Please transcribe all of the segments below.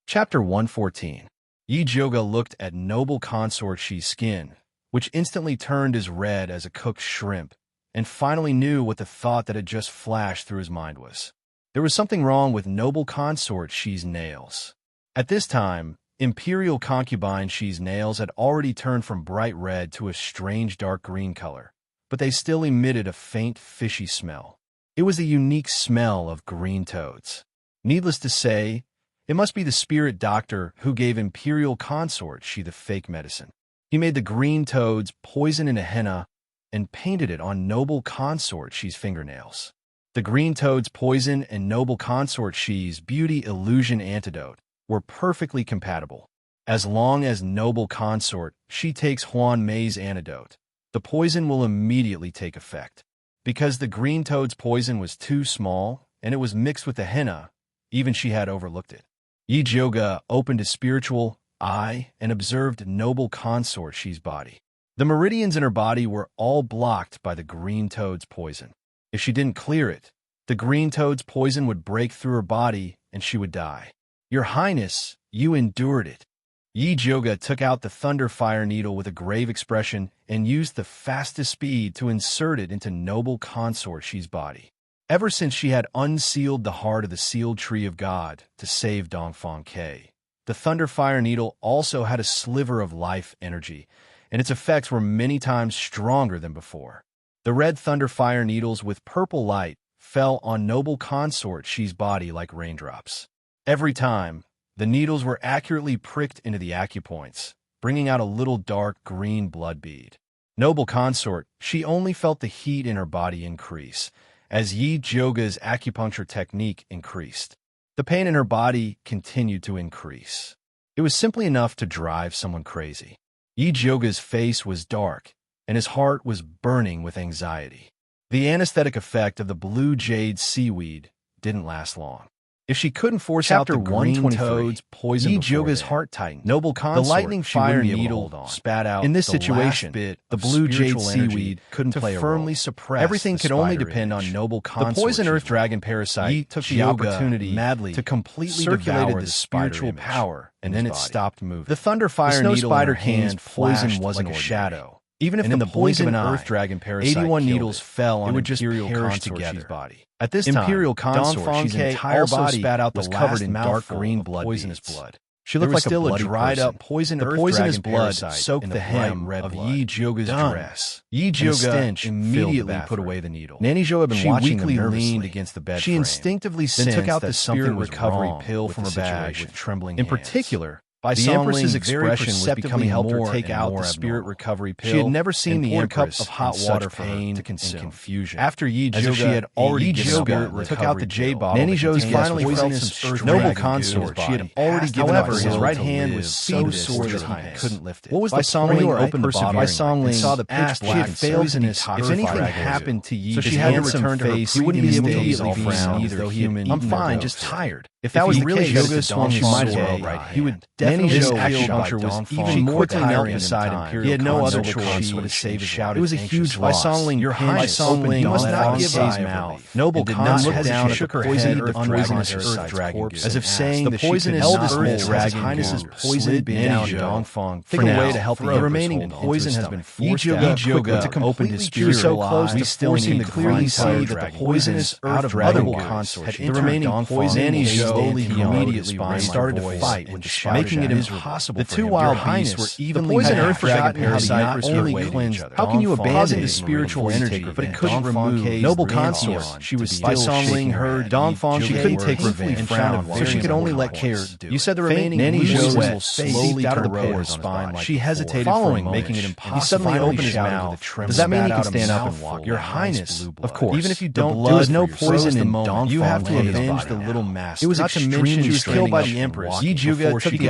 Chapter 114. Yi Jioge looked at noble consort Shi's skin, which instantly turned as red as a cooked shrimp, and finally knew what the thought that had just flashed through his mind was. There was something wrong with noble consort Shi's nails. At this time, imperial concubine Shi's nails had already turned from bright red to a strange dark green color, but they still emitted a faint fishy smell. It was the unique smell of green toads. Needless to say, it must be the spirit doctor who gave imperial consort Shi the fake medicine. He made the green toads poison in a henna and painted it on noble consort Shi's fingernails. The green toad's poison and noble consort Shi's beauty illusion antidote were perfectly compatible. As long as noble consort Shi takes Huan Mei's antidote, the poison will immediately take effect. Because the green toad's poison was too small and it was mixed with the henna, even she had overlooked it. Yi Jioge opened his spiritual eye and observed noble consort Shi's body. The meridians in her body were all blocked by the green toad's poison. If she didn't clear it, the green toad's poison would break through her body and she would die. Your Highness, you endured it. Yi Jioge took out the thunder fire needle with a grave expression and used the fastest speed to insert it into noble consort Shi's body. Ever since she had unsealed the heart of the sealed tree of God to save Dongfang Ke, the thunder fire needle also had a sliver of life energy, and its effects were many times stronger than before. The red thunder fire needles with purple light fell on noble consort Shi's body like raindrops. Every time, the needles were accurately pricked into the acupoints, bringing out a little dark green blood bead. Noble consort, she only felt the heat in her body increase, as Yi Jioge's acupuncture technique increased. The pain in her body continued to increase. It was simply enough to drive someone crazy. Yi Jioge's face was dark, and his heart was burning with anxiety. The anesthetic effect of the blue jade seaweed didn't last long. If she couldn't force out the green toad's poison, Yi Jioge's heart tightened. Noble consort, the lightning fire needle spat out. In this situation, the blue jade seaweed couldn't play firmly suppress. Everything could only depend on noble consort. The poison earth dragon parasite took the opportunity madly to completely devour the spiritual power, and then it stopped moving. The thunder fire needle in her hand poison wasn't a shadow. Even if the poison earth dragon parasite 81 needles fell on imperial consort Shi's body. At this time, imperial consort Shi's entire body spat out was covered in dark green blood, poisonous blood. She looked like still a dried up poison. The poisonous blood soaked the hem of Yi Jioge's dress. Yi Jioge immediately put away the needle. Nanny Zhou had been watching them nervously. Leaned against the bed. She instinctively took out the spirit recovery pill from her bag with trembling hands. In particular, the Empress's expression was becoming helped her take out the spirit recovery pill. She had never seen the Empress of hot water for pain and confusion. After Yi Jioge, she had already took out the J bottle. Nanny Zhou's finally poisonous noble consort. She had already given up. His right hand was so sore that he couldn't lift it. What was the Song Ling opened the bottle? By Song Ling saw the pitch black poisonous. If anything happened to Yi, so she had to return to her. He wouldn't be immediately frown either. I'm fine, just tired. If that was the case, Jioge swung his sword right. He would definitely this acupuncture was even more tiring inside Imperial. He had no other choice but to save his shout. It was a huge loss. By Song Ling, your Highness, Song Ling must not give his mouth. Noble consort looked down at the poisoned earth dragon, as if saying the poisonous earth dragon Highness's poison down Dongfang. Think a way to help the remaining poison has been forced out. Yi Jioge opened his spiritual eyes. We still need to clearly see that the poisonous earth dragon consort had the remaining poison. Nanny Zhou immediately started to fight with the shout, making it impossible. The two wild beasts were evenly poison earth dragon parasite not only cleansed. How can you abandon the spiritual energy, but it couldn't remove noble consort? She was still Song Ling heard Dongfang. She couldn't take revenge, so she could only let care do. You said the remaining Nanny Zhou's will slowly out of the pale spine. She hesitated, following, making it impossible. He suddenly opened his mouth. Does that mean he can stand up and walk? Your Highness, of course. Even if you don't, there was no poison in Dongfang. You have to avenge the little master. It was not to mention she was killed by the Empress. Yi Jioge took the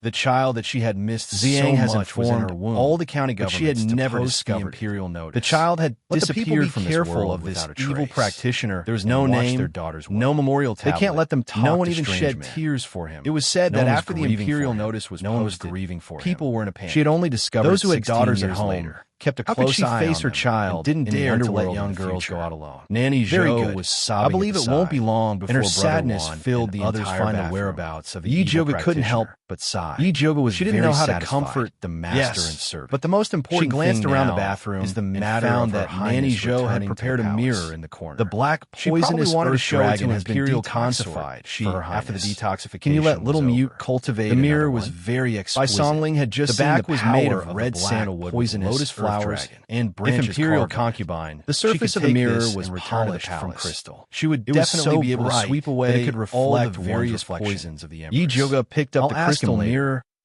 The child that she had missed Ziyang has so much was in informed her womb, all the county but she had governments to never post the discovered imperial it. notice. The child had Let the people be disappeared from this careful world of this without a evil trace. practitioner. There was no and watch name, their daughter's way. no memorial They tablet. can't let them talk No one to even strange shed men. tears for him. It was said No that one was after the grieving imperial for him. notice was No one was posted, grieving for him. people were in a panic. She had only discovered Those who had 16 daughters at years home later kept a How close could she eye face on her them child and didn't in the dare to let underworld young in the girls future? go out alone. Nanny Very Zhou good. was sobbing I believe at it the won't side, be long before and her Brother sadness Wan filled and the others entire find the bathroom. whereabouts of the Yi evil Zhoga couldn't help practitioner. but sigh. Yi Zhoga was She didn't very know how to satisfied. comfort the master Yes, and servant. but the most important She glanced thing around the now bathroom is the and matter found of that Her Nanny Highness Zhou had returning to prepared a the mirror palace. in the corner. The black She probably poisonous wanted to earth show it to dragon him has been imperial detoxified consort for Her after the Highness. detoxification. Can you let little was Mute over. cultivate The mirror another was one? very Bai exquisite. Songling had just the seen back the was made power of of red the black sandalwood, poisonous lotus earth flowers, dragon. and If branches imperial carved on it. concubine, The she surface could of the take mirror this was and return to the polished from palace. crystal. She would It was definitely so be able bright to sweep that away it could all the reflect one's various reflection. poisons of the Yi Empress. Zhoga picked up I'll the ask crystal him later. mirror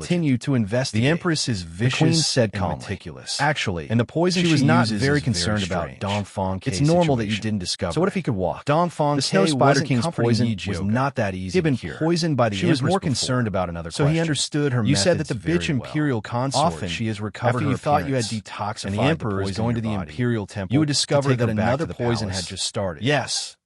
continue to investigate. The Empress is vicious, the Queen said and calmly, meticulous. Actually, and the poison she was not uses very is concerned very about strange. Dongfang K's It's normal that you situation. didn't discover. So what if he could walk? Dongfang The Snow K Spider wasn't King's comforting poison Yi was Jioga. not that easy He had been to cure. poisoned by the She was Empress more before, concerned about another so question. he understood her You methods said that the very bitch well. Imperial consort, Often, she has recovered after her you thought you had appearance, detoxified and the Emperor is poison going in to your the body, Imperial Temple. You would discover to take that her back another to the poison palace. had just started. Yes,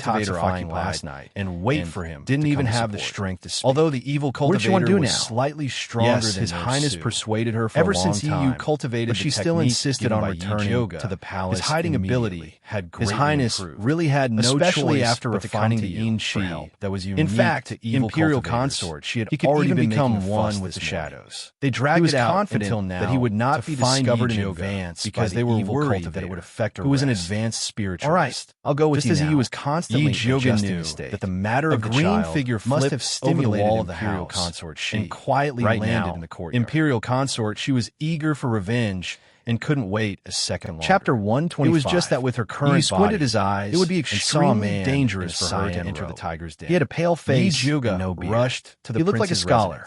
cultivator occupied and wait for him didn't even have the strength to speak. Although the evil cultivator was slightly stronger than His Highness persuaded her for a long time. Ever since cultivated, but she still insisted on returning to the palace. His hiding ability had greatly His Highness improved, really had no choice after refining the Yin-Chi that was unique to evil Imperial Consort. She had already become one with the shadows. They dragged it out until now that he would not be discovered in advance because they were worried that it would affect her. Who was an advanced spiritualist. All right, I'll go with you now. Just as he was constantly adjusting his state, that the matter of the green figure must have stimulated the wall of the Imperial Consort and quietly landed in the courtyard. Imperial Consort, she was eager for revenge and couldn't wait a second longer. Chapter 125. It was just that with her current body, he squinted his eyes. It would be extremely dangerous for her to enter the tiger's den. He had a pale face and no beard. Rushed to the He looked like a scholar.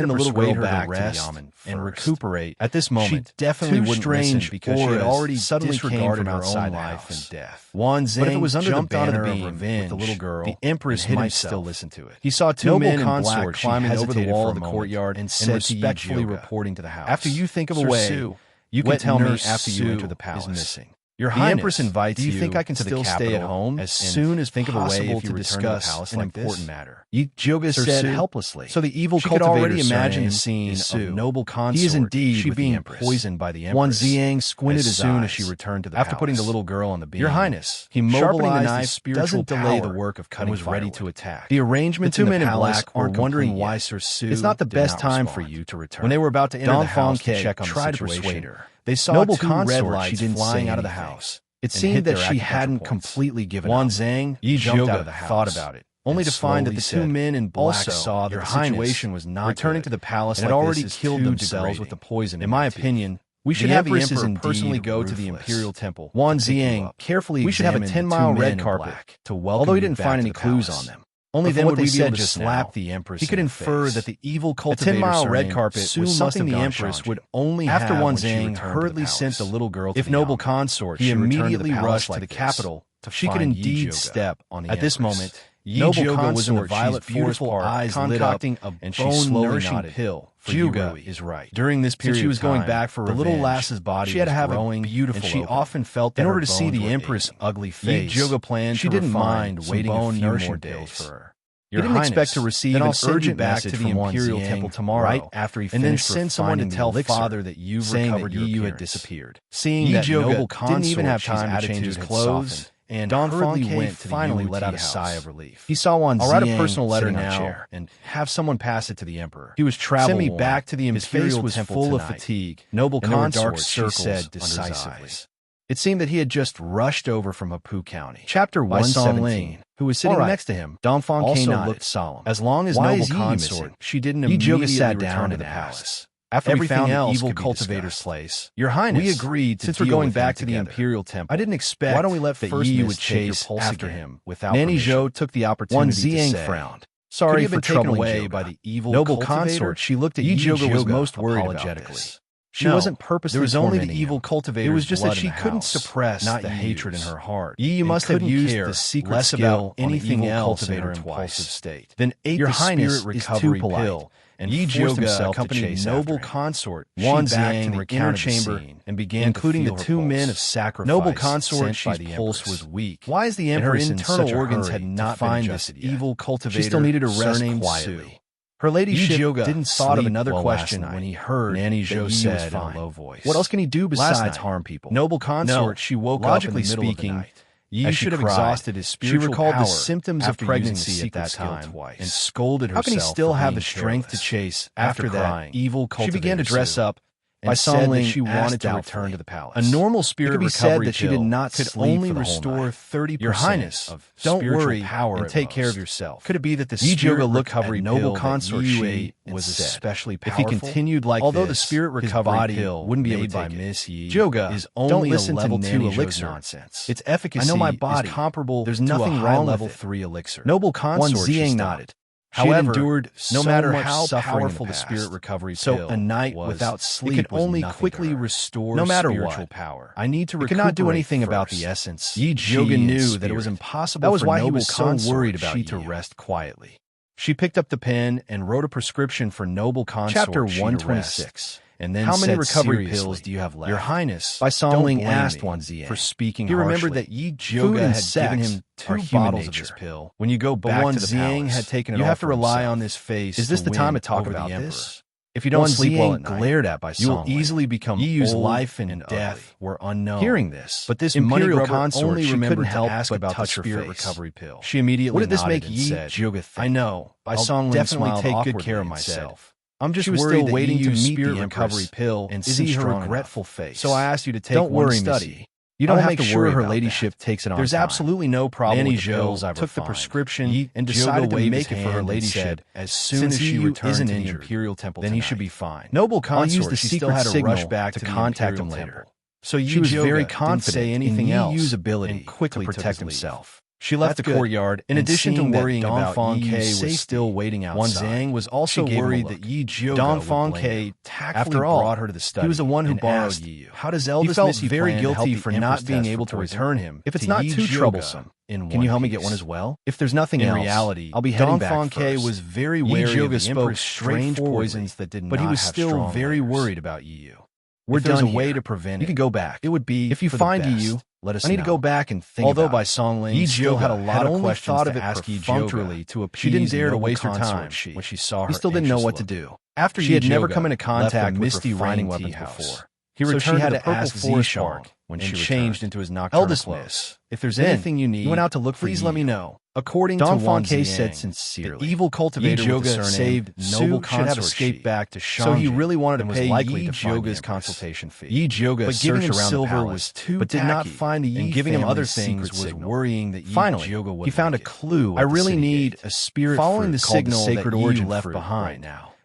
try to the little persuade girl her back to to the rest yamen and first. recuperate. At this moment, She definitely two wouldn't strange listen because she had auras already suddenly came disregarded from her outside own the life house. and death. Juan But if it was Zhang under the jumped onto the banner of beam revenge, with the little girl. the Empress and hid might himself. still listen to it. He saw two Noble men in consort, black she climbing over the hesitated wall for of the a moment courtyard and and respectfully Yoga. reporting to the house. After you think of a Sir way, Su, you can wet tell me nurse after you Su enter the is palace. missing. Your The Highness, Empress invites do you think I can to the still stay at capital home as and soon as think of a way possible if you to return to the discuss palace an like important this? matter? Yoga Sir said Su, helplessly. so the evil she could cultivator's already imagine the surname scene is Su. of noble consort. He is indeed she with the being Empress. poisoned by the Juan Empress. Zhang squinted as his soon as eyes. she returned to the After palace. putting the little girl on the beam, Your Highness, he sharpening mobilized the knife his spiritual doesn't delay the power work of cutting and was ready firewood. to attack. The arrangements The two in men the in palace black were aren't wondering complete why yet. Sir Su It's not the did best not time for respond. you to return. When they were about to enter Don the house to Fong check on the tried to situation, persuade her. they saw Noble two red consort, lights she didn't flying say out of the anything. house. It and seemed hit that their she acupuncture hadn't points. completely given Juan up. Zhang Jumped Yoga out of the house, thought about it, only and to find that slowly the said, two men in black "Also, saw that Your the Highness, situation was not returning good, to the palace and like had this already is killed too themselves degrading. with the poison. In my their teeth. opinion, We should have the Emperor personally go to the Imperial Temple. Wan Ziang carefully we should have a 10-mile red carpet to welcome. Although he didn't find any clues on them. Only then would we be able to slap the Empress. He could infer that the evil cultivator 10-mile red carpet was something the Empress would only have. After Wan Ziang hurriedly sent the little girl to the noble consort, he immediately rushed to the capital. She could indeed step on the Empress. At this moment, noble consort was in the violet forest, eyes lit up, and she slowly nodded. Pill. Juga is right. During this period, she was going back for revenge. The little lass's body was growing, beautiful, and she often felt that in order to see the Empress' ugly face, Juga planned she didn't mind waiting a few more days for her. He didn't expect to receive an urgent message to the Imperial Temple tomorrow, right after he finished, and then send someone to tell Father that you've recovered your appearance. Had disappeared. Seeing that noble consort didn't even have time to change his clothes, and Don Fong finally let out a sigh of relief. He saw Wan Ziang. I'll write a personal letter now and have someone pass it to the Emperor. He was travel. Send me back to the Imperial Temple full of fatigue. Noble consort, she said decisively. It seemed that he had just rushed over from Hapu County. Chapter 117, who was sitting next to him, Donfang also looked solemn. As long as noble consort, she didn't immediately sat down to the palace. After everything else evil cultivator's place, Your Highness, we agreed to since we're going back to the Imperial Temple. I didn't expect why don't we let first Yi would chase after him without Nanny Zhou took the opportunity to say. Frowned. Sorry for troubling away by the evil noble consort. She looked at Yi Zhoga was most worried apologetically. She wasn't purposely. There was only the evil cultivator. It was just that she couldn't suppress the hatred in her heart. You must have used the secret skill anything else in her impulsive state. Then ate the spirit recovery pill and Yi Zhoga accompanied noble consort Wan Ziang to the inner chamber and began including the two men of sacrifice. Noble consort, she's pulse was weak. Why is the Empress in such a hurry? Her internal organs had not been adjusted yet. Evil cultivator. She still needed to rest quietly. Her ladyship didn't thought of another question when he heard Nanny Zhou said in a low voice. What else can he do besides harm people? Noble consort, she woke up in the middle of the night. Yi should have exhausted his spiritual power. She recalled the symptoms of pregnancy at that time and scolded herself. How can he still have the strength to chase after that evil cultivator? She began to dress up and said that she wanted to return to the palace. A normal spirit recovery that she did not could only restore 30% Your Highness, of don't worry power and take care of yourself. Could it be that the spirit recovery noble consort she was especially powerful? If he continued like although the spirit recovery pill wouldn't be able to by Miss Yi Zhoga is only a level 2 elixir nonsense. Its efficacy I know my body is comparable. There's nothing wrong level 3 elixir. Noble consort Ziang nodded. However, endured no matter how powerful the spirit recovery pill so a night without sleep it could only quickly restore no matter spiritual power. I need to recuperate. It could not do anything about the essence. Yi Zhoga knew that it was impossible. That was why he was so worried about she to rest quietly. She picked up the pen and wrote a prescription for noble consort. Chapter 126. And then how many recovery pills do you have left? Your Highness, By Song Ling asked Wan Ziang for speaking harshly. He remembered that Yi Zhoga had given him 2 bottles of his pill. When you go back to the palace, had taken it you have to rely on this face. Is this the time to talk about this? If you don't sleep well at night, glared at by you will easily become Yi's life and death were unknown. Hearing this, but this Imperial consort only remembered to ask about the spirit recovery pill. She immediately what did this make Yi Zhoga think? I know. By Song Ling definitely take good care of myself. I'm just worried still waiting to meet the recovery pill and see her regretful face. So I asked you to take one study. You don't have to worry her ladyship takes it on There's absolutely no problem with the pills I've took the prescription and decided to make it for her ladyship as soon as she returned to the Imperial Temple then he should be fine. Noble consort, she still had to rush back to contact him later. So she was very confident in Yi's ability and quickly to protect himself. She left the courtyard, in addition to worrying about Yi was still waiting outside. Wan Ziang was also worried that Yi Zhoga Dongfang Ke tactfully brought her to the study. He was the one who borrowed Yi. How does eldest Missy very guilty for not being able to return him? If it's not too troublesome, can you help me get one as well? If there's nothing else, in reality, I'll be heading back first. Dongfang Ke was very wary of the Emperor's strange poisons that did not have but he was still very worried about Yi. We're done a way to prevent it. You can go back. It would be if you find Yi. Let us know. I need to go back and think although by Song Ling, Yi Zhoga had a lot of questions to ask Yi Zhoga to appease. She didn't dare to waste her time when she saw her. He still didn't know what to do. After she had never come into contact with Misty Riding Weapons before, he returned to the purple forest shark when she changed into his nocturnal clothes. Eldest Miss, if there's anything you need, you went out to look for. Please let me know. According to Wan Ziang, said sincerely, the evil cultivator Yi Zhoga saved noble consort should have escaped back to Shangjin, so he really wanted to pay Yi Zhoga's consultation fee. Yi Zhoga but giving him silver was too but did not find the Yi and giving him other things was worrying that Yi Zhoga would. He found a clue. I really need a spirit following the signal sacred origin left behind now.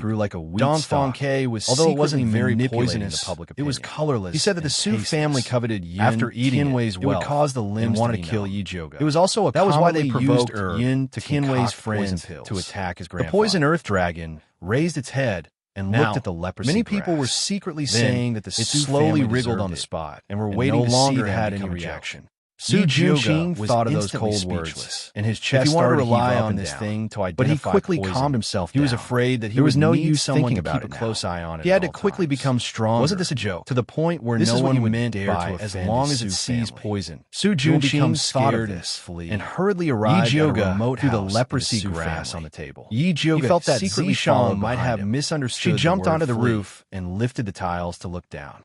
deep, grew like a wheat Dong stalk. Fong-K was Although it wasn't secretly very manipulating poisonous, the public it was opinion. colorless. He said that the and Su tasteless. family coveted Yin After eating Tianwei's it would wealth cause the limbs and to wanted be to kill numb. Yi Jioga. It was also a That was why they commonly provoked used herb Yin to Tianwei's concoct poison friends pills. to attack his The grandfather. poison earth dragon raised its head and Now, looked at the leprosy many people were grass. secretly Then saying that the it Su slowly family wriggled deserved on the it spot and were and waiting no to longer see them had become any a joke. reaction. Su Yi Junqing was thought of those instantly cold speechless, words, and his if chest he wanted to started to heave rely up on and this down. thing to But he identify quickly poison, calmed himself he was down. afraid that he There was would no need use someone thinking to about keep a it now. close eye on it. He had at to all quickly times. become stronger. Wasn't this a joke? To the point where This no is what one he would meant dare by to as offend long his as it Su sees family. poison. Su He will become Junqing thought of scared and this flee. and hurriedly arrived Yi at a Jioga remote threw the house leprosy in the Su grass family. on the table. Yi Jioga He felt that secretly Zishang followed might behind have him. misunderstood She jumped the word onto the flee roof and lifted the tiles to look down.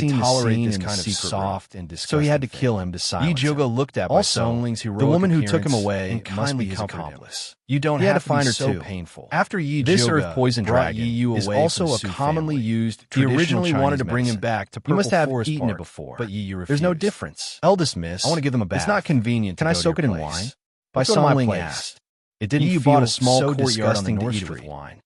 seemed to tolerate seen this in kind the of secret soft room. and So he had to disgusting kill thing. him to Yi silence Joga him. looked at by Also, Songling's the heroic woman who took him appearance away and must be kindly his comforted him. accomplice. You don't He had have to find her so too. painful. After Yi This Joga earth poison brought dragon Yi Yu is away also from a Su commonly family. used He traditional originally wanted to Chinese bring him medicine. back to You must Purple have Forest eaten Park, it before, but Yi Yu refused. There's no difference. Eldest miss, I want to give them a bath. It's not convenient to Can I go to soak your it in place. wine? By Let's go to my Songling place. asked. It didn't Yi Yu feel bought a small so courtyard on the disgusting to North eat it Street. with wine.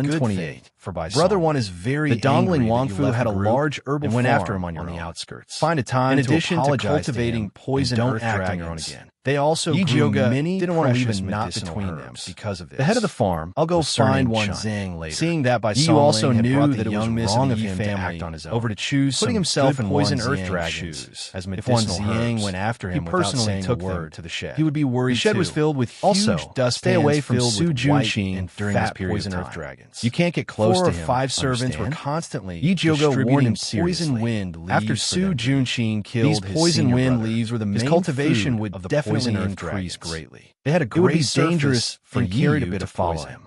a good 128 thing, for by Brother song. 1 is very The Dongling angry Wang that you Fu left had the a group large herbal and went farm after him on your the own. outskirts. Find a time In to addition to apologize cultivating him poison and earth don't act on your own dragons, again. they also Yi grew Jioge many didn't want to leave precious a knot medicinal between herbs them. because of this. The head of the farm, I'll go was find surnamed one Chun. Zhang later. Seeing that by Yi also Songling had knew brought that the the young young miss wrong of of Yi him to family act on his own. over to choose Putting some himself good in poison one earth Zhang dragons shoes as if one medicinal Zhang herbs. went after He him without personally saying took a word them to the shed. he would be worried The shed too. was filled with Also, huge dust stay away pans from filled Su with Jun white Qing and during this fat period poison of earth time. dragons. You can't get close 4 to or him, 5 servants were understand? constantly Yi Jioge warned distributing him seriously. poison wind leaves After for Su them to Jun eat. Qing killed These his poison senior wind brother, leaves were the his main cultivation food would of the definitely poison earth increase dragons. greatly. They had a It would be great dangerous surface for and Yi carried a Yu bit to of follow poison. him.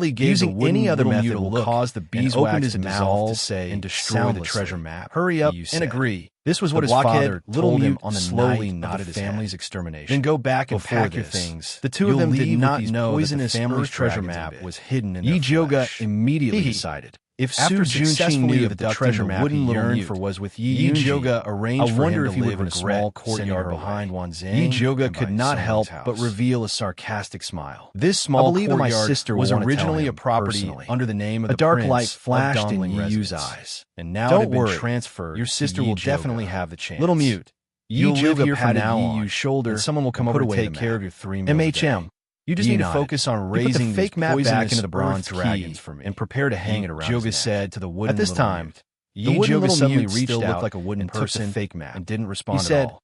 repeatedly gave Using the wooden any other little method mute a will look cause the and beeswax opened his to mouth dissolve to say and destroy the soundlessly, treasure map. "Hurry up You and said. agree." This was what his blockhead, father little told him mute, on the slowly night nodded of the his family's head. extermination. Then go back and Before pack your this, things. the two of You'll them did leave not with these know that the poisonous family's earth treasure dragons map in was bed. hidden in their Yoga flesh. immediately He decided. If After Su Junqing successfully knew that the abducting treasure the map wooden he little yearned mute, for was with Yi Yi Jioga arranged I for wonder him if to he would live in a regret small sending courtyard her behind away. Wanzhang Yi Jioga and could by not Song's help house. but reveal a sarcastic smile. This small I believe that my courtyard sister was will want to originally tell a him property personally. under the name of A the dark Prince light of flashed in Dongling Yi Yu's residence, eyes. and now it Don't had been worry, transferred. your sister to will Yi Jioga. definitely have the chance. Little mute. You'll You'll live live here from from now now on, Yi's shoulder, and someone will come and over put to away take the care map. of your 3 meals a day. MHM. You just Yi need to nodded. focus on You put the raising fake these map back poisonous into the bronze earth key dragons for me and prepare to hang it around his Jioga neck. said to the wooden At this little time, mute. the Yi wooden Jioga little suddenly mute reached still out looked like a wooden and person took the fake map and didn't respond He said, at all.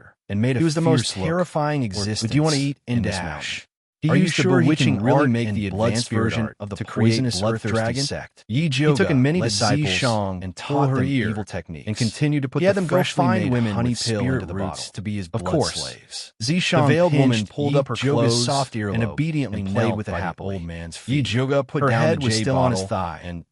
shoulder and made a He was the most fierce look. terrifying existence Do you want to eat in this Dash. mountain? He Are you used the sure he bewitching can really art make and the blood advanced spirit version art of the to create poisonous bloodthirsty dragon? sect? Yi He took in many led disciples Zishang and pull taught her them ear evil techniques, and continued to put he had the them go freshly find made women honey with pill spirit into the roots bottle to be his Of blood course, slaves. Zishang The veiled woman pinched pulled Yi up her Zhuge's clothes soft earlobe and obediently and played knelt with it by the happily. old man's Yi feet. Zhuge put Her down head the was jade still on his bottle thigh, and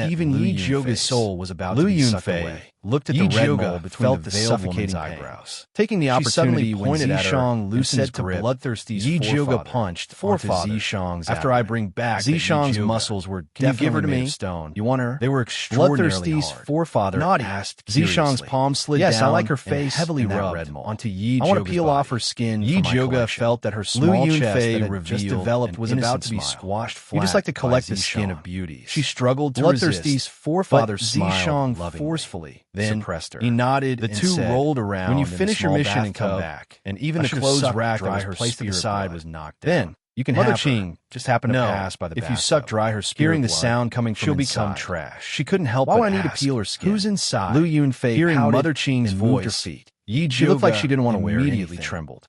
meant even Yi Yi Jioga's Jioga's soul was about Lu to be sucked Yunfei away. looked at Yi the red Jioga mole between felt the the veiled suffocating woman's pain. eyebrows. Taking the She opportunity suddenly when pointed at her Zishang and loosened said to grip, Bloodthirsty's Yi Jioga forefather, punched forefather, onto Zishang's after I abdomen. bring back that Yi Zishang's Jioga, muscles were can you definitely give her to made me? of stone. You want her? They were extraordinarily Bloodthirsty's hard. forefather Naughty. asked Zishang's curiously. palm slid Yes, down I like her and face heavily and that rubbed red mole. onto Yi I want to Jioga's peel body. off her skin Yi from my Jioga collection. felt that her Lu small chest Yunfei that had just revealed developed an was about innocent to be smile. squashed flat. You just like to collect by the skin Zishang. of beauties. She struggled to Bloodthirsty's resist, forefather but smiled Zishang lovingly. forcefully Then suppressed her. he nodded The and two said, rolled around. when you in the finish your small mission and come bathtub, back, and even I the should have clothes sucked rack dry that her was placed to the spirit side blood. was knocked Then down. You can Mother have her. Ching Just happened to No, pass by the if you bathtub. suck dry her spirit Hearing the blood, sound coming from she'll become inside. trash. She couldn't help Why but would I need to ask, peel her skin? Who's inside? Lu Yunfei Hearing pouted Mother Ching's and moved her voice, feet. Yi She looked like Jioga she didn't want to wear immediately anything. trembled.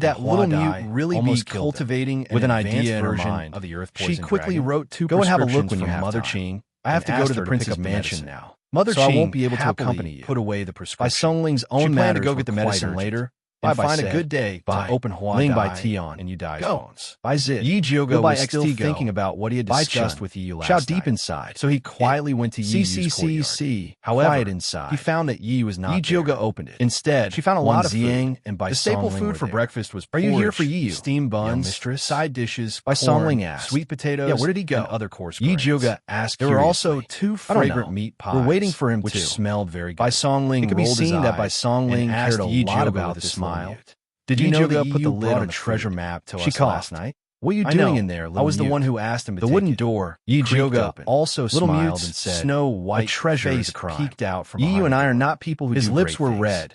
Could that little Huadai mute really be almost killed them. cultivating With an advanced idea in her version mind of the earth she poison quickly dragon? wrote 2 Go and have a look prescriptions when you from have Mother time. Ching. I have and to go asked to the her prince's pick up the mansion medicine. now. Mother So I Ching won't be able to happily accompany you. put away the By prescription. Song Ling's She own planned to matters go were get the quite medicine urgent. later. Bye And bye find a said, good day bye. to open Huadai Ling by Tion and Yudai's Go. bones. By Zid. Yi Jioga Go by was still XT Go. thinking about what he had By discussed Chun. with Yi last Shout deep night. inside. So he quietly went to Yi's courtyard. CCCC. However, Quiet inside. he found that Yi was not Yi there. Jioga opened it. Instead, She found a Wan lot of Ziang food. and Bai The staple Songling food were for there. breakfast was Are you here porridge, for Yi? young Steamed buns, mistress? side dishes, Bai corn, Songling asked. sweet potatoes, Yeah, where did he go? and other course Yi grains. Jioga asked There were also curiously. 2 I don't fragrant know. meat pies. We're waiting for him which too. smelled very good. Bai Songling It could be rolled his seen that Bai eyes Songling and asked cared a Yi lot Jioga about with a this smile. mute. Did you Yi know Jioga that put the you lid brought on a the treasure food. map to She us last coughed. night? What are you I doing know. in there, I little was the mute? one who asked him to The take wooden it. door Yi creaked Jioga open. also Little smiled mutes and said, Snow White "A treasure face is a crime." peeked out from Yi, behind you and the I are door. not people who His do lips great were things. red.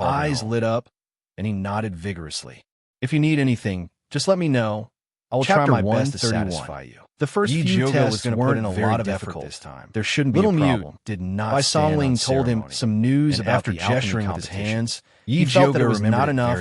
eyes lit up, and he nodded vigorously. If you need anything, just let me know. I will try my best to satisfy you. The first few tests was put in a lot of effort this time. There shouldn't be a problem. Did not Bai Songling told him some news about the gesturing with his hands. He felt that it was not enough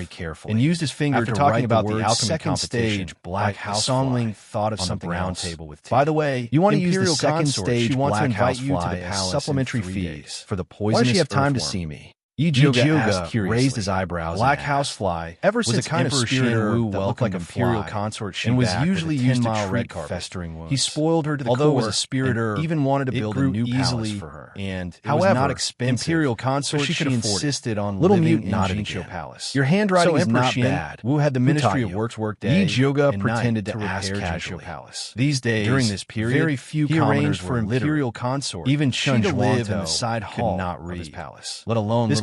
and used his finger to write about the alchemy second stage Black House. Songling thought of something round table with tea. By the way, you want to use the second stage. She wants to invite you to the palace supplementary fees for the poisonous. Why does she have time to see me? Yijioga raised his eyebrows. Black Housefly, ever since kind of spirit Wu welcomed like imperial consort, and was usually used to treat festering wounds. He spoiled her to the core. Although it was a spiriter, even wanted to build a new palace for her. And however, was not expensive. Imperial consort, so she insisted on little living in Jinqiu Palace. Your handwriting is not bad. Wu had the Ministry of Works work day. Yijioga pretended to ask casually. Palace. These days, during this period, very few commoners for imperial consort. Even Chen to live in the side hall could not read his palace, let alone. This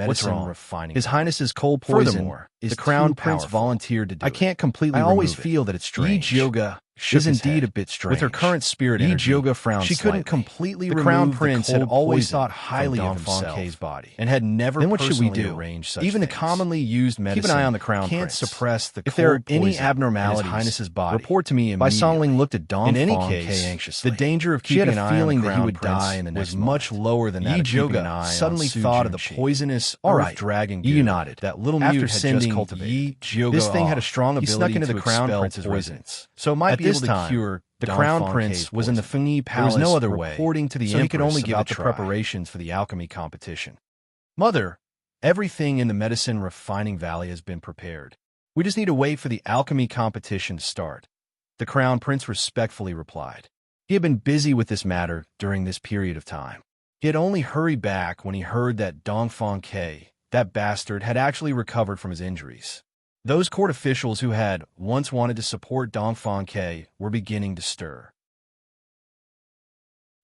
medicine refining. His Highness's cold poison poison is the Crown too Prince powerful. volunteered to do I it. can't completely I always remove it. feel that it's strange. Yoga is indeed a bit strange. With her current spirit Yi energy, Yoga frowned she couldn't slightly. completely The remove Crown Prince the had cold always poison thought highly from of Dong himself Fangke's body and had never Then what should we personally do? arranged such Even a things. commonly used medicine Keep an eye on the Crown can't Prince. suppress the If cold there are any poison in abnormalities, His Highness's body. report to me Bai immediately. Songling looked at Dong In any Fangke case, anxiously. the danger of She had keeping a an eye on feeling the that he Crown would Prince die in the was next much moment. lower than that Yi of keeping Yoga an eye suddenly on Su thought of the Junqi. poisonous All earth right, dragon Yi goo nodded. that little After mute had sending just cultivated. Yi Yoga This thing had a off, strong he ability snuck into to the Crown expel Prince's poison. residence, so it might At be this able to time, cure the Dong Crown Fangke's Prince was in the poison. Fengyi There was Palace no other way, reporting to the so he could Empress only give about it the a try. preparations for the alchemy competition. Mother, everything in the medicine refining valley has been prepared. We just need to wait for the alchemy competition to start. The Crown Prince respectfully replied. He had been busy with this matter during this period of time. He had only hurried back when he heard that Dong Fangke, that bastard, had actually recovered from his injuries. Those court officials who had once wanted to support Dongfang Ke were beginning to stir.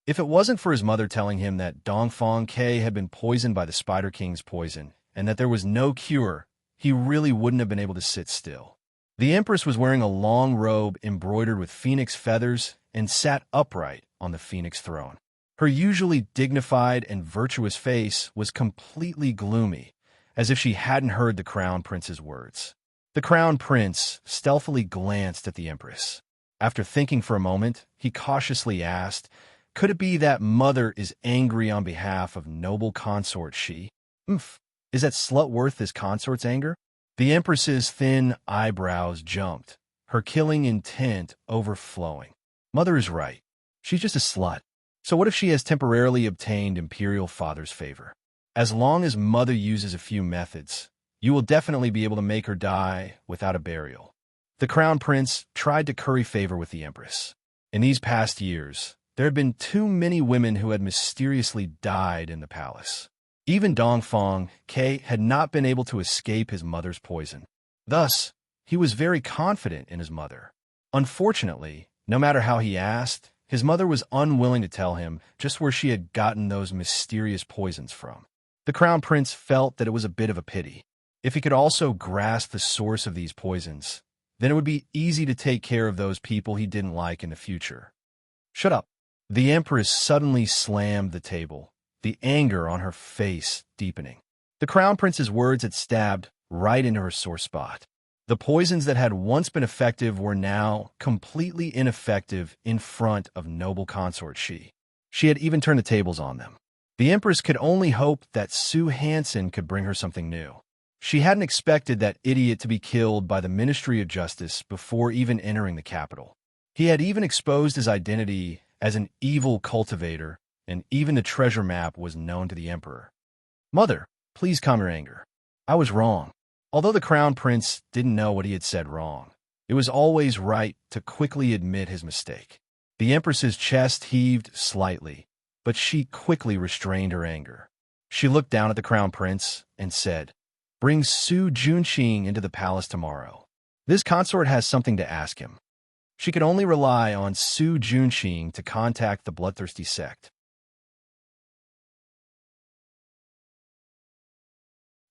If it wasn't for his mother telling him that Dongfang Ke had been poisoned by the Spider King's poison and that there was no cure, he really wouldn't have been able to sit still. The Empress was wearing a long robe embroidered with phoenix feathers and sat upright on the phoenix throne. Her usually dignified and virtuous face was completely gloomy, as if she hadn't heard the Crown Prince's words. The Crown Prince stealthily glanced at the Empress. After thinking for a moment, he cautiously asked, "Could it be that Mother is angry on behalf of noble consort Shi?" Is that slut worth this consort's anger?" The Empress's thin eyebrows jumped, her killing intent overflowing. Mother is right. She's just a slut. So what if she has temporarily obtained Imperial Father's favor? As long as Mother uses a few methods, you will definitely be able to make her die without a burial. The Crown Prince tried to curry favor with the Empress. In these past years, there had been too many women who had mysteriously died in the palace. Even Dongfang Ke had not been able to escape his mother's poison. Thus, he was very confident in his mother. Unfortunately, no matter how he asked, his mother was unwilling to tell him just where she had gotten those mysterious poisons from. The Crown Prince felt that it was a bit of a pity. If he could also grasp the source of these poisons, then it would be easy to take care of those people he didn't like in the future. "Shut up." The Empress suddenly slammed the table, the anger on her face deepening. The Crown Prince's words had stabbed right into her sore spot. The poisons that had once been effective were now completely ineffective in front of noble consort Shi. She had even turned the tables on them. The Empress could only hope that Sue Hansen could bring her something new. She hadn't expected that idiot to be killed by the Ministry of Justice before even entering the capital. He had even exposed his identity as an evil cultivator, and even the treasure map was known to the Emperor. "Mother, please calm your anger. I was wrong." Although the Crown Prince didn't know what he had said wrong, it was always right to quickly admit his mistake. The Empress's chest heaved slightly, but she quickly restrained her anger. She looked down at the Crown Prince and said, "Bring Su Junqing into the palace tomorrow. This consort has something to ask him." She could only rely on Su Junqing to contact the bloodthirsty sect.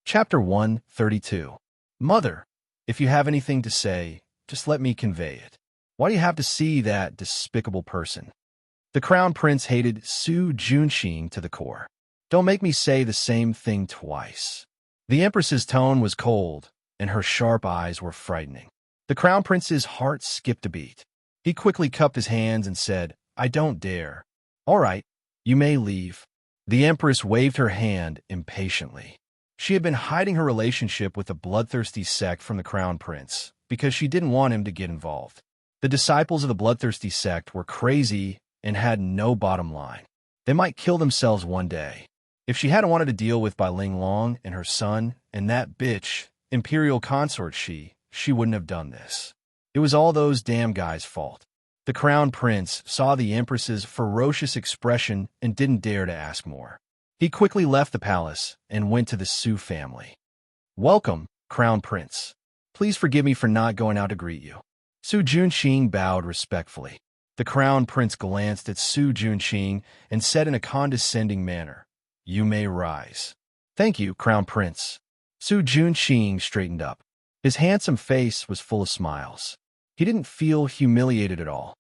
Chapter 132. Mother, if you have anything to say, just let me convey it. Why do you have to see that despicable person? The Crown Prince hated Su Junqing to the core. Don't make me say the same thing twice. The Empress's tone was cold, and her sharp eyes were frightening. The Crown Prince's heart skipped a beat. He quickly cupped his hands and said, "I don't dare." "All right, you may leave." The Empress waved her hand impatiently. She had been hiding her relationship with the bloodthirsty sect from the Crown Prince because she didn't want him to get involved. The disciples of the bloodthirsty sect were crazy and had no bottom line. They might kill themselves one day. If she hadn't wanted to deal with Bai Ling Long and her son and that bitch, Imperial Consort she wouldn't have done this. It was all those damn guys' fault. The Crown Prince saw the Empress's ferocious expression and didn't dare to ask more. He quickly left the palace and went to the Su family. "Welcome, Crown Prince. Please forgive me for not going out to greet you." Su Junqing bowed respectfully. The Crown Prince glanced at Su Junqing and said in a condescending manner, "You may rise." "Thank you, Crown Prince." Su Junqing straightened up. His handsome face was full of smiles. He didn't feel humiliated at all.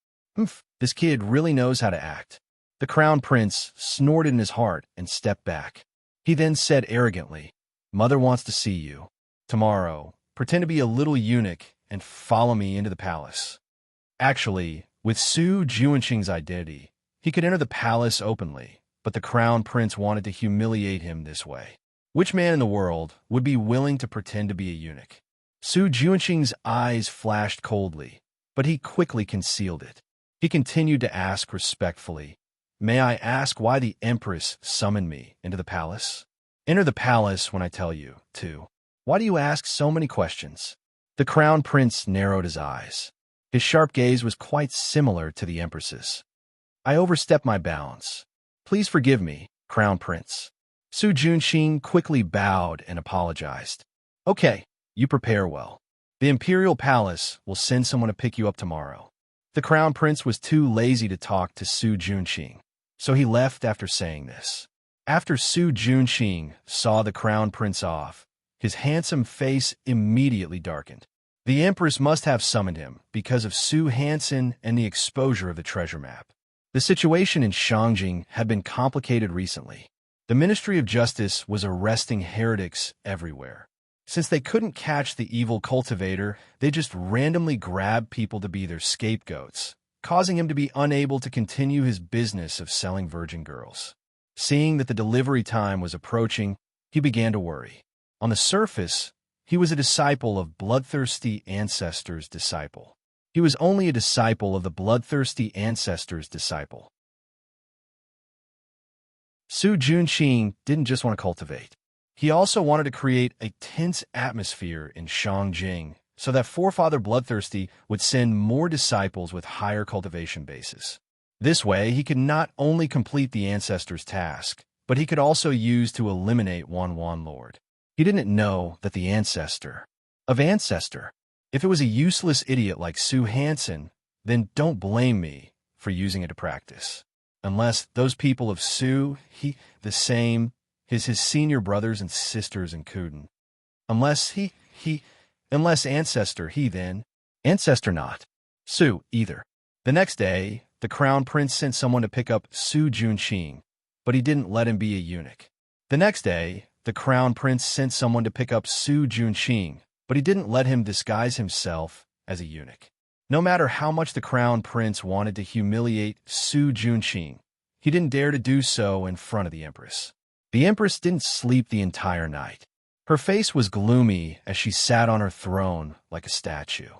This kid really knows how to act. The Crown Prince snorted in his heart and stepped back. He then said arrogantly, "Mother wants to see you. Tomorrow, pretend to be a little eunuch and follow me into the palace." Actually, with Su Junqing's identity, he could enter the palace openly, but the Crown Prince wanted to humiliate him this way. Which man in the world would be willing to pretend to be a eunuch? Su Junqing's eyes flashed coldly, but he quickly concealed it. He continued to ask respectfully, "May I ask why the Empress summoned me into the palace?" "Enter the palace when I tell you to." "Why do you ask so many questions?" The Crown Prince narrowed his eyes. His sharp gaze was quite similar to the Empress's. "I overstepped my bounds. Please forgive me, Crown Prince." Su Junqing quickly bowed and apologized. "Okay, you prepare well. The imperial palace will send someone to pick you up tomorrow. The crown prince was too lazy to talk to Su Junqing, so he left after saying this. After Su Junqing saw the crown prince off, his handsome face immediately darkened. The empress must have summoned him because of Su Hansen and the exposure of the treasure map. The situation in Shangjing had been complicated recently. The Ministry of Justice was arresting heretics everywhere. Since they couldn't catch the evil cultivator, they just randomly grabbed people to be their scapegoats, causing him to be unable to continue his business of selling virgin girls. Seeing that the delivery time was approaching, he began to worry. On the surface, he was a disciple of bloodthirsty ancestors' disciple. He was only a disciple of the bloodthirsty ancestors' disciple. Su Junqing didn't just want to cultivate. He also wanted to create a tense atmosphere in Shangjing so that Forefather Bloodthirsty would send more disciples with higher cultivation bases. This way, he could not only complete the ancestor's task, but he could also use to eliminate Wan Lord. He didn't know that the ancestor, if it was a useless idiot like Su Hansen, then don't blame me for using it to practice. Unless those people of Su, his senior brothers and sisters in Kuden. Unless ancestor, ancestor not. Su, either. The next day, the crown prince sent someone to pick up Su Junqing, but he didn't let him be a eunuch. The next day, the crown prince sent someone to pick up Su Junqing, but he didn't let him disguise himself as a eunuch. No matter how much the crown prince wanted to humiliate Su Junqing, he didn't dare to do so in front of the empress. The empress didn't sleep the entire night. Her face was gloomy as she sat on her throne like a statue.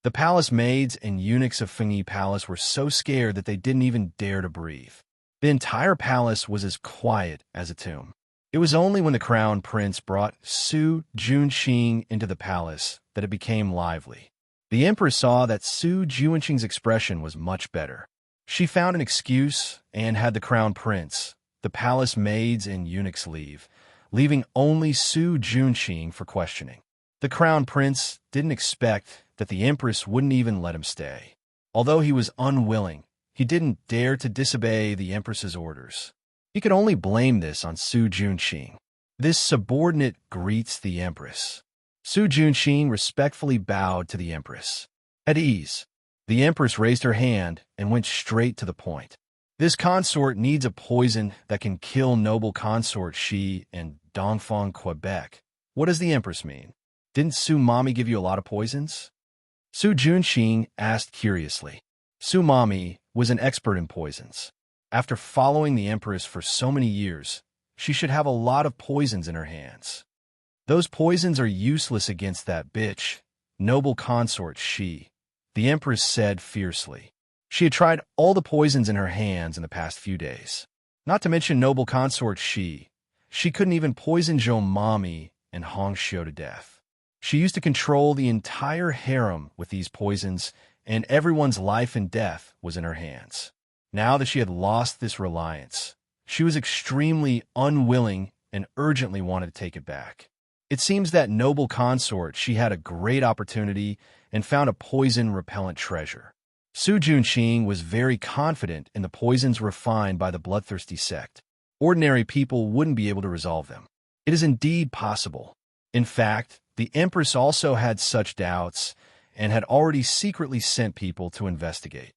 The palace maids and eunuchs of Fengyi Palace were so scared that they didn't even dare to breathe. The entire palace was as quiet as a tomb. It was only when the crown prince brought Su Junqing into the palace that it became lively. The empress saw that Su Junqing's expression was much better. She found an excuse and had the crown prince, the palace maids and eunuchs leave, leaving only Su Junqing for questioning. The crown prince didn't expect that the empress wouldn't even let him stay. Although he was unwilling, he didn't dare to disobey the empress's orders. He could only blame this on Su Junqing. This subordinate greets the empress. Su Junqing respectfully bowed to the empress. At ease, the empress raised her hand and went straight to the point. This consort needs a poison that can kill noble consort Shi and Dongfang, Quebec. What does the empress mean? Didn't Su Mommy give you a lot of poisons? Su Junqing asked curiously. Su Mommy was an expert in poisons. After following the empress for so many years, she should have a lot of poisons in her hands. Those poisons are useless against that bitch, noble consort Shi, the empress said fiercely. She had tried all the poisons in her hands in the past few days. Not to mention noble consort Shi. She couldn't even poison Zhou Mommy and Hong Xiu to death. She used to control the entire harem with these poisons, and everyone's life and death was in her hands. Now that she had lost this reliance, she was extremely unwilling and urgently wanted to take it back. It seems that noble consort she had a great opportunity and found a poison-repellent treasure. Su Junqing was very confident in the poisons refined by the bloodthirsty sect. Ordinary people wouldn't be able to resolve them. It is indeed possible. In fact, the empress also had such doubts and had already secretly sent people to investigate.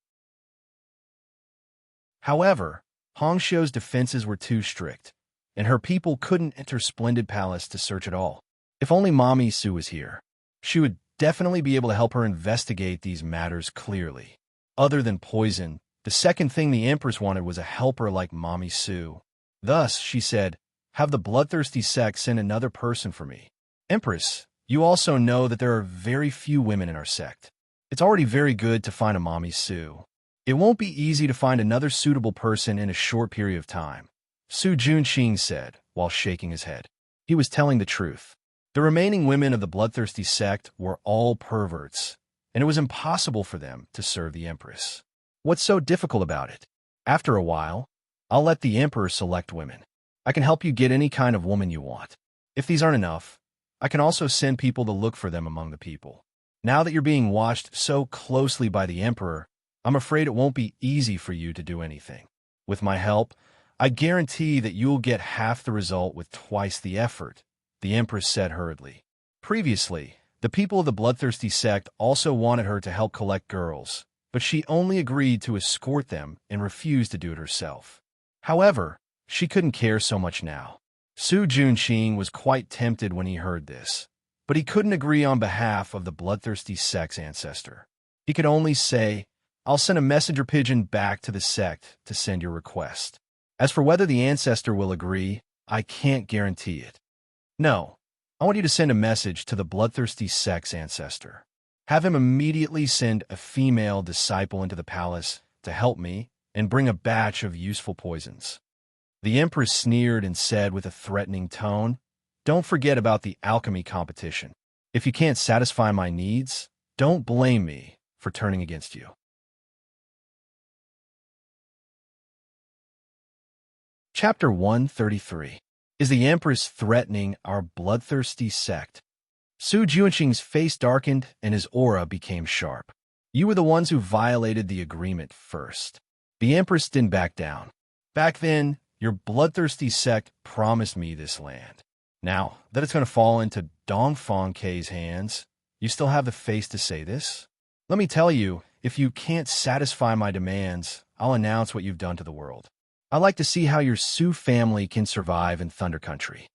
However, Hong Xiu's defenses were too strict, and her people couldn't enter Splendid Palace to search at all. If only Mommy Su was here, she would definitely be able to help her investigate these matters clearly. Other than poison, the second thing the empress wanted was a helper like Mommy Su. Thus, she said, "Have the bloodthirsty sect send another person for me." Empress, you also know that there are very few women in our sect. It's already very good to find a Mommy Su. It won't be easy to find another suitable person in a short period of time, Su Junqing said, while shaking his head. He was telling the truth. The remaining women of the bloodthirsty sect were all perverts, and it was impossible for them to serve the empress. What's so difficult about it? After a while, I'll let the emperor select women. I can help you get any kind of woman you want. If these aren't enough, I can also send people to look for them among the people. Now that you're being watched so closely by the Emperor, I'm afraid it won't be easy for you to do anything. With my help, I guarantee that you'll get half the result with twice the effort, the Empress said hurriedly. Previously, the people of the bloodthirsty sect also wanted her to help collect girls, but she only agreed to escort them and refused to do it herself. However, she couldn't care so much now. Su Junqing was quite tempted when he heard this, but he couldn't agree on behalf of the bloodthirsty sect's ancestor. He could only say, "I'll send a messenger pigeon back to the sect to send your request. As for whether the ancestor will agree, I can't guarantee it. No, I want you to send a message to the bloodthirsty sect's ancestor. Have him immediately send a female disciple into the palace to help me and bring a batch of useful poisons." The Empress sneered and said with a threatening tone, "Don't forget about the alchemy competition. If you can't satisfy my needs, don't blame me for turning against you." Chapter 133. Is the Empress threatening our bloodthirsty sect? Su Junqing's face darkened and his aura became sharp. You were the ones who violated the agreement first. The Empress didn't back down. Back then, your bloodthirsty sect promised me this land. Now that it's going to fall into Dongfang K's hands, you still have the face to say this? Let me tell you, if you can't satisfy my demands, I'll announce what you've done to the world. I'd like to see how your Su family can survive in Thunder Country.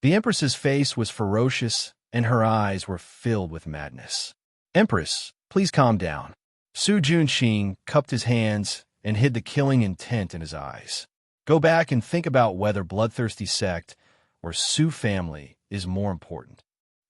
The Empress's face was ferocious, and her eyes were filled with madness. Empress, please calm down. Su Junqing cupped his hands and hid the killing intent in his eyes. Go back and think about whether bloodthirsty sect or Su family is more important.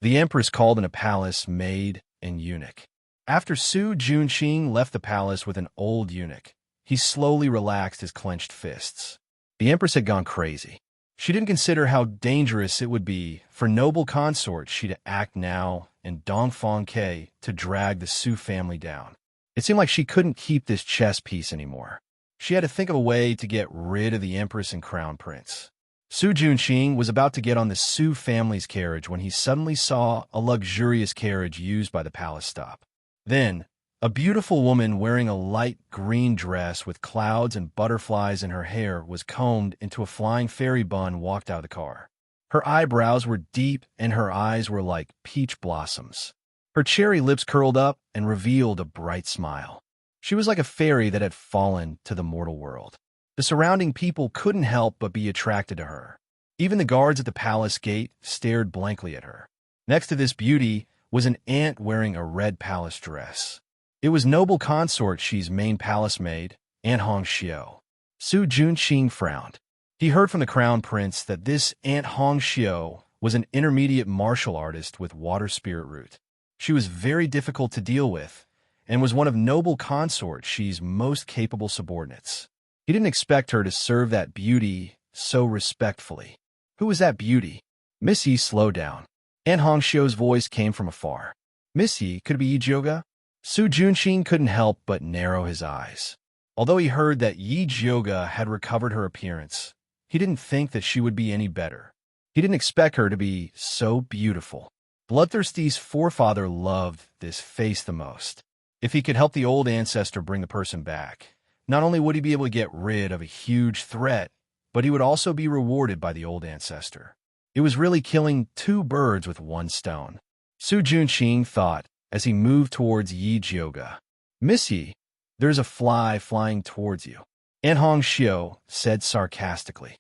The Empress called in a palace maid and eunuch. After Su Junqing left the palace with an old eunuch, he slowly relaxed his clenched fists. The Empress had gone crazy. She didn't consider how dangerous it would be for noble consort she to act now and Dongfang Ke to drag the Su family down. It seemed like she couldn't keep this chess piece anymore. She had to think of a way to get rid of the Empress and Crown Prince. Su Junqing was about to get on the Su family's carriage when he suddenly saw a luxurious carriage used by the palace stop. Then, a beautiful woman wearing a light green dress with clouds and butterflies in her hair was combed into a flying fairy bun walked out of the car. Her eyebrows were deep and her eyes were like peach blossoms. Her cherry lips curled up and revealed a bright smile. She was like a fairy that had fallen to the mortal world. The surrounding people couldn't help but be attracted to her. Even the guards at the palace gate stared blankly at her. Next to this beauty was an ant wearing a red palace dress. It was noble consort Xi's main palace maid, Aunt Hongxiu. Su Junqing frowned. He heard from the crown prince that this Aunt Hongxiu was an intermediate martial artist with water spirit root. She was very difficult to deal with, and was one of noble consort Xi's most capable subordinates. He didn't expect her to serve that beauty so respectfully. Who was that beauty? Miss Yi slowed down. Aunt Hongxiu's voice came from afar. Miss Yi, could it be Yi Jioga? Su Junqing couldn't help but narrow his eyes. Although he heard that Yi Jioga had recovered her appearance, he didn't think that she would be any better. He didn't expect her to be so beautiful. Bloodthirsty's forefather loved this face the most. If he could help the old ancestor bring the person back, not only would he be able to get rid of a huge threat, but he would also be rewarded by the old ancestor. It was really killing two birds with one stone. Su Junqing thought as he moved towards Yi Jioga. Miss Yi, there's a fly flying towards you, Aunt Hongxiu said sarcastically.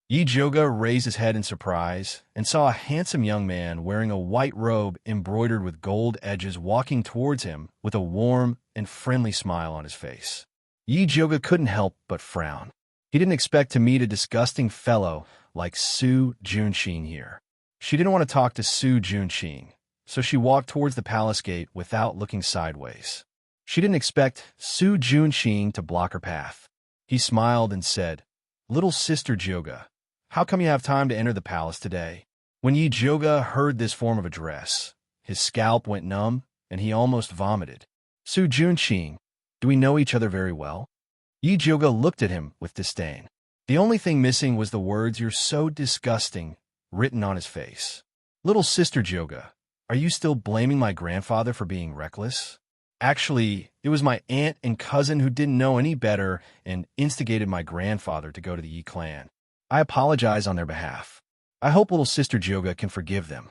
Yi Jioga raised his head in surprise and saw a handsome young man wearing a white robe embroidered with gold edges walking towards him with a warm and friendly smile on his face. Yi Jioga couldn't help but frown. He didn't expect to meet a disgusting fellow like Su Junqing here. She didn't want to talk to Su Junqing, so she walked towards the palace gate without looking sideways. She didn't expect Su Junqing to block her path. He smiled and said, "Little sister Jioga, how come you have time to enter the palace today?" When Yi Jioga heard this form of address, his scalp went numb and he almost vomited. Su Junqing, do we know each other very well? Yi Jioga looked at him with disdain. The only thing missing was the words "You're so disgusting" written on his face. Little sister Jioga, Are you still blaming my grandfather for being reckless? Actually, it was my aunt and cousin who didn't know any better and instigated my grandfather to go to the Yi clan. I apologize on their behalf. I hope little sister Jyoga can forgive them.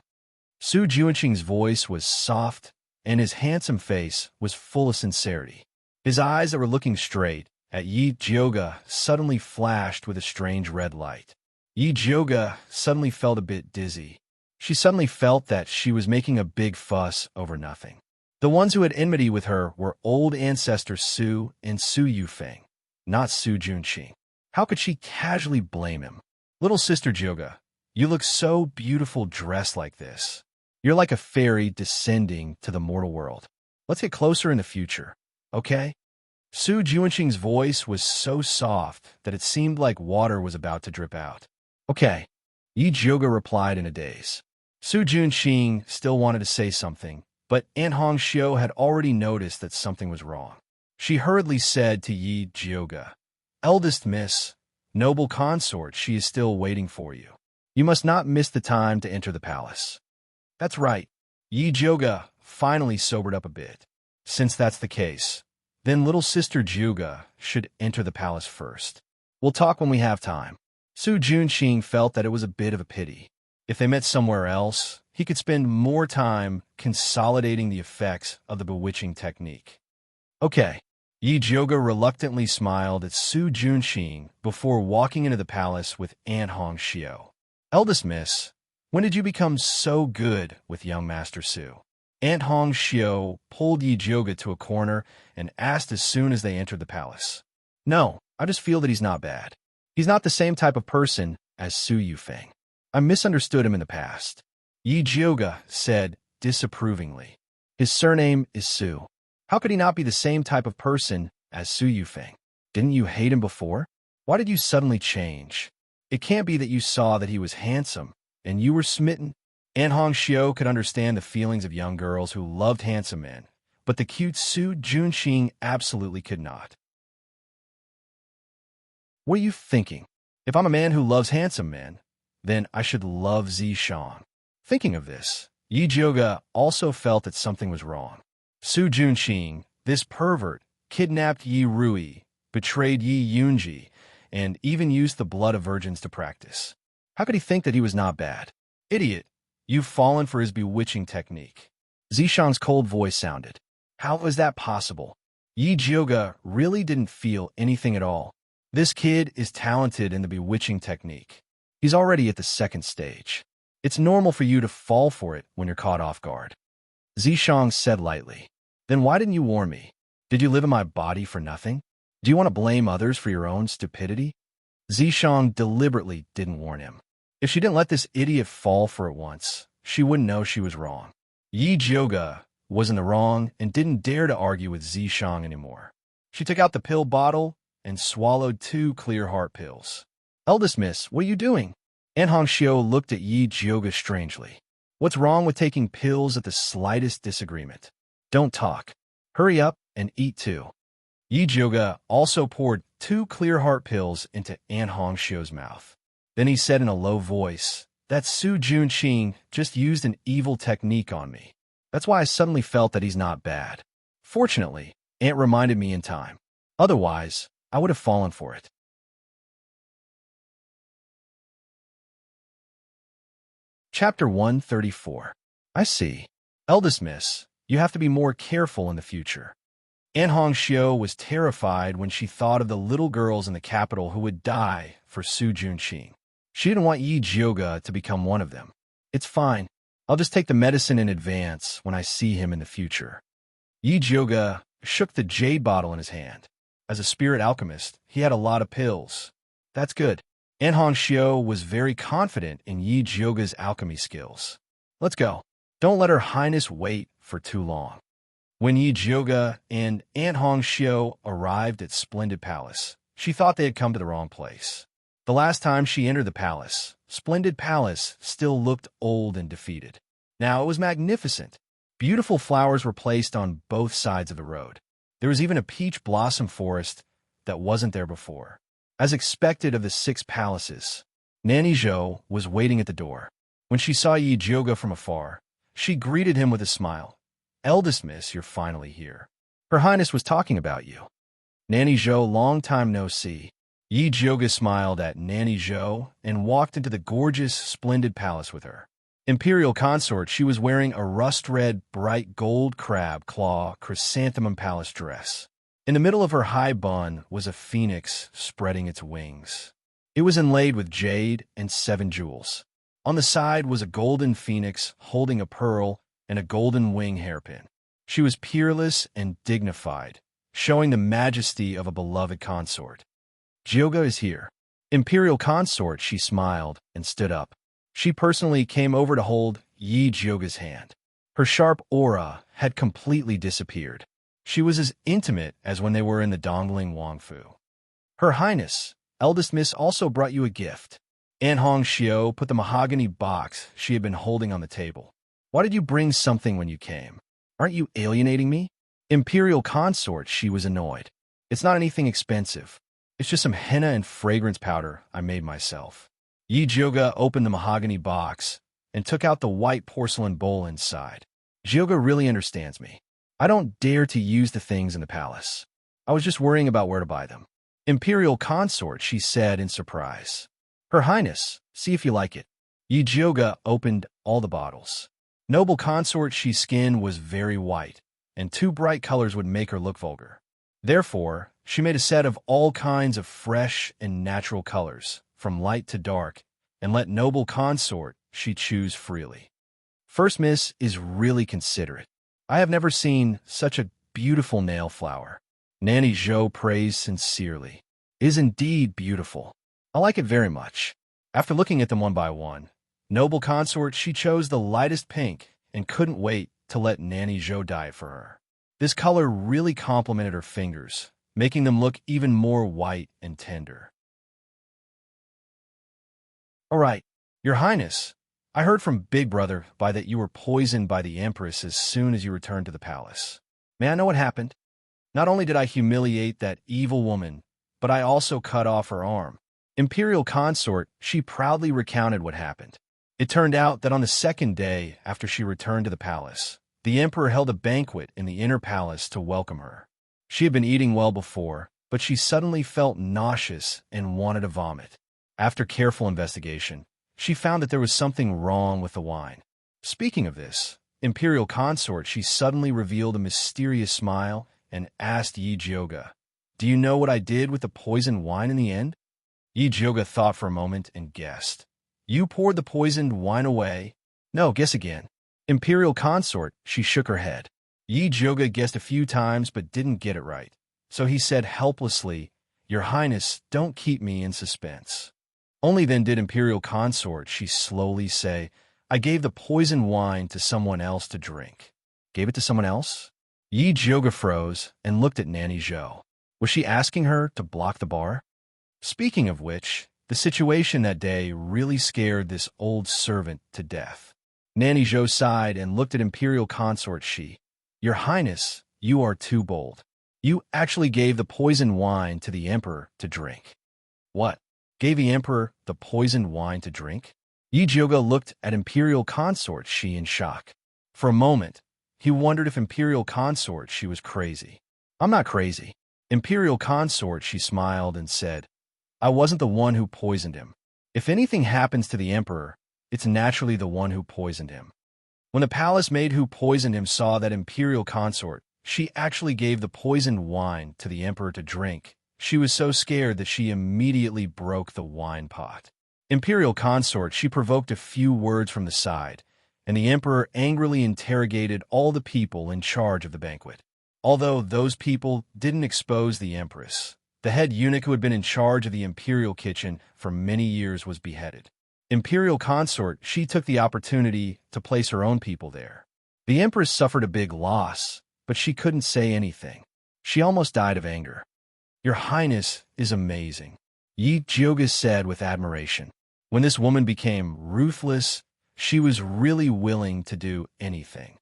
Su Juanqing's voice was soft, and his handsome face was full of sincerity. His eyes that were looking straight at Yi Jyoga suddenly flashed with a strange red light. Yi Jyoga suddenly felt a bit dizzy. She suddenly felt that she was making a big fuss over nothing. The ones who had enmity with her were old ancestor Su and Su Yufeng, not Su Junqing. How could she casually blame him? Little sister Jyoga, you look so beautiful dressed like this. You're like a fairy descending to the mortal world. Let's get closer in the future, okay? Su Juanqing's voice was so soft that it seemed like water was about to drip out. Okay, Yi Jyoga replied in a daze. Su Juanqing still wanted to say something, but Aunt Hongxiu had already noticed that something was wrong. She hurriedly said to Yi Jyoga, "Eldest miss, noble consort, she is still waiting for you. You must not miss the time to enter the palace." That's right. Yi Jyoga finally sobered up a bit. Since that's the case, then little sister Jyoga should enter the palace first. We'll talk when we have time. Su Juanqing felt that it was a bit of a pity. If they met somewhere else, he could spend more time consolidating the effects of the bewitching technique. Okay. Yi Jyoga reluctantly smiled at Su Juanqing before walking into the palace with Aunt Hongxiu. Eldest miss, when did you become so good with young Master Su? Aunt Hongxiu pulled Yi Jyoga to a corner and asked as soon as they entered the palace. No, I just feel that he's not bad. He's not the same type of person as Su Yufeng. I misunderstood him in the past. Yi Jyoga said disapprovingly. His surname is Su. How could he not be the same type of person as Su Yufeng? Didn't you hate him before? Why did you suddenly change? It can't be that you saw that he was handsome, and you were smitten. Aunt Hongxiu could understand the feelings of young girls who loved handsome men, but the cute Su Juanqing absolutely could not. What are you thinking? If I'm a man who loves handsome men, then I should love Zishang. Thinking of this, Yi Jyoga also felt that something was wrong. Su Juanqing, this pervert, kidnapped Yi Rui, betrayed Yi Yunji, and even used the blood of virgins to practice. How could he think that he was not bad? Idiot, you've fallen for his bewitching technique. Zishang's cold voice sounded. How was that possible? Yi Jyoga really didn't feel anything at all. This kid is talented in the bewitching technique. He's already at the second stage. It's normal for you to fall for it when you're caught off guard. Zishang said lightly. Then why didn't you warn me? Did you live in my body for nothing? Do you want to blame others for your own stupidity? Zishang deliberately didn't warn him. If she didn't let this idiot fall for it once, she wouldn't know she was wrong. Yi Jyoga was in the wrong and didn't dare to argue with Zishang anymore. She took out the pill bottle and swallowed 2 clear heart pills. Eldest miss, what are you doing? Aunt Hongxiu looked at Yi Jyoga strangely. What's wrong with taking pills at the slightest disagreement? Don't talk. Hurry up and eat too. Yi Jyoga also poured 2 clear heart pills into Aunt Hongxiu's mouth. Then he said in a low voice, that Su Juanqing just used an evil technique on me. That's why I suddenly felt that he's not bad. Fortunately, Aunt reminded me in time. Otherwise, I would have fallen for it. Chapter 134. I see. Eldest miss, you have to be more careful in the future. Aunt Hongxiu was terrified when she thought of the little girls in the capital who would die for Su Juanqing. She didn't want Yi Jyoga to become one of them. It's fine. I'll just take the medicine in advance when I see him in the future. Yi Jyoga shook the jade bottle in his hand. As a spirit alchemist, he had a lot of pills. That's good. Aunt Hongxiu was very confident in Yi Jyoga's alchemy skills. Let's go. Don't let Her Highness wait for too long. When Yi Jyoga and Aunt Hongxiu arrived at Splendid Palace, she thought they had come to the wrong place. The last time she entered the palace, Splendid Palace still looked old and defeated. Now it was magnificent. Beautiful flowers were placed on both sides of the road. There was even a peach blossom forest that wasn't there before. As expected of the 6 palaces, Nanny Zhou was waiting at the door. When she saw Yi Jyoga from afar, She greeted him with a smile. "Eldest Miss, you're finally here. Her Highness was talking about you." "Nanny Zhou, long time no see." Yi Jioga smiled at Nanny Zhou and walked into the gorgeous, splendid palace with her. Imperial consort, she was wearing a rust-red, bright gold crab claw chrysanthemum palace dress. In the middle of her high bun was a phoenix spreading its wings. It was inlaid with jade and 7 jewels. On the side was a golden phoenix holding a pearl and a golden wing hairpin. She was peerless and dignified, showing the majesty of a beloved consort. "Jioga is here." Imperial consort, she smiled and stood up. She personally came over to hold Yi Jioga's hand. Her sharp aura had completely disappeared. She was as intimate as when they were in the Dongling Wangfu. "Her Highness, Eldest Miss also brought you a gift." An Hong Xiao put the mahogany box she had been holding on the table. "Why did you bring something when you came? Aren't you alienating me?" Imperial consort, she was annoyed. "It's not anything expensive. It's just some henna and fragrance powder I made myself." Yi Jioga opened the mahogany box and took out the white porcelain bowl inside. "Jioga really understands me. I don't dare to use the things in the palace. I was just worrying about where to buy them." Imperial consort, she said in surprise. "Her Highness, see if you like it." Yi Jioga opened all the bottles. Noble consort, she's skin was very white, and 2 bright colors would make her look vulgar. Therefore, she made a set of all kinds of fresh and natural colors, from light to dark, and let noble consort she choose freely. "First Miss is really considerate. I have never seen such a beautiful nail flower." Nanny Zhou praised sincerely. "It is indeed beautiful. I like it very much." After looking at them one by one, noble consort, she chose the lightest pink and couldn't wait to let Nanny Zhou dye it for her. This color really complemented her fingers, making them look even more white and tender. "All right, Your Highness, I heard from Big Brother that you were poisoned by the Empress as soon as you returned to the palace. May I know what happened? Not only did I humiliate that evil woman, but I also cut off her arm." Imperial consort, she proudly recounted what happened. It turned out that on the 2nd day after she returned to the palace, the emperor held a banquet in the inner palace to welcome her. She had been eating well before, but she suddenly felt nauseous and wanted to vomit. After careful investigation, she found that there was something wrong with the wine. Speaking of this, Imperial consort, she suddenly revealed a mysterious smile and asked Yi Jioga, "Do you know what I did with the poisoned wine in the end?" Yi Jioga thought for a moment and guessed. "You poured the poisoned wine away?" "No, guess again." Imperial consort, she shook her head. Yi Jioga guessed a few times but didn't get it right. So he said helplessly, "Your Highness, don't keep me in suspense." Only then did Imperial consort, she slowly say, "I gave the poisoned wine to someone else to drink." "Gave it to someone else?" Yi Jioga froze and looked at Nanny Zhou. Was she asking her to block the bar? Speaking of which, the situation that day really scared this old servant to death. Nanny Zhou sighed and looked at Imperial consort she. "Your Highness, you are too bold. You actually gave the poisoned wine to the emperor to drink." "What? Gave the emperor the poisoned wine to drink?" Yi Jioga looked at Imperial consort she in shock. For a moment, he wondered if Imperial consort she was crazy. "I'm not crazy." Imperial consort, she smiled and said, "I wasn't the one who poisoned him. If anything happens to the emperor, it's naturally the one who poisoned him." When the palace maid who poisoned him saw that Imperial consort, she actually gave the poisoned wine to the emperor to drink, she was so scared that she immediately broke the wine pot. Imperial consort, she provoked a few words from the side, and the emperor angrily interrogated all the people in charge of the banquet. Although those people didn't expose the empress, the head eunuch who had been in charge of the imperial kitchen for many years was beheaded. Imperial consort, she took the opportunity to place her own people there. The empress suffered a big loss, but she couldn't say anything. She almost died of anger. "Your Highness is amazing," Yi Jioga said with admiration. When this woman became ruthless, she was really willing to do anything.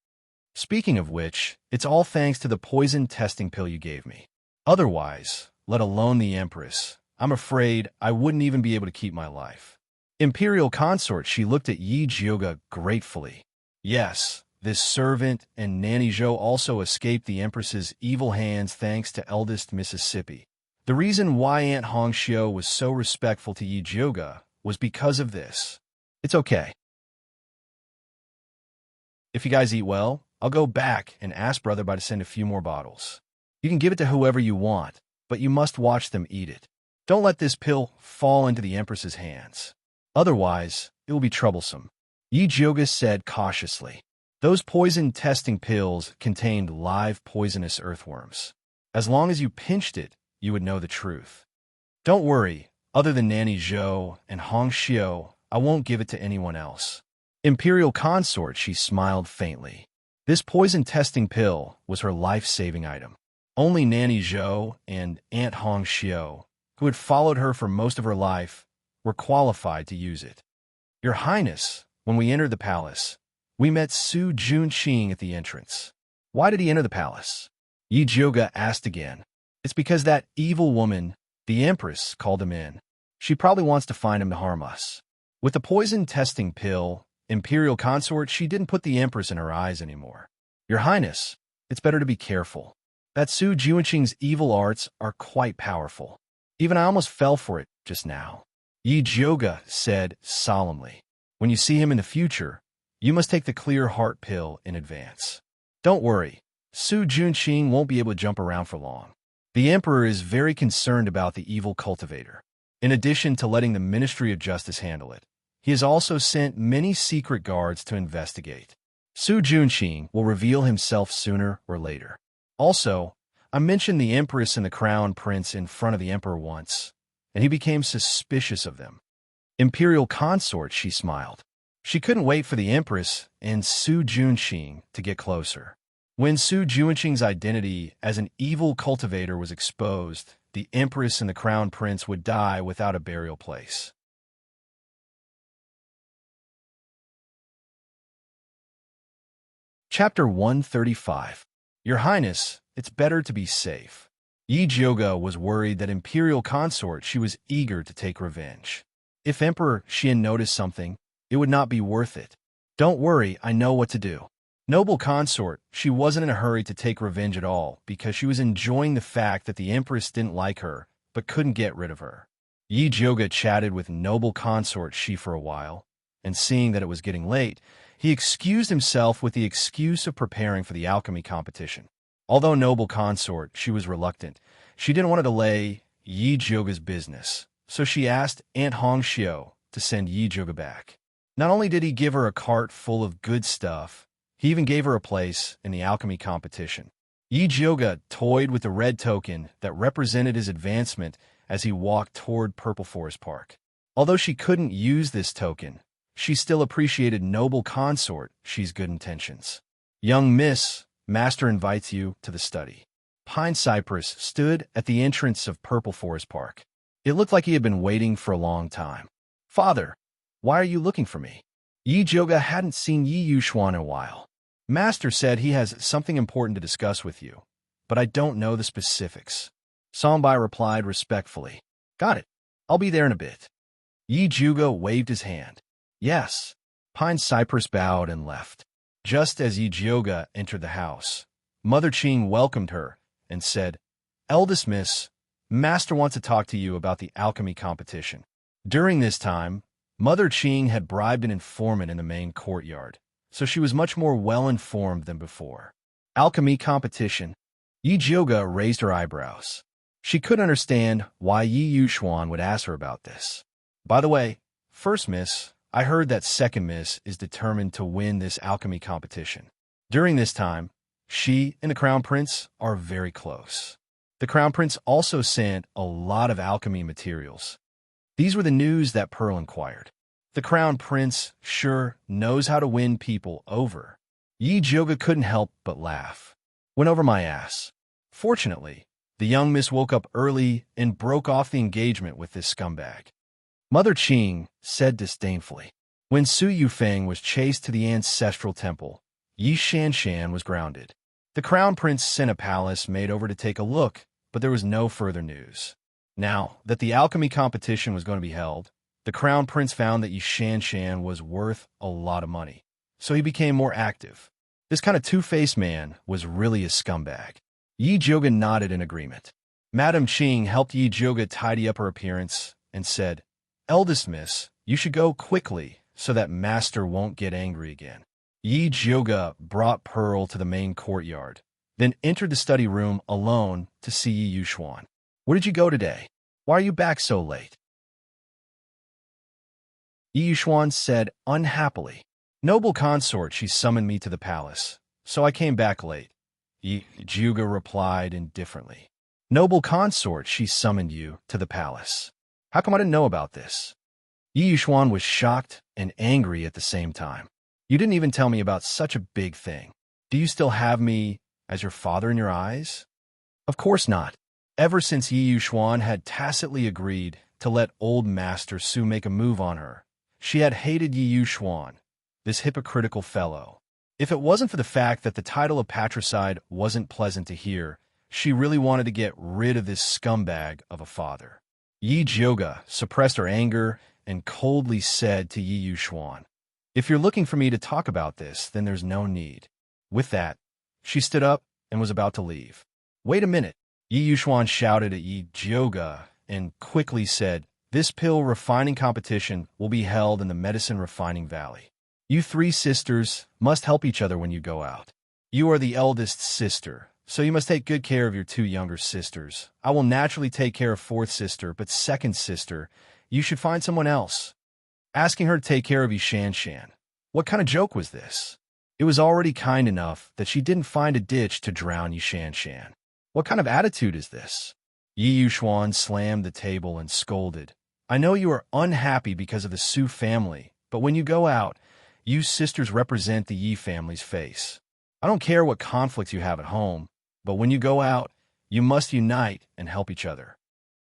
"Speaking of which, it's all thanks to the poison testing pill you gave me. Otherwise, let alone the empress, I'm afraid I wouldn't even be able to keep my life." Imperial consort, she looked at Yi Jioga gratefully. Yes, this servant and Nanny Zhou also escaped the Empress's evil hands thanks to eldest Mississippi. The reason why Aunt Hongxiu was so respectful to Yi Zhuge was because of this. It's okay. If you guys eat well, I'll go back and ask Brother Bai to send a few more bottles. You can give it to whoever you want, but you must watch them eat it. Don't let this pill fall into the Empress's hands. Otherwise, it will be troublesome. Yi Zhuge said cautiously. Those poison testing pills contained live poisonous earthworms. As long as you pinched it, you would know the truth. Don't worry, other than Nanny Zhou and Hongxiu, I won't give it to anyone else. Imperial consort, she smiled faintly. This poison testing pill was her life-saving item. Only Nanny Zhou and Aunt Hongxiu, who had followed her for most of her life, were qualified to use it. Your Highness, when we entered the palace, we met Su Junqing at the entrance. Why did he enter the palace? Yi Zhuge asked again. It's because that evil woman, the Empress, called him in. She probably wants to find him to harm us. With the poison testing pill, Imperial consort, she didn't put the Empress in her eyes anymore. Your Highness, it's better to be careful. That Su Junqing's evil arts are quite powerful. Even I almost fell for it just now. Yi Zhuge said solemnly. When you see him in the future, you must take the clear heart pill in advance. Don't worry, Su Junqing won't be able to jump around for long. The Emperor is very concerned about the evil cultivator. In addition to letting the Ministry of Justice handle it, he has also sent many secret guards to investigate. Su Junqing will reveal himself sooner or later. Also, I mentioned the Empress and the Crown Prince in front of the Emperor once, and he became suspicious of them. Imperial consort, she smiled. She couldn't wait for the Empress and Su Junqing to get closer. When Su Junqing's identity as an evil cultivator was exposed, the Empress and the Crown Prince would die without a burial place. Chapter 135. Your Highness, it's better to be safe. Yi Zhuge was worried that Imperial consort, she was eager to take revenge. If Emperor Xian noticed something, it would not be worth it. Don't worry, I know what to do. Noble consort, she wasn't in a hurry to take revenge at all because she was enjoying the fact that the Empress didn't like her but couldn't get rid of her. Yi Zhuge chatted with noble consort Shi for a while, and seeing that it was getting late, he excused himself with the excuse of preparing for the alchemy competition. Although noble consort, she was reluctant. She didn't want to delay Yi Zhuge's business, so she asked Aunt Hongxiu to send Yi Zhuge back. Not only did he give her a cart full of good stuff, he even gave her a place in the alchemy competition. Yi Zhuge toyed with the red token that represented his advancement as he walked toward Purple Forest Park. Although she couldn't use this token, she still appreciated noble consort Shi's good intentions. Young Miss, Master invites you to the study. Pine Cypress stood at the entrance of Purple Forest Park. It looked like he had been waiting for a long time. Father, why are you looking for me? Yi Zhuge hadn't seen Yi Yuxuan in a while. Master said he has something important to discuss with you, but I don't know the specifics. Songbai replied respectfully. Got it. I'll be there in a bit. Yi Zhuge waved his hand. Yes. Pine Cypress bowed and left. Just as Yi Zhuge entered the house, Mother Qing welcomed her and said, Eldest Miss, Master wants to talk to you about the alchemy competition. During this time, Mother Qing had bribed an informant in the main courtyard, so she was much more well-informed than before. Alchemy competition. Yi Zhuge raised her eyebrows. She couldn't understand why Yi Yuxuan would ask her about this. By the way, first miss, I heard that second miss is determined to win this alchemy competition. During this time, she and the Crown Prince are very close. The Crown Prince also sent a lot of alchemy materials. These were the news that Pearl inquired. The Crown Prince sure knows how to win people over. Yi Zhuge couldn't help but laugh. Went over my ass. Fortunately, the young miss woke up early and broke off the engagement with this scumbag. Mother Qing said disdainfully. When Su Yufeng was chased to the ancestral temple, Yi Shanshan was grounded. The Crown Prince sent a palace maid over to take a look, but there was no further news. Now that the alchemy competition was going to be held, the Crown Prince found that Yi Shanshan was worth a lot of money, so he became more active. This kind of two-faced man was really a scumbag. Yi Jioga nodded in agreement. Madame Qing helped Yi Jioga tidy up her appearance and said, "Eldest miss, you should go quickly so that master won't get angry again." Yi Jioga brought Pearl to the main courtyard, then entered the study room alone to see Yi Yuxuan. "Where did you go today? Why are you back so late?" Yi Yuxuan said unhappily. "Noble consort, she summoned me to the palace, so I came back late." Yi Jioga replied indifferently. "Noble consort, she summoned you to the palace. How come I didn't know about this?" Yi Yuxuan was shocked and angry at the same time. "You didn't even tell me about such a big thing. Do you still have me as your father in your eyes?" "Of course not." Ever since Yi Yuxuan had tacitly agreed to let old Master Su make a move on her, she had hated Yi Yuxuan, this hypocritical fellow. If it wasn't for the fact that the title of patricide wasn't pleasant to hear, she really wanted to get rid of this scumbag of a father. Yi Jioga suppressed her anger and coldly said to Yi Yuxuan, "If you're looking for me to talk about this, then there's no need." With that, she stood up and was about to leave. "Wait a minute," Yi Yuxuan shouted at Yi Jioga and quickly said, "This pill refining competition will be held in the Medicine Refining Valley. You three sisters must help each other when you go out. You are the eldest sister, so you must take good care of your two younger sisters. I will naturally take care of fourth sister, but second sister, you should find someone else." Asking her to take care of Shan. What kind of joke was this? It was already kind enough that she didn't find a ditch to drown Shan. What kind of attitude is this? Yi Yuxuan slammed the table and scolded. "I know you are unhappy because of the Su family, but when you go out, you sisters represent the Yi family's face. I don't care what conflicts you have at home, but when you go out, you must unite and help each other."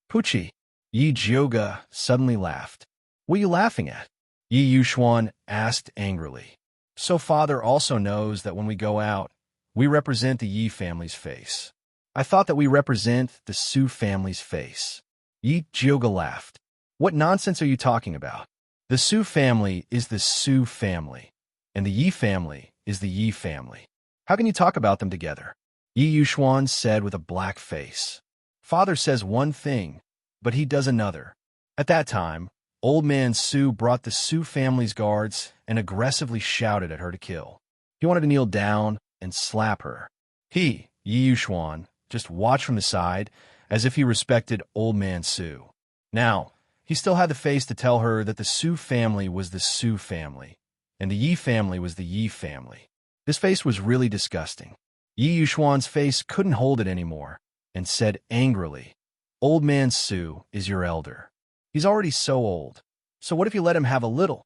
"Puchi," Yi Jioga suddenly laughed. "What are you laughing at?" Yi Yuxuan asked angrily. "So father also knows that when we go out, we represent the Yi family's face. I thought that we represent the Su family's face." Yi Jioga laughed. "What nonsense are you talking about? The Su family is the Su family, and the Yi family is the Yi family. How can you talk about them together?" Yi Yuxuan said with a black face. "Father says one thing, but he does another." At that time, Old Man Su brought the Su family's guards and aggressively shouted at her to kill. He wanted to kneel down and slap her. Yi Yuxuan, just watched from the side as if he respected Old Man Su. Now, he still had the face to tell her that the Su family was the Su family, and the Yi family was the Yi family. This face was really disgusting. Yi Yuxuan's face couldn't hold it anymore, and said angrily, "Old Man Su is your elder. He's already so old. So what if you let him have a little?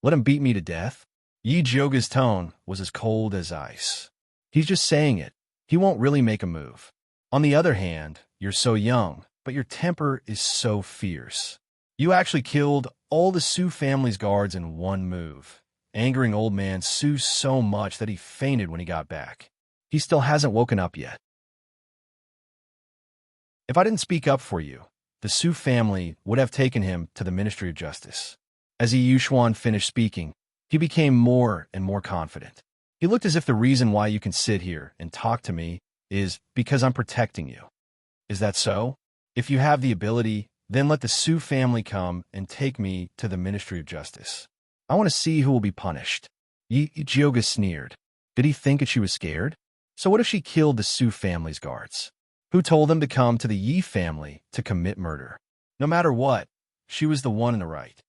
Let him beat me to death?" Yi Jioga's tone was as cold as ice. "He's just saying it. He won't really make a move. On the other hand, you're so young, but your temper is so fierce. You actually killed all the Su family's guards in one move, angering Old Man Su so much that he fainted when he got back. He still hasn't woken up yet. If I didn't speak up for you, the Su family would have taken him to the Ministry of Justice." As Yi Yuxuan finished speaking, he became more and more confident. "He looked as if the reason why you can sit here and talk to me is because I'm protecting you. Is that so? If you have the ability, then let the Su family come and take me to the Ministry of Justice. I want to see who will be punished." Yi Jioga sneered. Did he think that she was scared? So what if she killed the Su family's guards? Who told them to come to the Yi family to commit murder? No matter what, she was the one in the right.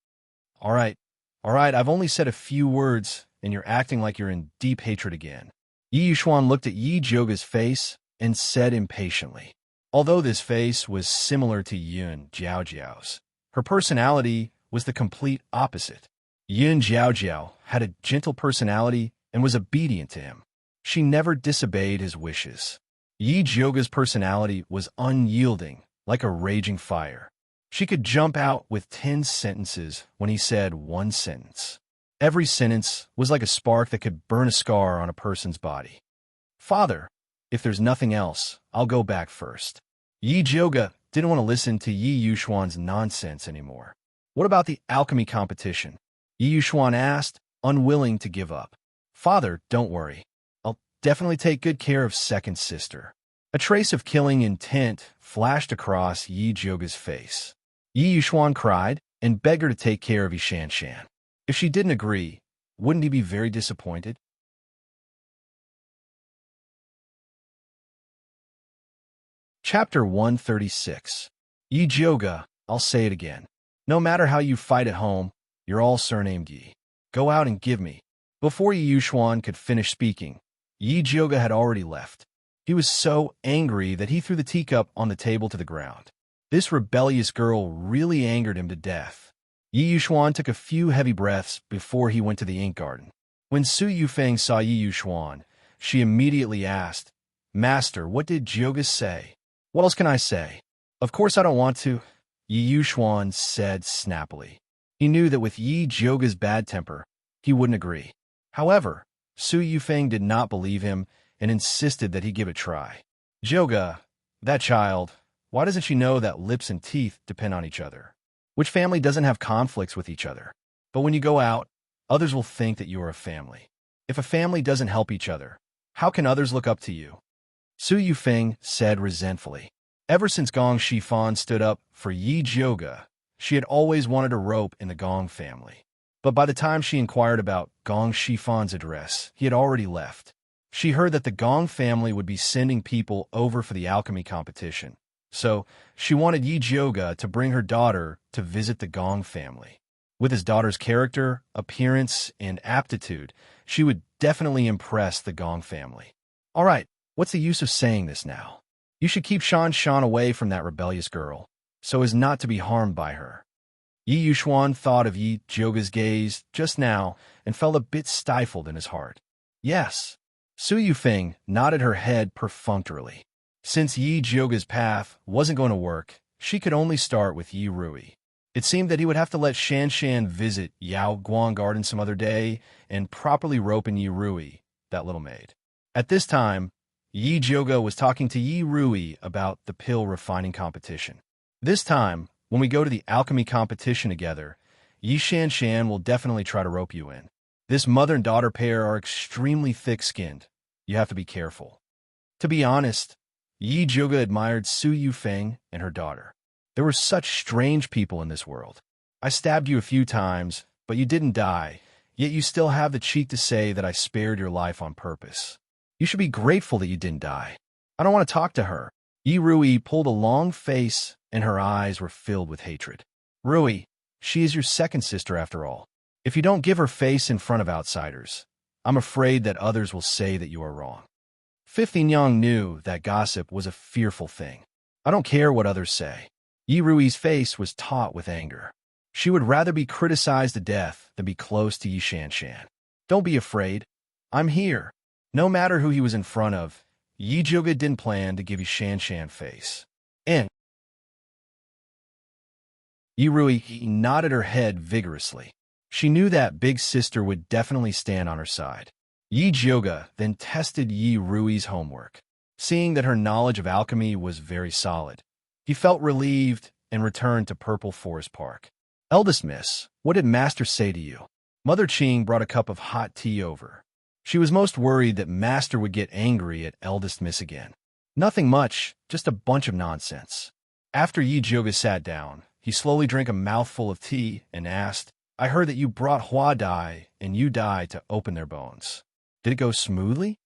All right, I've only said a few words, and you're acting like you're in deep hatred again." Yi Yuxuan looked at Yi Jioga's face and said impatiently. Although this face was similar to Yun Jiaojiao's, her personality was the complete opposite. Yun Jiaojiao had a gentle personality and was obedient to him. She never disobeyed his wishes. Yi Jioga's personality was unyielding, like a raging fire. She could jump out with 10 sentences when he said one sentence. Every sentence was like a spark that could burn a scar on a person's body. "Father, if there's nothing else, I'll go back first." Yi Jioga didn't want to listen to Yi Yuxuan's nonsense anymore. "What about the alchemy competition?" Yi Yuxuan asked, unwilling to give up. Father, don't worry. I'll definitely take good care of second sister. A trace of killing intent flashed across Yi Jioga's face. Yi Yuxuan cried and begged her to take care of Yi Shanshan. If she didn't agree, wouldn't he be very disappointed? Chapter 136. Yi Jioga, I'll say it again. No matter how you fight at home, you're all surnamed Yi. Go out and give me. Before Yi Yuxuan could finish speaking, Yi Jioga had already left. He was so angry that he threw the teacup on the table to the ground. This rebellious girl really angered him to death. Yi Yuxuan took a few heavy breaths before he went to the ink garden. When Su Yufeng saw Yi Yuxuan, she immediately asked, Master, what did Jioga say? What else can I say? Of course I don't want to, Yi Yuxuan said snappily. He knew that with Yi Jioga's bad temper, he wouldn't agree. However, Su Yufeng did not believe him and insisted that he give it a try. Jioga, that child, why doesn't she know that lips and teeth depend on each other? Which family doesn't have conflicts with each other? But when you go out, others will think that you are a family. If a family doesn't help each other, how can others look up to you? Su Yufeng said resentfully. Ever since Gong Shifan stood up for Yi Jioga, she had always wanted a rope in the Gong family. But by the time she inquired about Gong Shifan's address, he had already left. She heard that the Gong family would be sending people over for the alchemy competition, so she wanted Yi Jioga to bring her daughter to visit the Gong family. With his daughter's character, appearance, and aptitude, she would definitely impress the Gong family. All right, what's the use of saying this now? You should keep Shan away from that rebellious girl, so as not to be harmed by her. Yi Yuxuan thought of Yi Jioga's gaze just now and felt a bit stifled in his heart. Yes. Su Yufeng nodded her head perfunctorily. Since Yi Jioga's path wasn't going to work, she could only start with Yi Rui. It seemed that he would have to let Shanshan visit Yao Guang Garden some other day and properly rope in Yi Rui, that little maid. At this time, Yi Jioga was talking to Yi Rui about the pill refining competition. This time, when we go to the alchemy competition together, Yi Shanshan will definitely try to rope you in. This mother and daughter pair are extremely thick-skinned. You have to be careful. To be honest, Yi Jioga admired Su Yufeng and her daughter. There were such strange people in this world. I stabbed you a few times, but you didn't die, yet you still have the cheek to say that I spared your life on purpose. You should be grateful that you didn't die. I don't want to talk to her. Yi Rui pulled a long face, and her eyes were filled with hatred. Rui, she is your second sister after all. If you don't give her face in front of outsiders, I'm afraid that others will say that you are wrong. Fifth Yang knew that gossip was a fearful thing. I don't care what others say. Yi Rui's face was taut with anger. She would rather be criticized to death than be close to Yi Shanshan. Don't be afraid. I'm here. No matter who he was in front of, Yi Jioga didn't plan to give Yi Shanshan face. And Yi Rui nodded her head vigorously. She knew that big sister would definitely stand on her side. Yi Jioga then tested Yi Rui's homework. Seeing that her knowledge of alchemy was very solid, he felt relieved and returned to Purple Forest Park. Eldest Miss, what did Master say to you? Mother Qing brought a cup of hot tea over. She was most worried that Master would get angry at Eldest Miss again. Nothing much, just a bunch of nonsense. After Yi Jioga sat down, he slowly drank a mouthful of tea and asked, I heard that you brought Hua Dai and Yu Dai to open their bones. Did it go smoothly?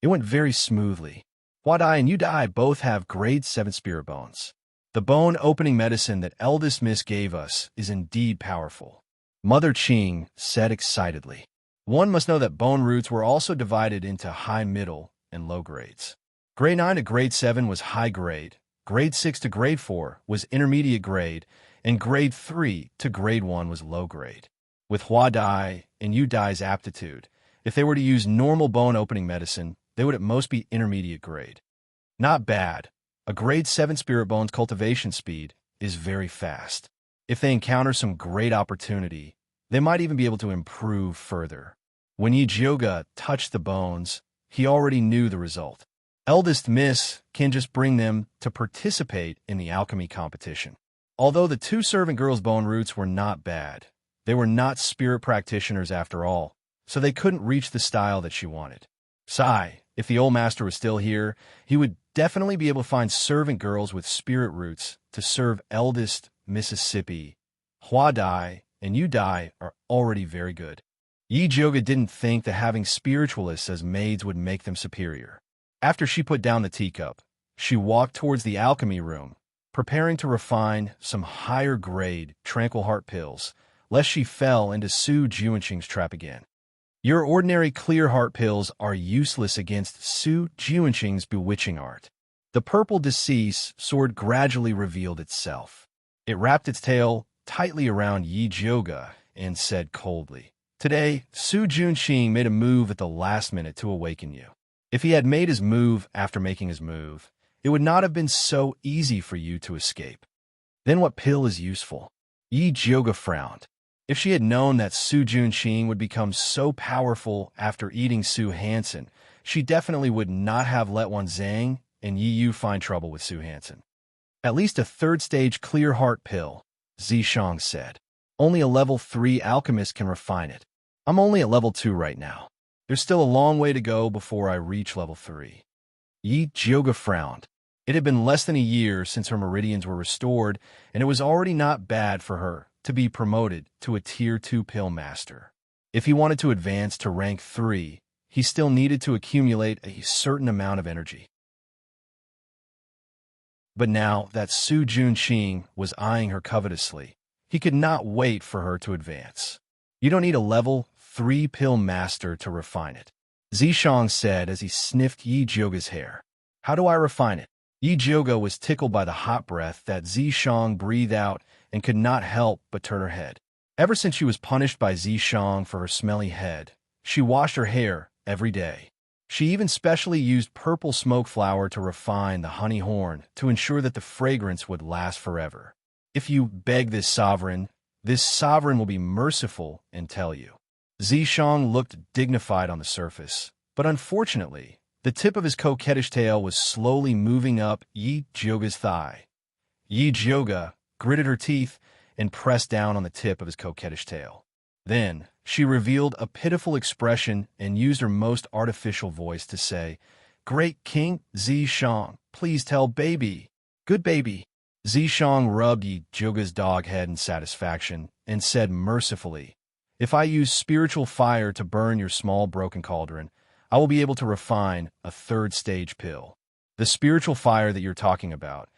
It went very smoothly. Hua Dai and Yu Dai both have grade 7 spirit bones. The bone-opening medicine that Eldest Miss gave us is indeed powerful. Mother Qing said excitedly. One must know that bone roots were also divided into high, middle, and low grades. Grade 9 to grade 7 was high grade, grade 6 to grade 4 was intermediate grade, and grade 3 to grade 1 was low grade. With Hua Dai and Yu Dai's aptitude, if they were to use normal bone-opening medicine, they would at most be intermediate grade. Not bad. A grade 7 spirit bone's cultivation speed is very fast. If they encounter some great opportunity, they might even be able to improve further. When Yi Jioga touched the bones, he already knew the result. Eldest Miss can just bring them to participate in the alchemy competition. Although the two servant girls' bone roots were not bad, they were not spirit practitioners after all, so they couldn't reach the style that she wanted. Sigh, if the old master was still here, he would definitely be able to find servant girls with spirit roots to serve eldest Mississippi. Hua Dai and Yu Dai are already very good. Yi Jioga didn't think that having spiritualists as maids would make them superior. After she put down the teacup, she walked towards the alchemy room, preparing to refine some higher-grade tranquil heart pills, lest she fell into Su Juanqing's trap again. Your ordinary clear heart pills are useless against Su Juanqing's bewitching art. The purple decease sword gradually revealed itself. It wrapped its tail tightly around Yi Jioga and said coldly, "Today, Su Juanqing made a move at the last minute to awaken you. If he had made his move after making his move, it would not have been so easy for you to escape. Then what pill is useful?" Yi Jioga frowned. If she had known that Su Juanqing would become so powerful after eating Su Hansen, she definitely would not have let Wan Zhang and Yi Yu find trouble with Su Hansen. "At least a third-stage clear heart pill," Zishang said. "Only a level 3 alchemist can refine it. I'm only at level 2 right now. There's still a long way to go before I reach level 3. Yi Jioga frowned. It had been less than a year since her meridians were restored, and it was already not bad for her to be promoted to a Tier 2 pill master. If he wanted to advance to rank 3, he still needed to accumulate a certain amount of energy. But now that Su Juanqing was eyeing her covetously, he could not wait for her to advance. "You don't need a level 3 pill master to refine it," Zishang said as he sniffed Yi Jioga's hair. "How do I refine it?" Yi Jioga was tickled by the hot breath that Zishang breathed out and could not help but turn her head. Ever since she was punished by Zishang for her smelly head, she washed her hair every day. She even specially used purple smoke flower to refine the honey horn to ensure that the fragrance would last forever. "If you beg this sovereign will be merciful and tell you." Zishang looked dignified on the surface, but unfortunately, the tip of his coquettish tail was slowly moving up Yi Jioga's thigh. Yi Jioga gritted her teeth and pressed down on the tip of his coquettish tail. Then she revealed a pitiful expression and used her most artificial voice to say, "Great King Zishang, please tell baby. Good baby." Zishang rubbed Yi Jioga's dog head in satisfaction and said mercifully, "If I use spiritual fire to burn your small broken cauldron, I will be able to refine a third-stage pill." "The spiritual fire that you're talking about,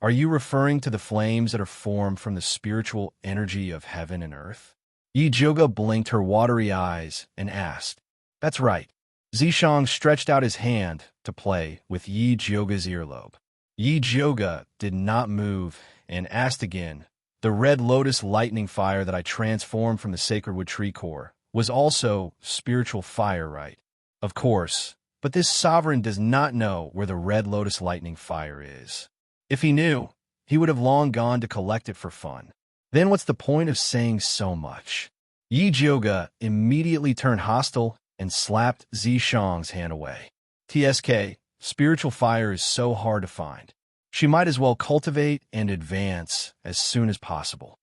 are you referring to the flames that are formed from the spiritual energy of heaven and earth?" Yi Jioga blinked her watery eyes and asked. "That's right." Zishang stretched out his hand to play with Yi Jioga's earlobe. Yi Jioga did not move and asked again, "The red lotus lightning fire that I transformed from the sacred wood tree core was also spiritual fire, right?" "Of course, but this sovereign does not know where the red lotus lightning fire is. If he knew, he would have long gone to collect it for fun. Then what's the point of saying so much?" Yi Jioga immediately turned hostile and slapped Zishang's hand away. "TSK, spiritual fire is so hard to find. She might as well cultivate and advance as soon as possible."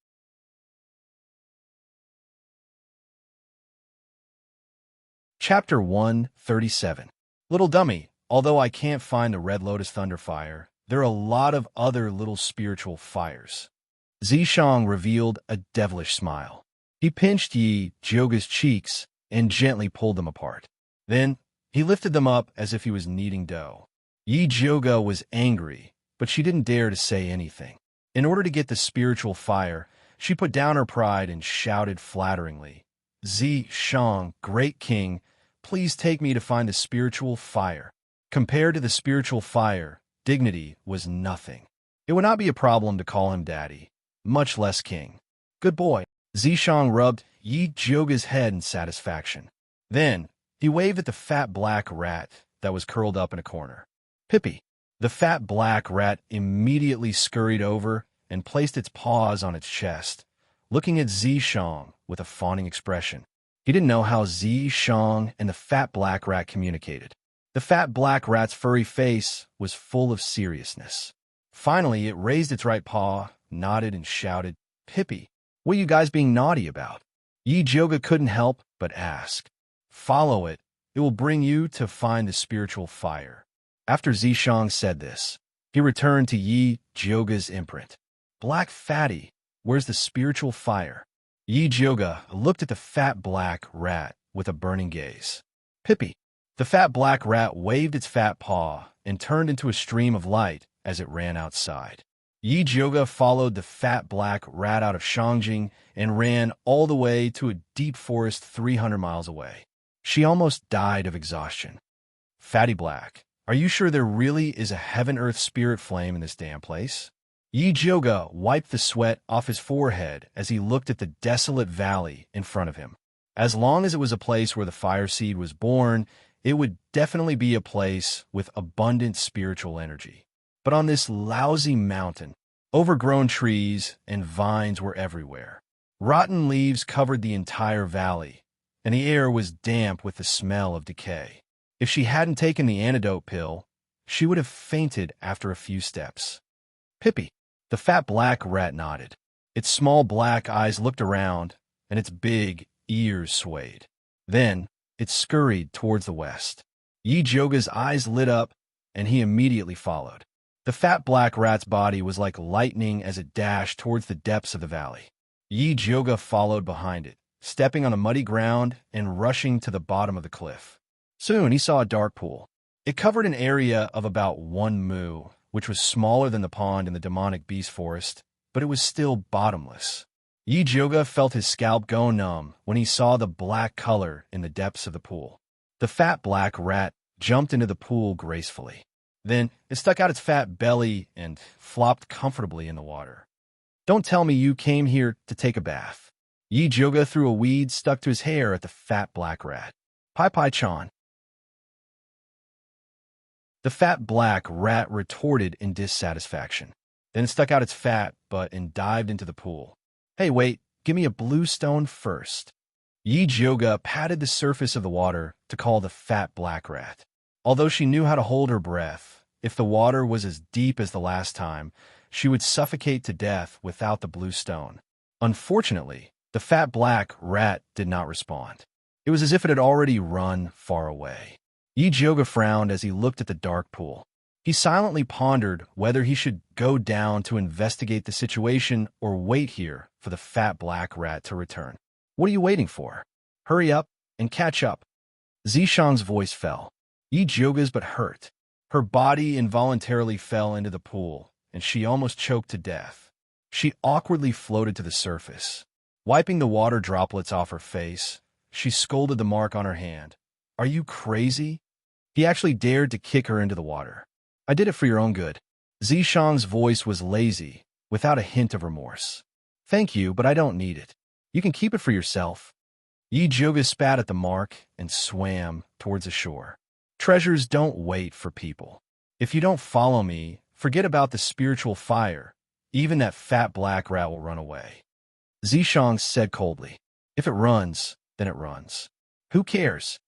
Chapter 137. Little dummy, although I can't find the Red Lotus Thunderfire, there are a lot of other little spiritual fires. Zishang revealed a devilish smile. He pinched Yi Jioga's cheeks and gently pulled them apart. Then he lifted them up as if he was kneading dough. Yi Jioga was angry, but she didn't dare to say anything. In order to get the spiritual fire, she put down her pride and shouted flatteringly, "Zishang, great king, please take me to find the spiritual fire." Compared to the spiritual fire, dignity was nothing. It would not be a problem to call him daddy, much less king. "Good boy." Zishang rubbed Yi Jioga's head in satisfaction. Then he waved at the fat black rat that was curled up in a corner. "Pippi." The fat black rat immediately scurried over and placed its paws on its chest, looking at Zishang with a fawning expression. He didn't know how Zishang and the fat black rat communicated. The fat black rat's furry face was full of seriousness. Finally, it raised its right paw, nodded, and shouted, "Pippi, what are you guys being naughty about?" Yi Jioga couldn't help but ask. Follow it. It will bring you to find the spiritual fire. After Zishang said this, he returned to Yi Jioga's imprint. Black fatty, where's the spiritual fire? Yi Jioga looked at the fat black rat with a burning gaze. Pippi. The fat black rat waved its fat paw and turned into a stream of light as it ran outside. Yi Jioga followed the fat black rat out of Shangjing and ran all the way to a deep forest 300 miles away. She almost died of exhaustion. Fatty Black, are you sure there really is a heaven-earth spirit flame in this damn place? Yi Jioga wiped the sweat off his forehead as he looked at the desolate valley in front of him. As long as it was a place where the fire seed was born, it would definitely be a place with abundant spiritual energy. But on this lousy mountain, overgrown trees and vines were everywhere. Rotten leaves covered the entire valley, and the air was damp with the smell of decay. If she hadn't taken the antidote pill, she would have fainted after a few steps. Pippi. The fat black rat nodded. Its small black eyes looked around, and its big ears swayed. Then, it scurried towards the west. Yi Jioga's eyes lit up, and he immediately followed. The fat black rat's body was like lightning as it dashed towards the depths of the valley. Yi Jioga followed behind it, stepping on the muddy ground and rushing to the bottom of the cliff. Soon he saw a dark pool. It covered an area of about 1 mu, which was smaller than the pond in the demonic beast forest, but it was still bottomless. Yi Jioga felt his scalp go numb when he saw the black color in the depths of the pool. The fat black rat jumped into the pool gracefully. Then it stuck out its fat belly and flopped comfortably in the water. Don't tell me you came here to take a bath. Yi Jioga threw a weed stuck to his hair at the fat black rat. Pai Pai Chan. The fat black rat retorted in dissatisfaction. Then it stuck out its fat butt and dived into the pool. Hey, wait, give me a blue stone first. Yi Jioga patted the surface of the water to call the fat black rat. Although she knew how to hold her breath, if the water was as deep as the last time, she would suffocate to death without the blue stone. Unfortunately, the fat black rat did not respond. It was as if it had already run far away. Yi Jioga frowned as he looked at the dark pool. He silently pondered whether he should go down to investigate the situation or wait here for the fat black rat to return. What are you waiting for? Hurry up and catch up. Zishang's voice fell. Yi Jioga's but hurt. Her body involuntarily fell into the pool, and she almost choked to death. She awkwardly floated to the surface. Wiping the water droplets off her face, she scolded the mark on her hand. Are you crazy? He actually dared to kick her into the water. I did it for your own good. Zishang's voice was lazy, without a hint of remorse. Thank you, but I don't need it. You can keep it for yourself. Yi Jioga spat at the mark and swam towards the shore. Treasures don't wait for people. If you don't follow me, forget about the spiritual fire. Even that fat black rat will run away. Zishang said coldly. If it runs, then it runs. Who cares?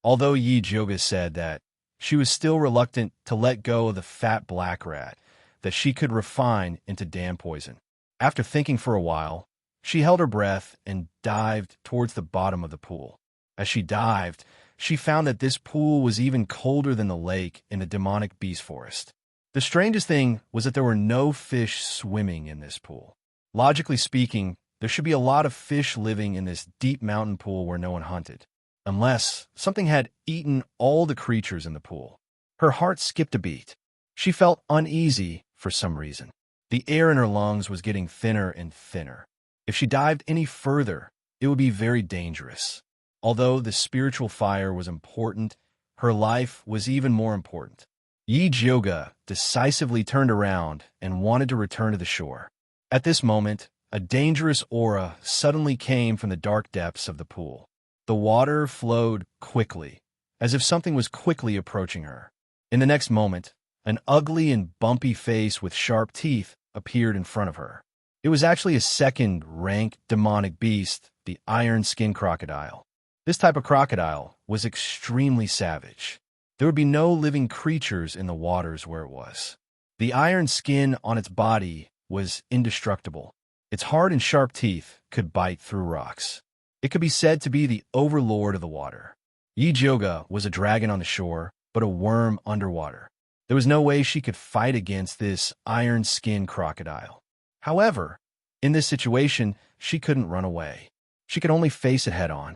Although Yi Jioga said that, she was still reluctant to let go of the fat black rat that she could refine into damn poison. After thinking for a while, she held her breath and dived towards the bottom of the pool. As she dived, she found that this pool was even colder than the lake in the demonic beast forest. The strangest thing was that there were no fish swimming in this pool. Logically speaking, there should be a lot of fish living in this deep mountain pool where no one hunted, unless something had eaten all the creatures in the pool. Her heart skipped a beat. She felt uneasy for some reason. The air in her lungs was getting thinner and thinner. If she dived any further, it would be very dangerous. Although the spiritual fire was important, her life was even more important. Yi Jioga decisively turned around and wanted to return to the shore. At this moment, a dangerous aura suddenly came from the dark depths of the pool. The water flowed quickly, as if something was quickly approaching her. In the next moment, an ugly and bumpy face with sharp teeth appeared in front of her. It was actually a second rank demonic beast, the iron skin crocodile. This type of crocodile was extremely savage. There would be no living creatures in the waters where it was. The iron skin on its body was indestructible. Its hard and sharp teeth could bite through rocks. It could be said to be the overlord of the water. Yi Jioga was a dragon on the shore, but a worm underwater. There was no way she could fight against this iron-skinned crocodile. However, in this situation, she couldn't run away. She could only face it head-on.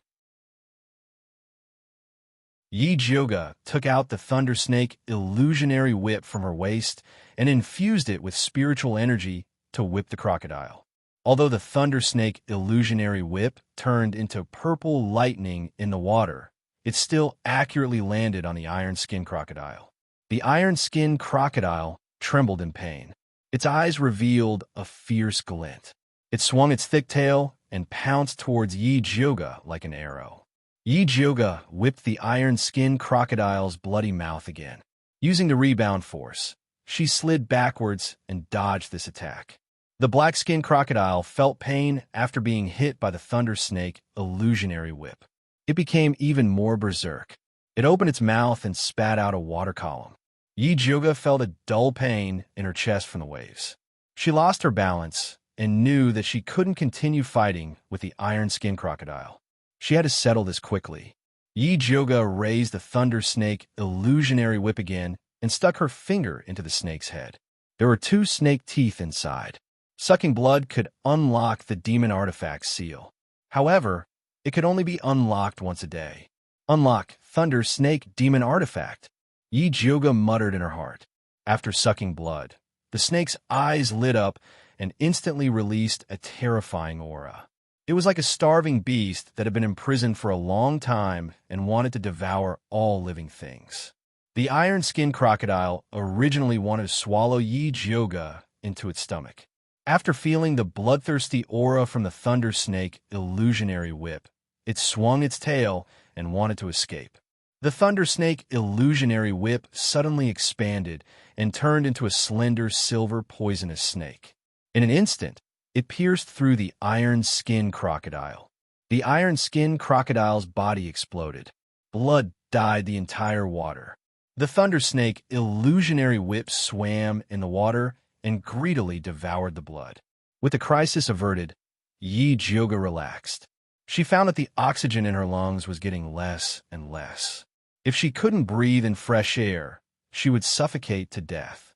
Yi Jioga took out the Thunder Snake illusionary whip from her waist and infused it with spiritual energy to whip the crocodile. Although the Thunder Snake illusionary whip turned into purple lightning in the water, it still accurately landed on the iron-skinned crocodile. The iron-skinned crocodile trembled in pain. Its eyes revealed a fierce glint. It swung its thick tail and pounced towards Yi Jioga like an arrow. Yi Jioga whipped the iron-skinned crocodile's bloody mouth again. Using the rebound force, she slid backwards and dodged this attack. The black-skinned crocodile felt pain after being hit by the Thunder Snake illusionary whip. It became even more berserk. It opened its mouth and spat out a water column. Yi Jioga felt a dull pain in her chest from the waves. She lost her balance and knew that she couldn't continue fighting with the iron-skinned crocodile. She had to settle this quickly. Yi Jioga raised the Thunder Snake illusionary whip again and stuck her finger into the snake's head. There were 2 snake teeth inside. Sucking blood could unlock the demon artifact seal. However, it could only be unlocked once a day. Unlock Thunder Snake Demon Artifact. Yi Jioga muttered in her heart. After sucking blood, the snake's eyes lit up and instantly released a terrifying aura. It was like a starving beast that had been imprisoned for a long time and wanted to devour all living things. The iron-skinned crocodile originally wanted to swallow Yi Jioga into its stomach. After feeling the bloodthirsty aura from the Thunder Snake illusionary whip, it swung its tail and wanted to escape. The Thunder Snake illusionary whip suddenly expanded and turned into a slender silver poisonous snake. In an instant, it pierced through the iron-skinned crocodile. The iron-skinned crocodile's body exploded. Blood dyed the entire water. The Thunder Snake illusionary whip swam in the water and greedily devoured the blood. With the crisis averted, Yi Jioga relaxed. She found that the oxygen in her lungs was getting less and less. If she couldn't breathe in fresh air, she would suffocate to death.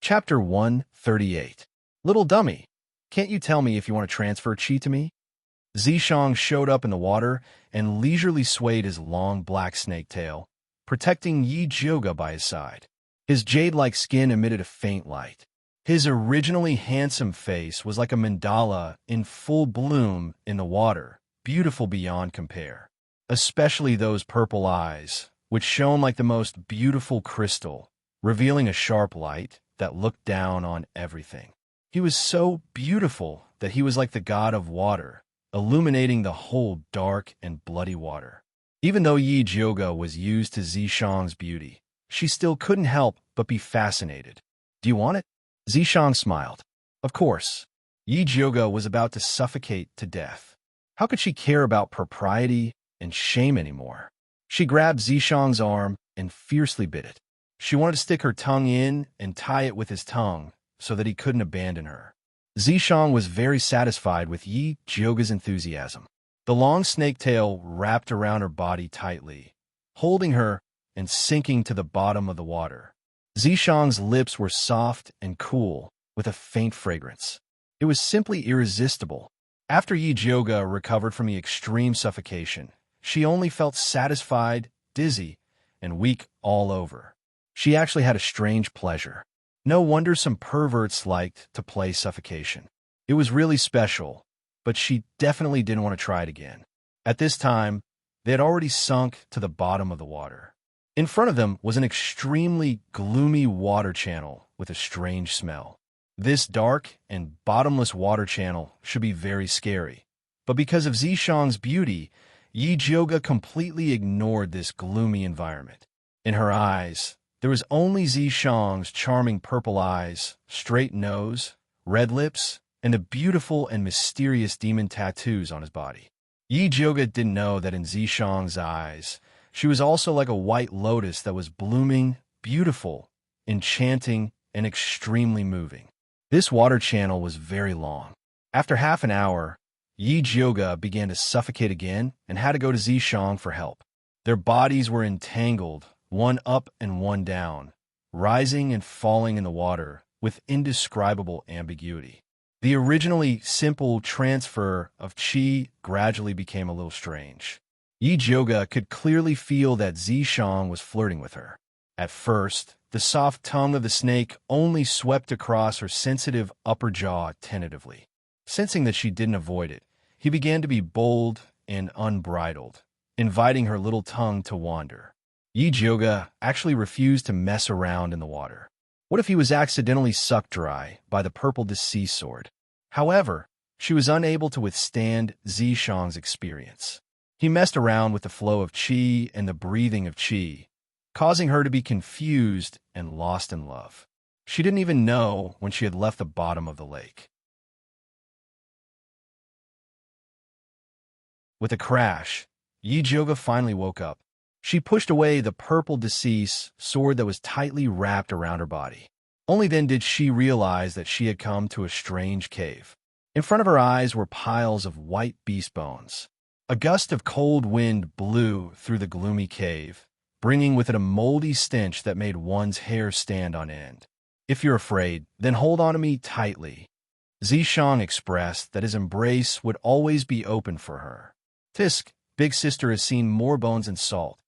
Chapter 138. Little dummy, can't you tell me if you want to transfer chi to me? Zishang showed up in the water and leisurely swayed his long black snake tail, protecting Yi Jioga by his side. His jade-like skin emitted a faint light. His originally handsome face was like a mandala in full bloom in the water, beautiful beyond compare. Especially those purple eyes, which shone like the most beautiful crystal, revealing a sharp light that looked down on everything. He was so beautiful that he was like the god of water, illuminating the whole dark and bloody water. Even though Yi Jioga was used to Zishang's beauty, she still couldn't help but be fascinated. Do you want it? Zishang smiled. Of course. Yi Jioga was about to suffocate to death. How could she care about propriety and shame anymore? She grabbed Zishang's arm and fiercely bit it. She wanted to stick her tongue in and tie it with his tongue so that he couldn't abandon her. Zishang was very satisfied with Yi Jioga's enthusiasm. The long snake tail wrapped around her body tightly, holding her and sinking to the bottom of the water. Zishang's lips were soft and cool, with a faint fragrance. It was simply irresistible. After Yi Jioga recovered from the extreme suffocation, she only felt satisfied, dizzy, and weak all over. She actually had a strange pleasure. No wonder some perverts liked to play suffocation. It was really special, but she definitely didn't want to try it again. At this time, they had already sunk to the bottom of the water. In front of them was an extremely gloomy water channel with a strange smell. This dark and bottomless water channel should be very scary, but because of Zishang's beauty, Yi Jioga completely ignored this gloomy environment. In her eyes, there was only Zishang's charming purple eyes, straight nose, red lips, and the beautiful and mysterious demon tattoos on his body. Yi Jioga didn't know that in Zishang's eyes, she was also like a white lotus that was blooming, beautiful, enchanting, and extremely moving. This water channel was very long. After half an hour, Yi Jioga began to suffocate again and had to go to Zishang for help. Their bodies were entangled, one up and one down, rising and falling in the water with indescribable ambiguity. The originally simple transfer of qi gradually became a little strange. Yi Jioga could clearly feel that Zishang was flirting with her. At first, the soft tongue of the snake only swept across her sensitive upper jaw tentatively. Sensing that she didn't avoid it, he began to be bold and unbridled, inviting her little tongue to wander. Yi Jioga actually refused to mess around in the water. What if he was accidentally sucked dry by the purple deceased sword? However, she was unable to withstand Zishang's experience. He messed around with the flow of qi and the breathing of qi, causing her to be confused and lost in love. She didn't even know when she had left the bottom of the lake. With a crash, Yi Jioga finally woke up. She pushed away the purple deceased sword that was tightly wrapped around her body. Only then did she realize that she had come to a strange cave. In front of her eyes were piles of white beast bones. A gust of cold wind blew through the gloomy cave, bringing with it a moldy stench that made one's hair stand on end. If you're afraid, then hold on to me tightly. Zishang expressed that his embrace would always be open for her. Tisk, big sister has seen more bones than salt.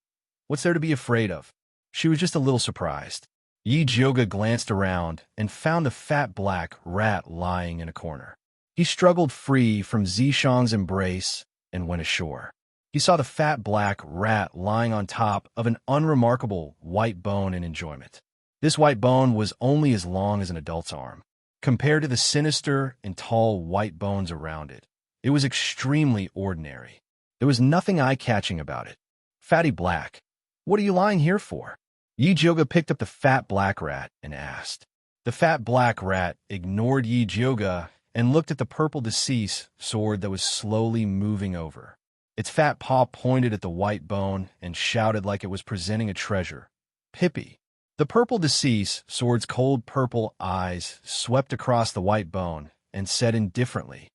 What's there to be afraid of? She was just a little surprised. Yi Jioga glanced around and found a fat black rat lying in a corner. He struggled free from Zishang's embrace and went ashore. He saw the fat black rat lying on top of an unremarkable white bone in enjoyment. This white bone was only as long as an adult's arm. Compared to the sinister and tall white bones around it, it was extremely ordinary. There was nothing eye-catching about it. Fatty Black, what are you lying here for? Yi Jioga picked up the fat black rat and asked. The fat black rat ignored Yi Jioga and looked at the purple deceased sword that was slowly moving over. Its fat paw pointed at the white bone and shouted like it was presenting a treasure. Pippi. The purple deceased sword's cold purple eyes swept across the white bone and said indifferently,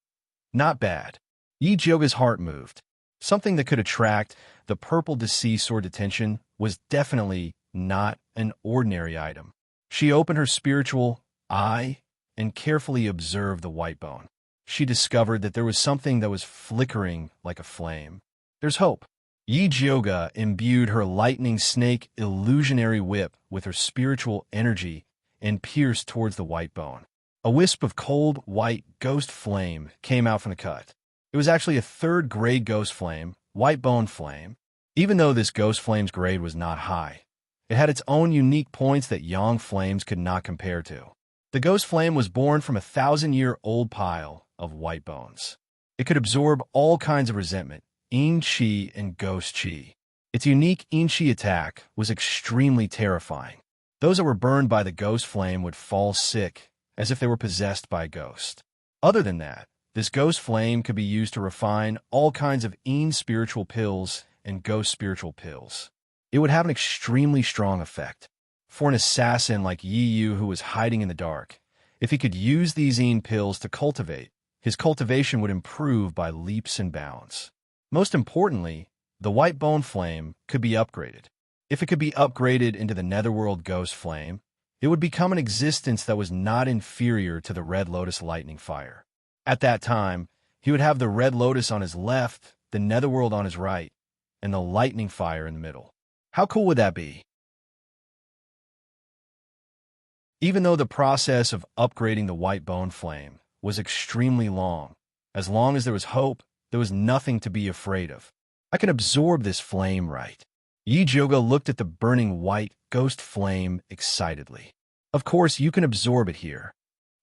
Not bad. Yi Jioga's heart moved. Something that could attract the purple deceased sword's attention was definitely not an ordinary item. She opened her spiritual eye and carefully observed the white bone. She discovered that there was something that was flickering like a flame. There's hope. Yi Jioga imbued her lightning snake illusionary whip with her spiritual energy and pierced towards the white bone. A wisp of cold, white ghost flame came out from the cut. It was actually a third-grade ghost flame, white bone flame. Even though this ghost flame's grade was not high, it had its own unique points that yang flames could not compare to. The ghost flame was born from a 1,000-year-old pile of white bones. It could absorb all kinds of resentment, yin qi and ghost qi. Its unique yin qi attack was extremely terrifying. Those that were burned by the ghost flame would fall sick, as if they were possessed by a ghost. Other than that, this ghost flame could be used to refine all kinds of yin spiritual pills and ghost spiritual pills. It would have an extremely strong effect. For an assassin like Yi Yu who was hiding in the dark, if he could use these yin pills to cultivate, his cultivation would improve by leaps and bounds. Most importantly, the white bone flame could be upgraded. If it could be upgraded into the netherworld ghost flame, it would become an existence that was not inferior to the red lotus lightning fire. At that time, he would have the red lotus on his left, the netherworld on his right, and the lightning fire in the middle. How cool would that be? Even though the process of upgrading the white bone flame was extremely long, as long as there was hope, there was nothing to be afraid of. I can absorb this flame, right? Yi Jioga looked at the burning white ghost flame excitedly. Of course, you can absorb it here.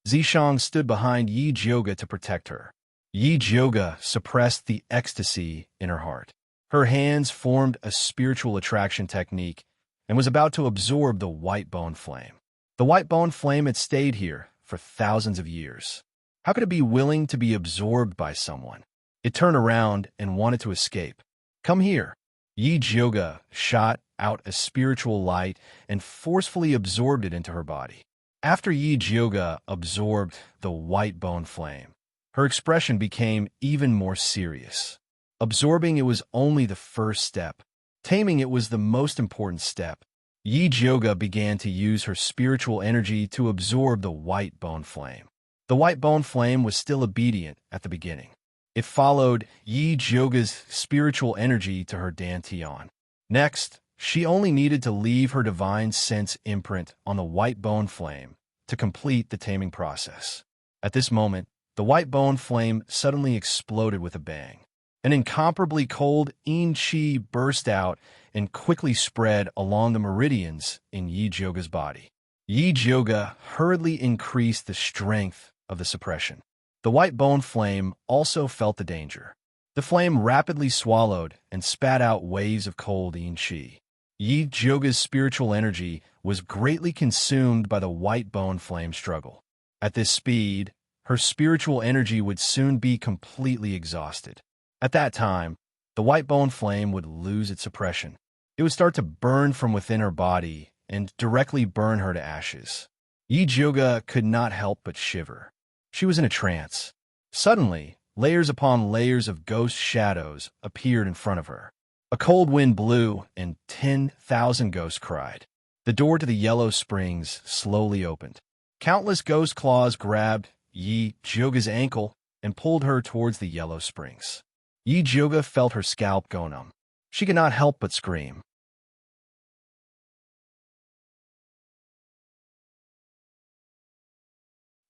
Zishang stood behind Yi Jioga to protect her. Yi Jioga suppressed the ecstasy in her heart. Her hands formed a spiritual attraction technique and was about to absorb the white bone flame. The white bone flame had stayed here for thousands of years. How could it be willing to be absorbed by someone? It turned around and wanted to escape. Come here. Yi Jioga shot out a spiritual light and forcefully absorbed it into her body. After Yi Jioga absorbed the white bone flame, Her expression became even more serious. Absorbing it was only the first step. Taming it was the most important step. Yi Jyoga began to use her spiritual energy to absorb the white bone flame. The white bone flame was still obedient at the beginning. It followed Yi Jyoga's spiritual energy to her dantian. Next, she only needed to leave her divine sense imprint on the white bone flame to complete the taming process. At this moment, the white bone flame suddenly exploded with a bang. An incomparably cold yin qi burst out and quickly spread along the meridians in Yi Jyoga's body. Yi Jyoga hurriedly increased the strength of the suppression. The white bone flame also felt the danger. The flame rapidly swallowed and spat out waves of cold yin qi. Yi Jyoga's spiritual energy was greatly consumed by the white bone flame struggle. At this speed, her spiritual energy would soon be completely exhausted. At that time, the white bone flame would lose its suppression. It would start to burn from within her body and directly burn her to ashes. Yi Jyoga could not help but shiver. She was in a trance. Suddenly, layers upon layers of ghost shadows appeared in front of her. A cold wind blew, and 10,000 ghosts cried. The door to the Yellow Springs slowly opened. Countless ghost claws grabbed Yi Jyoga's ankle and pulled her towards the Yellow Springs. Yi Jyoga felt her scalp go numb. She could not help but scream.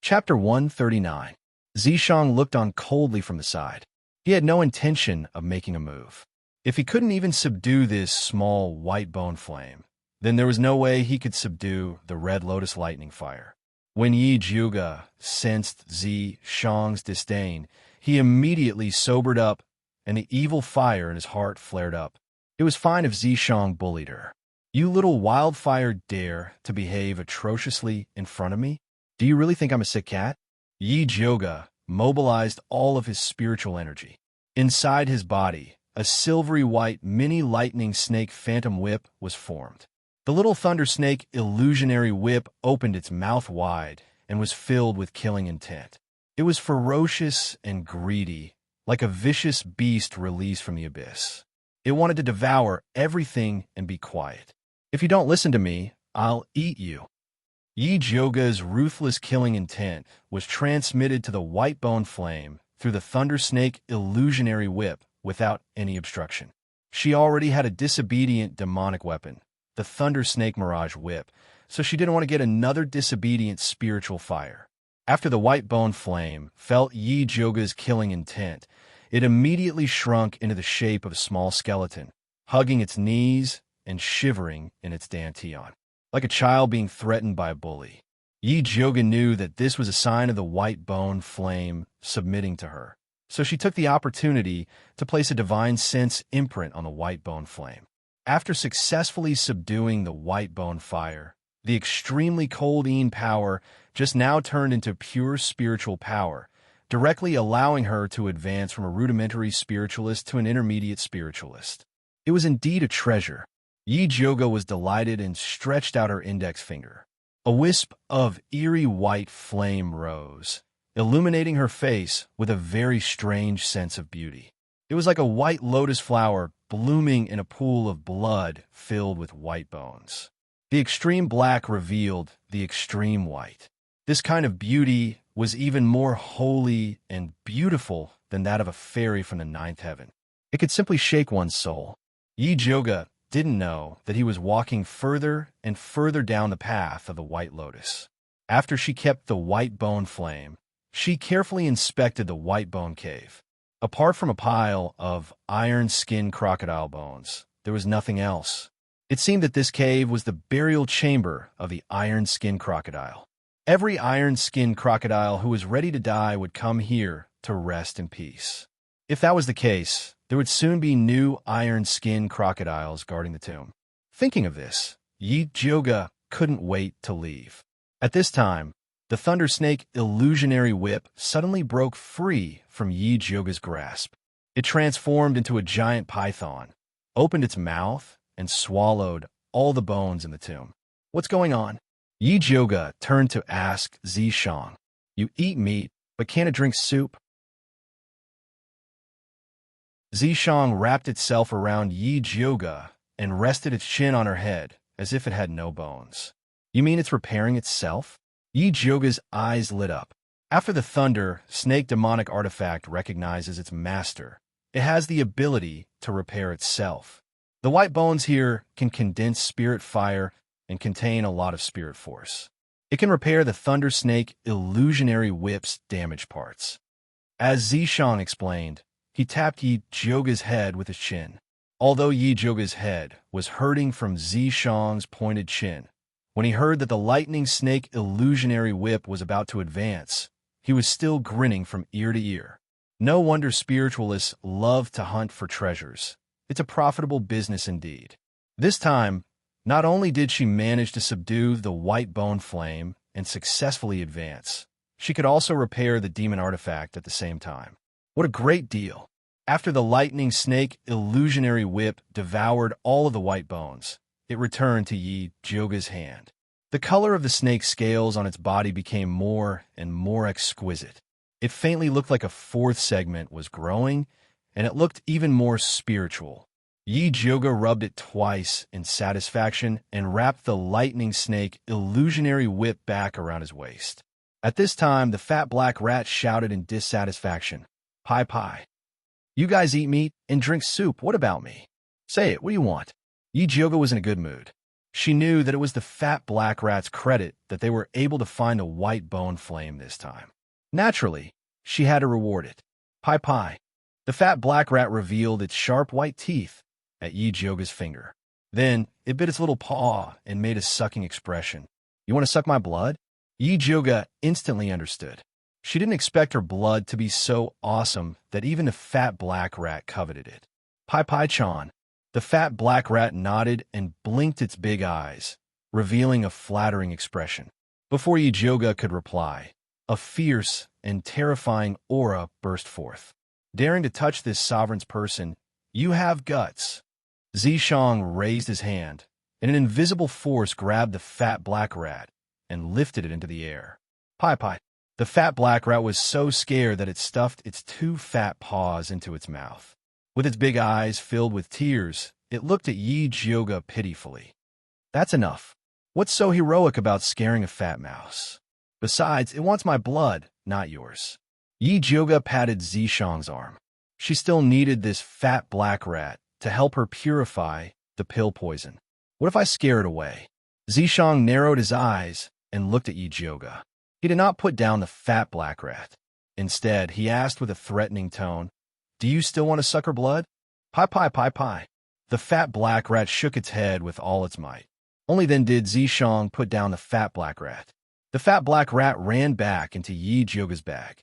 Chapter 139. Zishang looked on coldly from the side. He had no intention of making a move. If he couldn't even subdue this small white bone flame, then there was no way he could subdue the red lotus lightning fire. When Yi Jyoga sensed Zishang's disdain, he immediately sobered up, and the evil fire in his heart flared up. It was fine if Zishang bullied her. "You little wildfire dare to behave atrociously in front of me? Do you really think I'm a sick cat?" Yi Jyoga mobilized all of his spiritual energy. Inside his body, a silvery white mini lightning snake phantom whip was formed. The little thunder snake illusionary whip opened its mouth wide and was filled with killing intent. It was ferocious and greedy, like a vicious beast released from the abyss. It wanted to devour everything and be quiet. "If you don't listen to me, I'll eat you." Yi Jyoga's ruthless killing intent was transmitted to the white bone flame through the thunder snake illusionary whip without any obstruction. She already had a disobedient demonic weapon, the thunder snake mirage whip, so she didn't want to get another disobedient spiritual fire. After the white bone flame felt Yi Jyoga's killing intent, it immediately shrunk into the shape of a small skeleton, hugging its knees and shivering in its dantian. Like a child being threatened by a bully. Yi Jyoga knew that this was a sign of the white bone flame submitting to her, so she took the opportunity to place a divine sense imprint on the white bone flame. After successfully subduing the white bone fire, the extremely cold yin power just now turned into pure spiritual power, directly allowing her to advance from a rudimentary spiritualist to an intermediate spiritualist. It was indeed a treasure. Yi Jyoga was delighted and stretched out her index finger. A wisp of eerie white flame rose, illuminating her face with a very strange sense of beauty. It was like a white lotus flower blooming in a pool of blood filled with white bones. The extreme black revealed the extreme white. This kind of beauty was even more holy and beautiful than that of a fairy from the ninth heaven. It could simply shake one's soul. Yi Jyoga didn't know that he was walking further and further down the path of the white lotus. After she kept the white bone flame, she carefully inspected the white bone cave. Apart from a pile of iron skin crocodile bones, there was nothing else. It seemed that this cave was the burial chamber of the iron skin crocodile. Every iron skin crocodile who was ready to die would come here to rest in peace. If that was the case, there would soon be new iron-skinned crocodiles guarding the tomb. Thinking of this, Yi Jyoga couldn't wait to leave. At this time, the thunder snake illusionary whip suddenly broke free from Yi Jyoga's grasp. It transformed into a giant python, opened its mouth, and swallowed all the bones in the tomb. "What's going on?" Yi Jyoga turned to ask Zishang. "You eat meat, but can't drink soup?" Zishang wrapped itself around Yi Jioga and rested its chin on her head as if it had no bones. You mean it's repairing itself? Yi Jioga's eyes lit up. After the thunder, snake demonic artifact recognizes its master. It has the ability to repair itself. The white bones here can condense spirit fire and contain a lot of spirit force. It can repair the thunder snake illusionary whip's damaged parts. As Zishang explained, he tapped Yi Jioga's head with his chin. Although Yi Jioga's head was hurting from Zishang's pointed chin, when he heard that the lightning snake illusionary whip was about to advance, he was still grinning from ear to ear. No wonder spiritualists love to hunt for treasures. It's a profitable business indeed. This time, not only did she manage to subdue the white bone flame and successfully advance, she could also repair the demon artifact at the same time. What a great deal! After the lightning snake illusionary whip devoured all of the white bones, it returned to Yi Jioga's hand. The color of the snake's scales on its body became more and more exquisite. It faintly looked like a fourth segment was growing, and it looked even more spiritual. Yi Jioga rubbed it twice in satisfaction and wrapped the lightning snake illusionary whip back around his waist. At this time, the fat black rat shouted in dissatisfaction, "Pie pie. You guys eat meat and drink soup. What about me? Say it, what do you want?" Yi Jioga was in a good mood. She knew that it was the fat black rat's credit that they were able to find a white bone flame this time. Naturally, she had to reward it. "Pie pie." The fat black rat revealed its sharp white teeth at Yi Jioga's finger. Then, it bit its little paw and made a sucking expression. "You want to suck my blood?" Yi Jioga instantly understood. She didn't expect her blood to be so awesome that even the fat black rat coveted it. "Pie pie chan." The fat black rat nodded and blinked its big eyes, revealing a flattering expression. Before Yi Jioga could reply, a fierce and terrifying aura burst forth. Daring to touch this sovereign's person, you have guts. Zishang raised his hand, and an invisible force grabbed the fat black rat and lifted it into the air. "Pie pie." The fat black rat was so scared that it stuffed its two fat paws into its mouth. With its big eyes filled with tears, it looked at Yi Jioga pitifully. "That's enough. What's so heroic about scaring a fat mouse? Besides, it wants my blood, not yours." Yi Jioga patted Zishang's arm. She still needed this fat black rat to help her purify the pill poison. What if I scare it away? Zishang narrowed his eyes and looked at Yi Jioga. He did not put down the fat black rat. Instead, he asked with a threatening tone, "Do you still want to suck her blood?" "Pie pie pie pie." The fat black rat shook its head with all its might. Only then did Zishang put down the fat black rat. The fat black rat ran back into Yi Jioga's bag.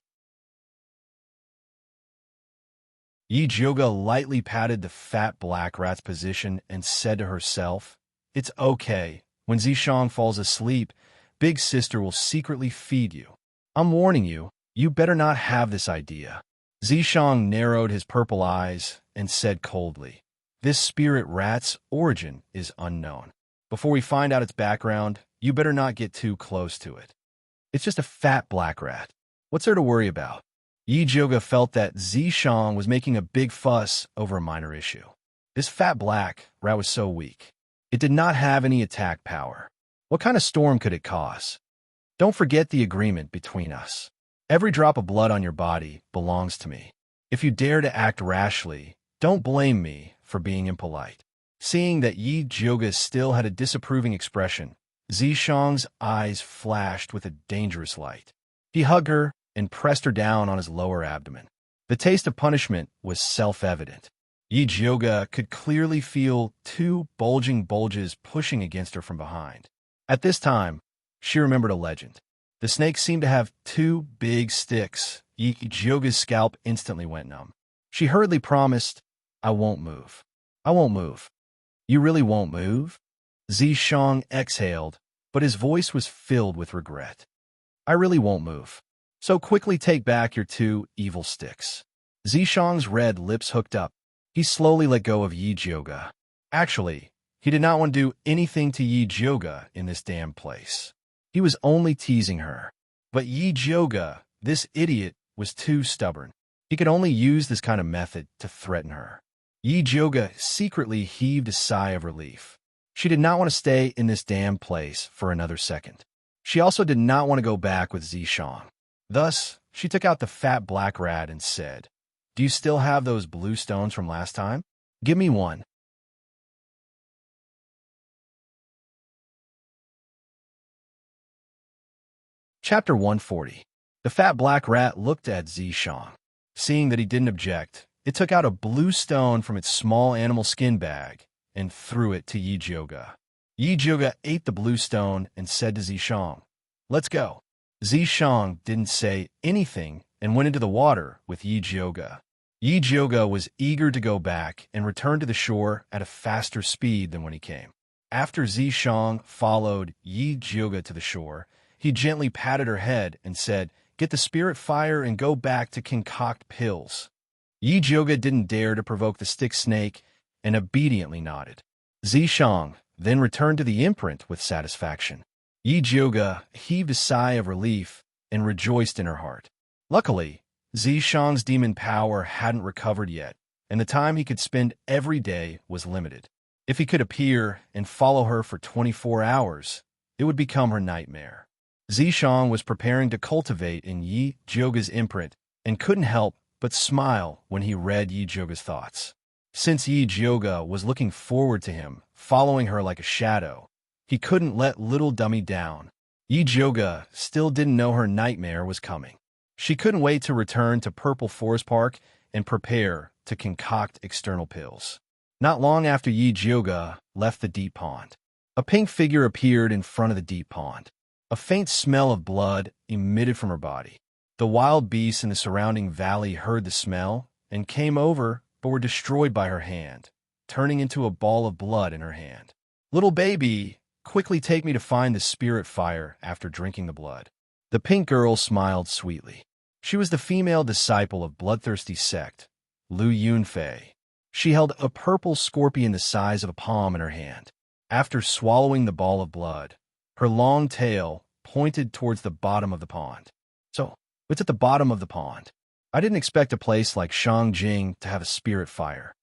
Yi Jioga lightly patted the fat black rat's position and said to herself, "It's okay. When Zishang falls asleep, Big Sister will secretly feed you. I'm warning you, you better not have this idea." Zishang narrowed his purple eyes and said coldly, "This spirit rat's origin is unknown. Before we find out its background, you better not get too close to it. It's just a fat black rat. What's there to worry about?" Yi Jioga felt that Zishang was making a big fuss over a minor issue. This fat black rat was so weak. It did not have any attack power. What kind of storm could it cause? Don't forget the agreement between us. Every drop of blood on your body belongs to me. If you dare to act rashly, don't blame me for being impolite. Seeing that Yi Jioga still had a disapproving expression, Zishang's eyes flashed with a dangerous light. He hugged her and pressed her down on his lower abdomen. The taste of punishment was self-evident. Yi Jioga could clearly feel two bulging bulges pushing against her from behind. At this time, she remembered a legend. The snake seemed to have two big sticks. Yi Jioga's scalp instantly went numb. She hurriedly promised, "I won't move. I won't move." "You really won't move?" Zishang exhaled, but his voice was filled with regret. "I really won't move. So quickly take back your two evil sticks." Zishang's red lips hooked up. He slowly let go of Yi Jioga. Actually, he did not want to do anything to Yi Jioga in this damn place. He was only teasing her. But Yi Jioga, this idiot, was too stubborn. He could only use this kind of method to threaten her. Yi Jioga secretly heaved a sigh of relief. She did not want to stay in this damn place for another second. She also did not want to go back with Zishang. Thus, she took out the fat black rat and said, "Do you still have those blue stones from last time? Give me one." Chapter 140. The fat black rat looked at Zishang. Seeing that he didn't object, it took out a blue stone from its small animal skin bag and threw it to Yi Jioga. Yi Jioga ate the blue stone and said to Zishang, "Let's go." Zishang didn't say anything and went into the water with Yi Jioga. Yi Jioga was eager to go back and return to the shore at a faster speed than when he came. After Zishang followed Yi Jioga to the shore, he gently patted her head and said, "Get the spirit fire and go back to concoct pills." Yi Jioga didn't dare to provoke the stick snake and obediently nodded. Zishang then returned to the imprint with satisfaction. Yi Jioga heaved a sigh of relief and rejoiced in her heart. Luckily, Zishang's demon power hadn't recovered yet, and the time he could spend every day was limited. If he could appear and follow her for 24 hours, it would become her nightmare. Zishang was preparing to cultivate in Yi Jioga's imprint and couldn't help but smile when he read Yi Jioga's thoughts. Since Yi Jioga was looking forward to him, following her like a shadow, he couldn't let little dummy down. Yi Jioga still didn't know her nightmare was coming. She couldn't wait to return to Purple Forest Park and prepare to concoct external pills. Not long after Yi Jioga left the deep pond, a pink figure appeared in front of the deep pond. A faint smell of blood emitted from her body. The wild beasts in the surrounding valley heard the smell and came over, but were destroyed by her hand, turning into a ball of blood in her hand. "Little baby, quickly take me to find the spirit fire after drinking the blood." The pink girl smiled sweetly. She was the female disciple of bloodthirsty sect, Lu Yunfei. She held a purple scorpion the size of a palm in her hand. After swallowing the ball of blood, her long tail pointed towards the bottom of the pond. "So, it's at the bottom of the pond. I didn't expect a place like Shangjing to have a spirit fire."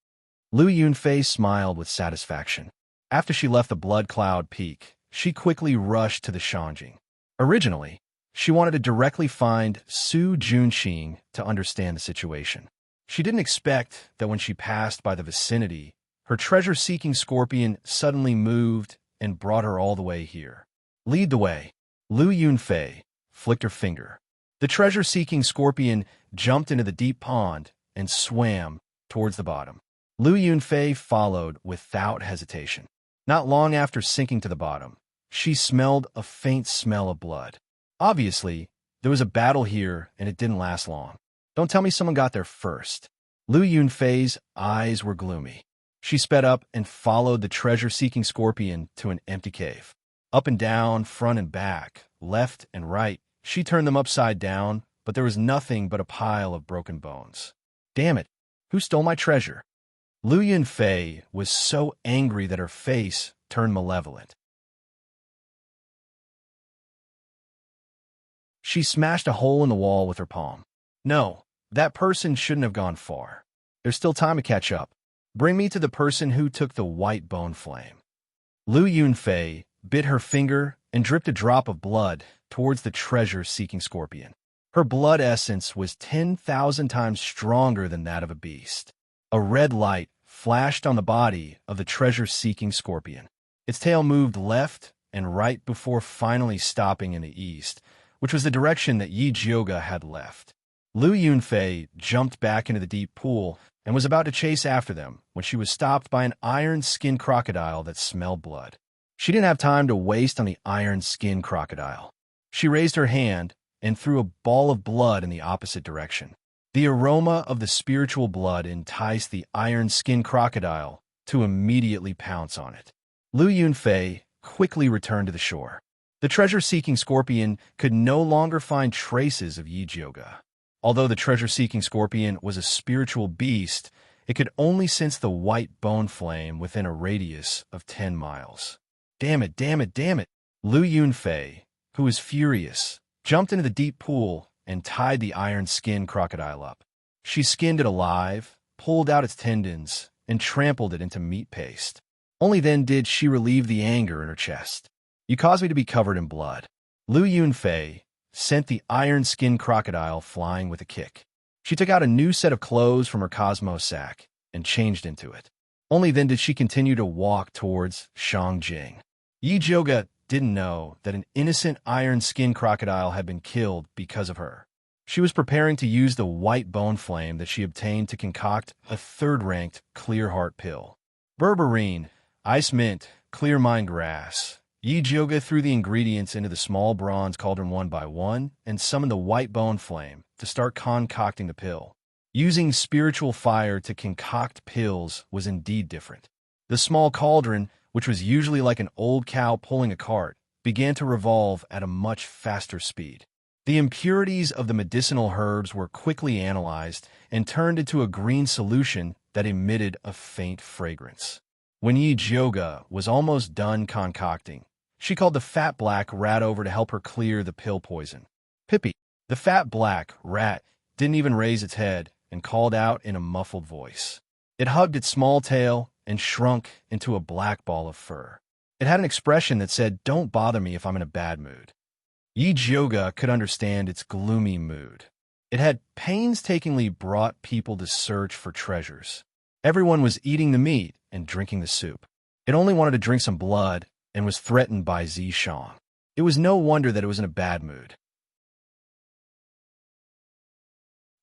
Lu Yunfei smiled with satisfaction. After she left the Blood Cloud Peak, she quickly rushed to the Shangjing. Originally, she wanted to directly find Su Junxing to understand the situation. She didn't expect that when she passed by the vicinity, her treasure-seeking scorpion suddenly moved and brought her all the way here. "Lead the way." Lu Yunfei flicked her finger. The treasure-seeking scorpion jumped into the deep pond and swam towards the bottom. Lu Yunfei followed without hesitation. Not long after sinking to the bottom, she smelled a faint smell of blood. Obviously, there was a battle here and it didn't last long. Don't tell me someone got there first. Lu Yunfei's eyes were gloomy. She sped up and followed the treasure-seeking scorpion to an empty cave. Up and down, front and back, left and right, she turned them upside down, but there was nothing but a pile of broken bones. "Damn it, who stole my treasure?" Lu Yunfei was so angry that her face turned malevolent. She smashed a hole in the wall with her palm. "No, that person shouldn't have gone far. There's still time to catch up. Bring me to the person who took the white bone flame." Lu Yunfei bit her finger and dripped a drop of blood towards the treasure-seeking scorpion. Her blood essence was 10,000 times stronger than that of a beast. A red light flashed on the body of the treasure-seeking scorpion. Its tail moved left and right before finally stopping in the east, which was the direction that Yi Jioga had left. Lu Yunfei jumped back into the deep pool and was about to chase after them when she was stopped by an iron-skinned crocodile that smelled blood. She didn't have time to waste on the iron-skinned crocodile. She raised her hand and threw a ball of blood in the opposite direction. The aroma of the spiritual blood enticed the iron-skinned crocodile to immediately pounce on it. Lu Yunfei quickly returned to the shore. The treasure-seeking scorpion could no longer find traces of Yi Jioga. Although the treasure-seeking scorpion was a spiritual beast, it could only sense the white bone flame within a radius of 10 miles. Damn it, damn it, damn it! Lu Yunfei, who was furious, jumped into the deep pool and tied the iron-skinned crocodile up. She skinned it alive, pulled out its tendons, and trampled it into meat paste. Only then did she relieve the anger in her chest. You caused me to be covered in blood. Lu Yunfei sent the iron-skinned crocodile flying with a kick. She took out a new set of clothes from her cosmos sack and changed into it. Only then did she continue to walk towards Shangjing. Yi Jioga didn't know that an innocent iron-skinned crocodile had been killed because of her. She was preparing to use the white bone flame that she obtained to concoct a third-ranked clear heart pill. Berberine, ice mint, clear mind grass. Yi Jioga threw the ingredients into the small bronze cauldron one by one and summoned the white bone flame to start concocting the pill. Using spiritual fire to concoct pills was indeed different. The small cauldron, which was usually like an old cow pulling a cart, began to revolve at a much faster speed. The impurities of the medicinal herbs were quickly analyzed and turned into a green solution that emitted a faint fragrance. When Yi Jioga was almost done concocting, she called the fat black rat over to help her clear the pill poison. Pippi, the fat black rat, didn't even raise its head and called out in a muffled voice. It hugged its small tail and shrunk into a black ball of fur. It had an expression that said, "Don't bother me if I'm in a bad mood." Yi Jioga could understand its gloomy mood. It had painstakingly brought people to search for treasures. Everyone was eating the meat and drinking the soup. It only wanted to drink some blood and was threatened by Zishang. It was no wonder that it was in a bad mood.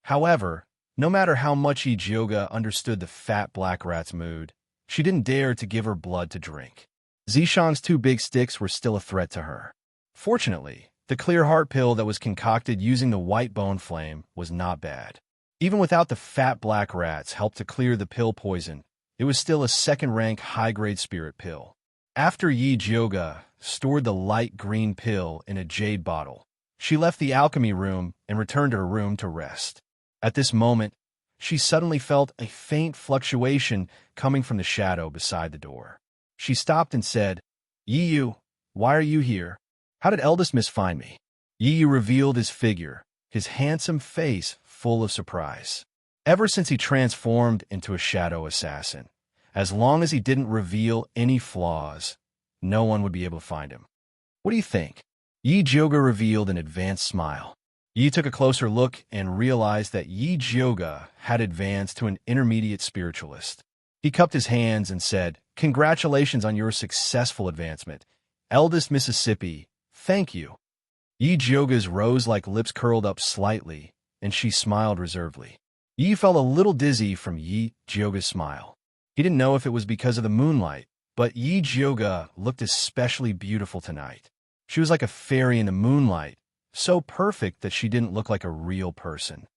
However, no matter how much Yi Jioga understood the fat black rat's mood, she didn't dare to give her blood to drink. Zishang's two big sticks were still a threat to her. Fortunately, the clear heart pill that was concocted using the white bone flame was not bad. Even without the fat black rat's help to clear the pill poison, it was still a second-rank high-grade spirit pill. After Yi Jioga stored the light green pill in a jade bottle, she left the alchemy room and returned to her room to rest. At this moment, she suddenly felt a faint fluctuation coming from the shadow beside the door. She stopped and said, "Yi Yu, why are you here? How did Eldest Miss find me?" Yi Yu revealed his figure, his handsome face full of surprise. Ever since he transformed into a shadow assassin, as long as he didn't reveal any flaws, no one would be able to find him. "What do you think?" Yi Jioga revealed an advanced smile. Yi took a closer look and realized that Yi Jioga had advanced to an intermediate spiritualist. He cupped his hands and said, "Congratulations on your successful advancement. Eldest Mississippi, thank you." Yi Jioga's rose-like lips curled up slightly, and she smiled reservedly. Yi felt a little dizzy from Yi Jioga's smile. He didn't know if it was because of the moonlight, but Yi Jioga looked especially beautiful tonight. She was like a fairy in the moonlight, so perfect that she didn't look like a real person.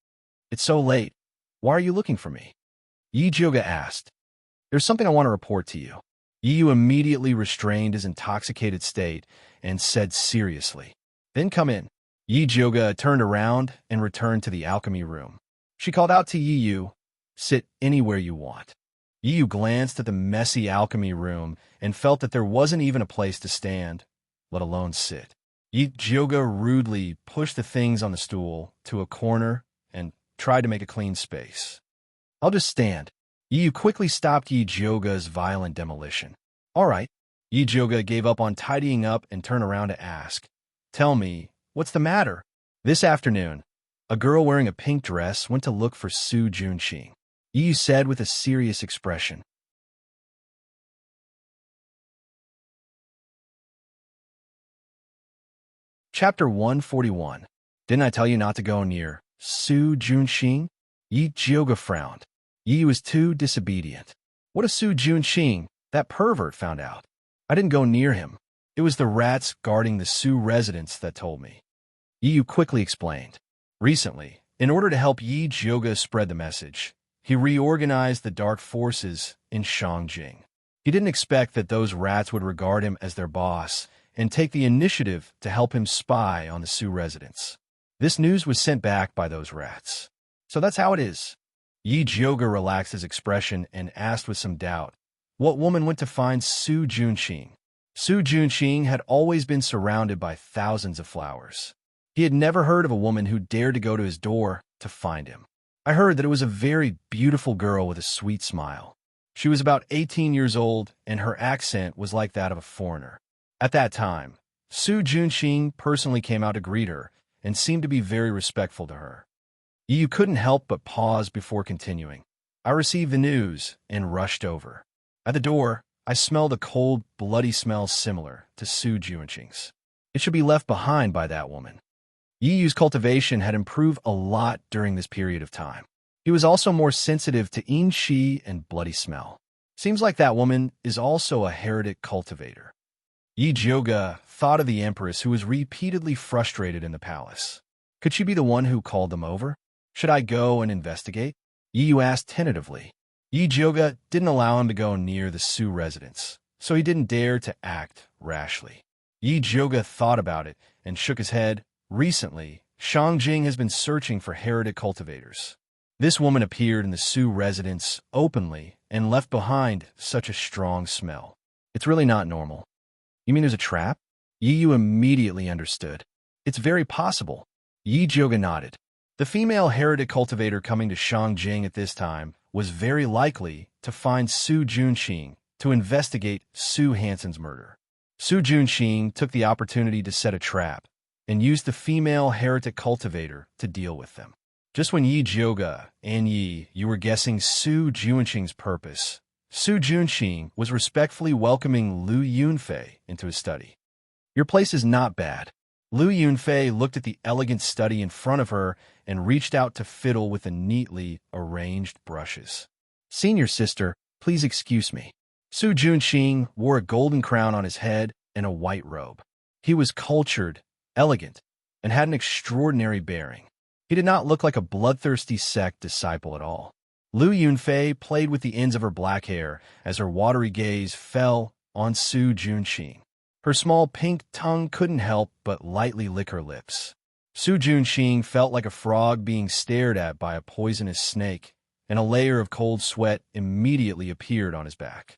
"It's so late. Why are you looking for me?" Yi Jioga asked. "There's something I want to report to you." Yi Yu immediately restrained his intoxicated state and said seriously, "Then come in." Yi Jioga turned around and returned to the alchemy room. She called out to Yi Yu, "Sit anywhere you want." Yi Yu glanced at the messy alchemy room and felt that there wasn't even a place to stand, let alone sit. Yi Jioga rudely pushed the things on the stool to a corner and tried to make a clean space. "I'll just stand." Yi Yu quickly stopped Yi Jioga's violent demolition. "All right." Yi Jioga gave up on tidying up and turned around to ask, "Tell me, what's the matter?" This afternoon, a girl wearing a pink dress went to look for Su Junxing. Yi Yu said with a serious expression. Chapter 141. Didn't I tell you not to go near Su Junxing? Yi Jioga frowned. Yi Yu was too disobedient. What if Su Junxing, that pervert, found out? I didn't go near him. It was the rats guarding the Su residence that told me. Yi Yu quickly explained. Recently, in order to help Yi Jioga spread the message, he reorganized the dark forces in Shangjing. He didn't expect that those rats would regard him as their boss and take the initiative to help him spy on the Su residents. This news was sent back by those rats. "So that's how it is." Yi Jioga relaxed his expression and asked with some doubt, "What woman went to find Su Junxing?" Su Junxing had always been surrounded by thousands of flowers. He had never heard of a woman who dared to go to his door to find him. I heard that it was a very beautiful girl with a sweet smile. She was about 18 years old, and her accent was like that of a foreigner. At that time, Su Junxing personally came out to greet her and seemed to be very respectful to her. You couldn't help but pause before continuing. I received the news and rushed over. At the door, I smelled a cold, bloody smell similar to Su Junxing's. It should be left behind by that woman. Yi Yu's cultivation had improved a lot during this period of time. He was also more sensitive to yin shi and bloody smell. Seems like that woman is also a heretic cultivator. Yi Jioga thought of the empress who was repeatedly frustrated in the palace. Could she be the one who called them over? Should I go and investigate? Yi Yu asked tentatively. Yi Jioga didn't allow him to go near the Su residence, so he didn't dare to act rashly. Yi Jioga thought about it and shook his head. Recently, Shangjing has been searching for heretic cultivators. This woman appeared in the Su residence openly and left behind such a strong smell. It's really not normal. You mean there's a trap? Yi Yu immediately understood. It's very possible. Yi Jioga nodded. The female heretic cultivator coming to Shangjing at this time was very likely to find Su Junxing to investigate Su Hansen's murder. Su Junxing took the opportunity to set a trap and used the female heretic cultivator to deal with them. Just when Yi Jioga and you were guessing Su Junxing's purpose, Su Junxing was respectfully welcoming Lu Yunfei into his study. Your place is not bad. Lu Yunfei looked at the elegant study in front of her and reached out to fiddle with the neatly arranged brushes. Senior sister, please excuse me. Su Junxing wore a golden crown on his head and a white robe. He was cultured, elegant, and had an extraordinary bearing. He did not look like a bloodthirsty sect disciple at all. Lu Yunfei played with the ends of her black hair as her watery gaze fell on Su Junxing. Her small pink tongue couldn't help but lightly lick her lips. Su Junxing felt like a frog being stared at by a poisonous snake, and a layer of cold sweat immediately appeared on his back.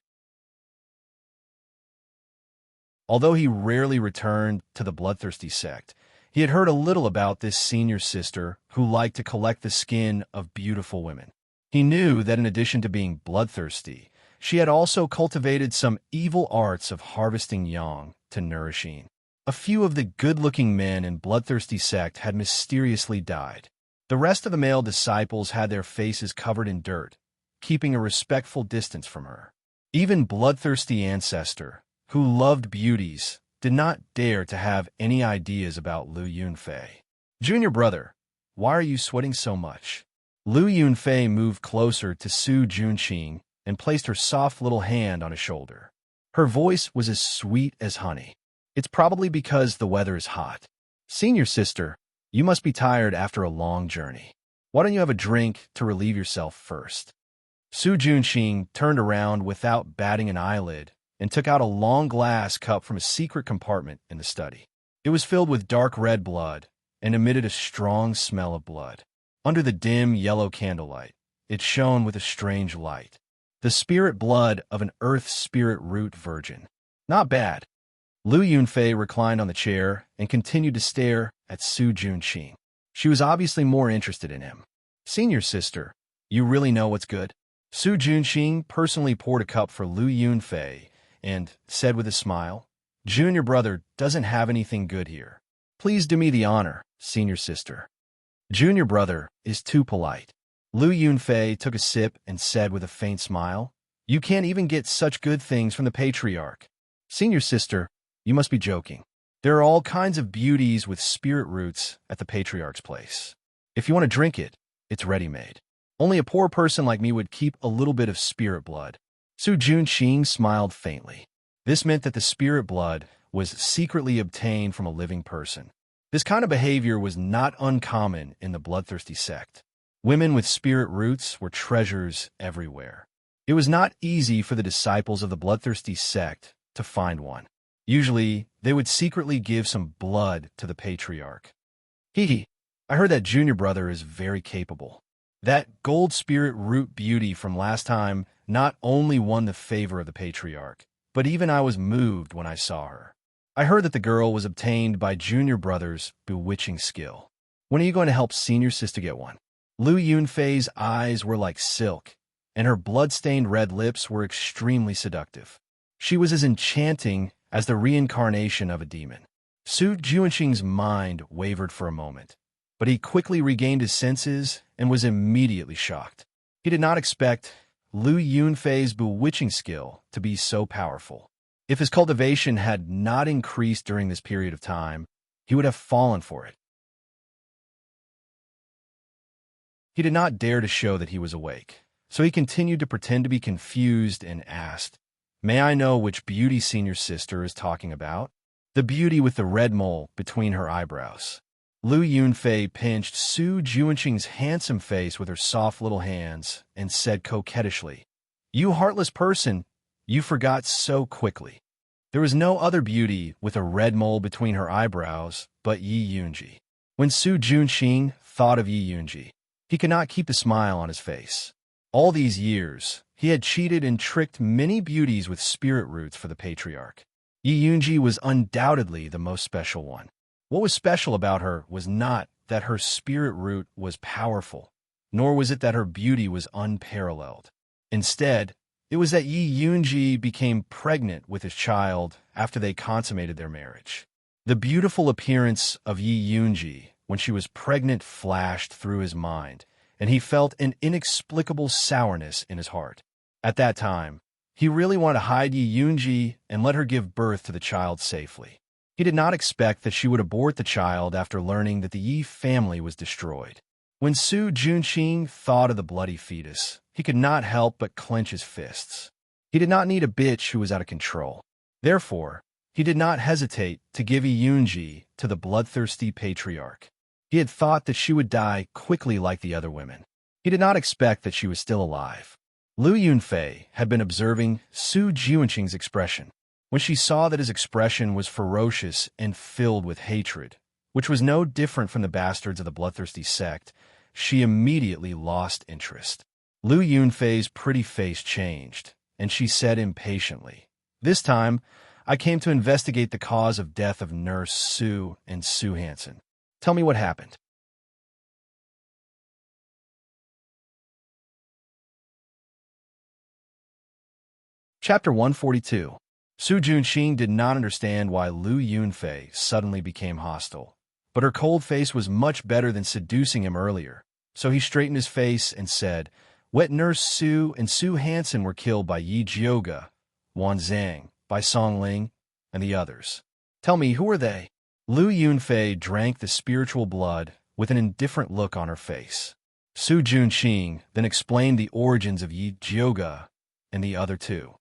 Although he rarely returned to the bloodthirsty sect, he had heard a little about this senior sister who liked to collect the skin of beautiful women. He knew that in addition to being bloodthirsty, she had also cultivated some evil arts of harvesting yang to nourish yin. A few of the good-looking men in bloodthirsty sect had mysteriously died. The rest of the male disciples had their faces covered in dirt, keeping a respectful distance from her. Even bloodthirsty ancestor, who loved beauties, did not dare to have any ideas about Lu Yunfei. Junior brother, why are you sweating so much? Lu Yunfei moved closer to Su Junxing and placed her soft little hand on his shoulder. Her voice was as sweet as honey. It's probably because the weather is hot. Senior sister, you must be tired after a long journey. Why don't you have a drink to relieve yourself first? Su Junxing turned around without batting an eyelid and took out a long glass cup from a secret compartment in the study. It was filled with dark red blood and emitted a strong smell of blood. Under the dim yellow candlelight, it shone with a strange light. The spirit blood of an earth spirit root virgin. Not bad. Lu Yunfei reclined on the chair and continued to stare at Su Junxing. She was obviously more interested in him. Senior sister, you really know what's good? Su Junxing personally poured a cup for Lu Yunfei and said with a smile, Junior brother doesn't have anything good here. Please do me the honor, senior sister. Junior brother is too polite. Lu Yunfei took a sip and said with a faint smile, You can't even get such good things from the patriarch. Senior sister, you must be joking. There are all kinds of beauties with spirit roots at the patriarch's place. If you want to drink it, it's ready-made. Only a poor person like me would keep a little bit of spirit blood. Su Junxing smiled faintly. This meant that the spirit blood was secretly obtained from a living person. This kind of behavior was not uncommon in the bloodthirsty sect. Women with spirit roots were treasures everywhere. It was not easy for the disciples of the bloodthirsty sect to find one. Usually, they would secretly give some blood to the patriarch. Hee, I heard that junior brother is very capable. That gold spirit root beauty from last time not only won the favor of the patriarch, but even I was moved when I saw her. I heard that the girl was obtained by junior brother's bewitching skill. When are you going to help senior sister get one? Lu Yunfei's eyes were like silk, and her blood-stained red lips were extremely seductive. She was as enchanting as the reincarnation of a demon. Su Juanqing's mind wavered for a moment, but he quickly regained his senses and was immediately shocked. He did not expect Lu Yunfei's bewitching skill to be so powerful. If his cultivation had not increased during this period of time, he would have fallen for it. He did not dare to show that he was awake, so he continued to pretend to be confused and asked, "May I know which beauty senior sister is talking about?" "The beauty with the red mole between her eyebrows." Lu Yunfei pinched Su Juanqing's handsome face with her soft little hands and said coquettishly, "You heartless person, you forgot so quickly. There was no other beauty with a red mole between her eyebrows but Yi Yunji." When Su Juanqing thought of Yi Yunji, he could not keep a smile on his face. All these years, he had cheated and tricked many beauties with spirit roots for the patriarch. Yi Yunji was undoubtedly the most special one. What was special about her was not that her spirit root was powerful, nor was it that her beauty was unparalleled. Instead, it was that Yi Yunji became pregnant with his child after they consummated their marriage. The beautiful appearance of Yi Yunji when she was pregnant flashed through his mind, and he felt an inexplicable sourness in his heart. At that time, he really wanted to hide Yi Yunji and let her give birth to the child safely. He did not expect that she would abort the child after learning that the Yi family was destroyed. When Su Juanqing thought of the bloody fetus, he could not help but clench his fists. He did not need a bitch who was out of control. Therefore, he did not hesitate to give Yi Yunji to the bloodthirsty patriarch. He had thought that she would die quickly like the other women. He did not expect that she was still alive. Lu Yunfei had been observing Su Juanqing's expression. When she saw that his expression was ferocious and filled with hatred, which was no different from the bastards of the bloodthirsty sect, she immediately lost interest. Lu Yunfei's pretty face changed, and she said impatiently, "This time, I came to investigate the cause of death of Nurse Su and Su Hansen. Tell me what happened." Chapter 142. Su Juanqing did not understand why Lu Yunfei suddenly became hostile, but her cold face was much better than seducing him earlier, so he straightened his face and said, "Wet Nurse Su and Su Hansen were killed by Yi Jioga, Wan Zhang, by Song Ling, and the others. Tell me, who are they?" Lu Yunfei drank the spiritual blood with an indifferent look on her face. Su Juanqing then explained the origins of Yi Jioga and the other two.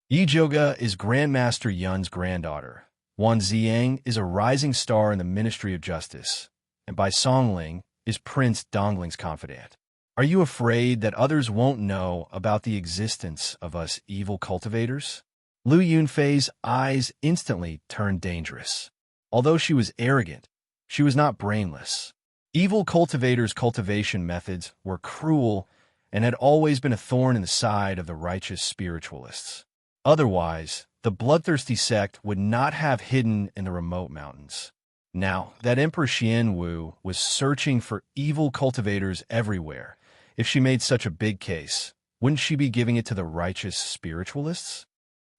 Yi Jioga is Grandmaster Yun's granddaughter. Wan Ziyang is a rising star in the Ministry of Justice, and Bai Songling is Prince Dongling's confidant. Are you afraid that others won't know about the existence of us evil cultivators? Lu Yunfei's eyes instantly turned dangerous. Although she was arrogant, she was not brainless. Evil cultivators' cultivation methods were cruel and had always been a thorn in the side of the righteous spiritualists. Otherwise, the bloodthirsty sect would not have hidden in the remote mountains. Now that Emperor Xianwu was searching for evil cultivators everywhere, if she made such a big case, wouldn't she be giving it to the righteous spiritualists?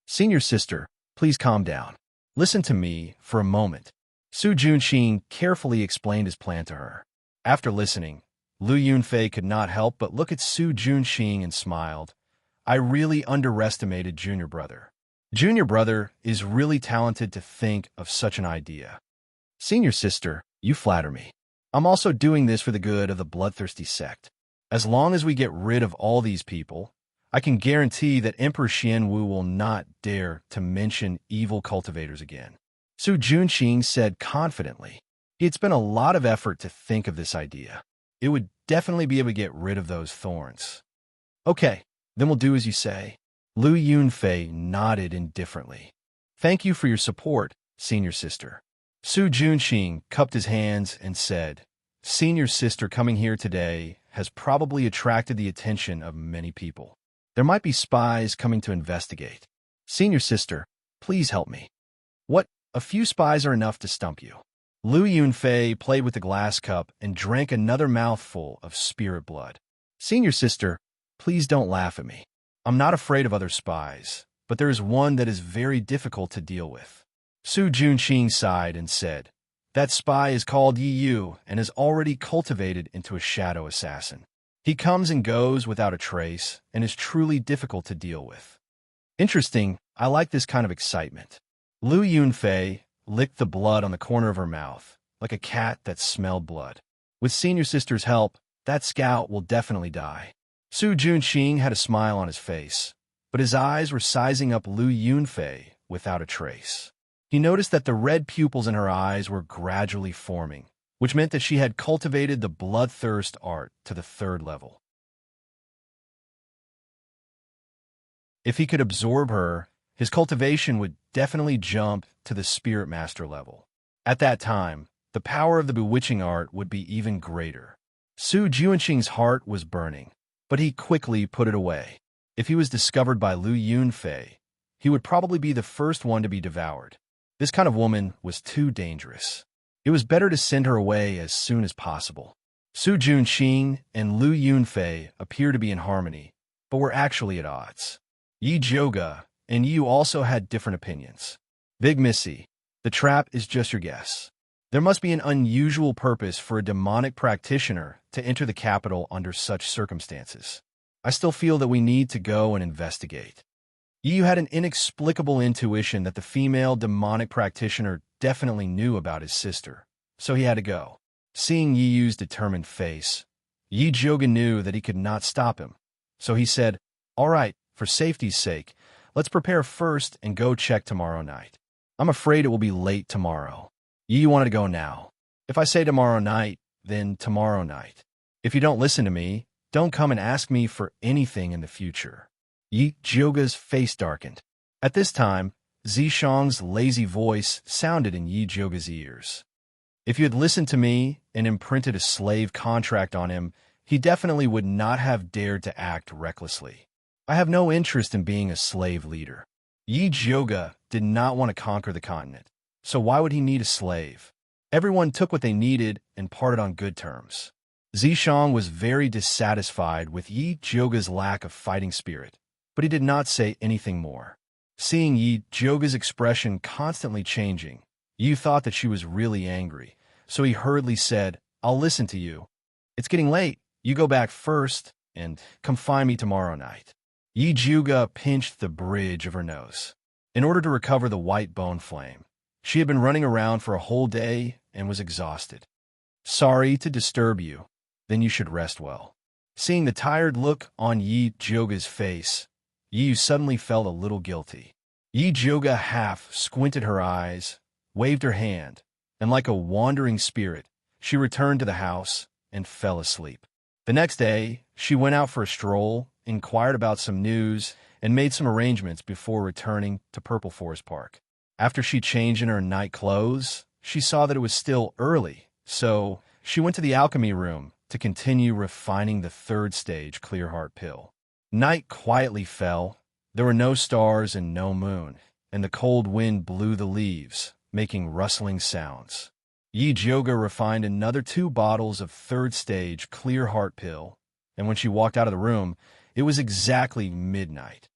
"Senior sister, please calm down. Listen to me for a moment." Su Juanqing carefully explained his plan to her. After listening, Lu Yunfei could not help but look at Su Juanqing and smiled. "I really underestimated Junior Brother. Junior Brother is really talented to think of such an idea." "Senior sister, you flatter me. I'm also doing this for the good of the bloodthirsty sect. As long as we get rid of all these people, I can guarantee that Emperor Xianwu will not dare to mention evil cultivators again." Su Juanqing said confidently. He had spent a lot of effort to think of this idea. It would definitely be able to get rid of those thorns. "Okay, then we'll do as you say." Lu Yunfei nodded indifferently. "Thank you for your support, senior sister." Su Juanqing cupped his hands and said, "Senior sister coming here today has probably attracted the attention of many people. There might be spies coming to investigate. Senior sister, please help me." "What? A few spies are enough to stump you." Lu Yunfei played with the glass cup and drank another mouthful of spirit blood. Senior sister, please don't laugh at me. I'm not afraid of other spies, but there is one that is very difficult to deal with. Su Junqing sighed and said, that spy is called Yi Yu and is already cultivated into a shadow assassin. He comes and goes without a trace and is truly difficult to deal with. Interesting, I like this kind of excitement. Lu Yunfei licked the blood on the corner of her mouth, like a cat that smelled blood. With senior sister's help, that scout will definitely die. Su Junqing had a smile on his face, but his eyes were sizing up Lu Yunfei without a trace. He noticed that the red pupils in her eyes were gradually forming, which meant that she had cultivated the bloodthirst art to the 3rd level. If he could absorb her, his cultivation would definitely jump to the Spirit Master level. At that time, the power of the bewitching art would be even greater. Su Junqing's heart was burning, but he quickly put it away. If he was discovered by Lu Yunfei, he would probably be the first one to be devoured. This kind of woman was too dangerous. It was better to send her away as soon as possible. Su Junqing and Lu Yunfei appear to be in harmony, but were actually at odds. Yi Zhouge and Yu also had different opinions. Big Missy, the trap is just your guess. There must be an unusual purpose for a demonic practitioner to enter the capital under such circumstances. I still feel that we need to go and investigate. Yu had an inexplicable intuition that the female demonic practitioner definitely knew about his sister, so he had to go. Seeing Yi Yu's determined face, Yi Zhouge knew that he could not stop him, so he said, all right, for safety's sake, let's prepare first and go check tomorrow night. I'm afraid it will be late tomorrow. Yi wanted to go now. If I say tomorrow night, then tomorrow night. If you don't listen to me, don't come and ask me for anything in the future. Yi Zhouge's face darkened. At this time, Zishang's lazy voice sounded in Yi Zhouge's ears. If you had listened to me and imprinted a slave contract on him, he definitely would not have dared to act recklessly. I have no interest in being a slave leader. Yi Zhouge did not want to conquer the continent, so why would he need a slave? Everyone took what they needed and parted on good terms. Zishang was very dissatisfied with Yi Zhouge's lack of fighting spirit, but he did not say anything more. Seeing Yi Zhouge's expression constantly changing, Yu thought that she was really angry, so he hurriedly said, I'll listen to you. It's getting late. You go back first, and come find me tomorrow night. Yi Zhouge pinched the bridge of her nose. In order to recover the white bone flame, she had been running around for a whole day and was exhausted. Sorry to disturb you. Then you should rest well. Seeing the tired look on Yi Zhouge's face, Yi suddenly felt a little guilty. Yi Zhouge half squinted her eyes, waved her hand, and like a wandering spirit, she returned to the house and fell asleep. The next day, she went out for a stroll, inquired about some news, and made some arrangements before returning to Purple Forest Park. After she changed in her night clothes, she saw that it was still early, so she went to the alchemy room to continue refining the 3rd stage Clear Heart pill. Night quietly fell. There were no stars and no moon, and the cold wind blew the leaves, making rustling sounds. Yi Zhouge refined another 2 bottles of 3rd stage Clear Heart pill, and when she walked out of the room, it was exactly midnight.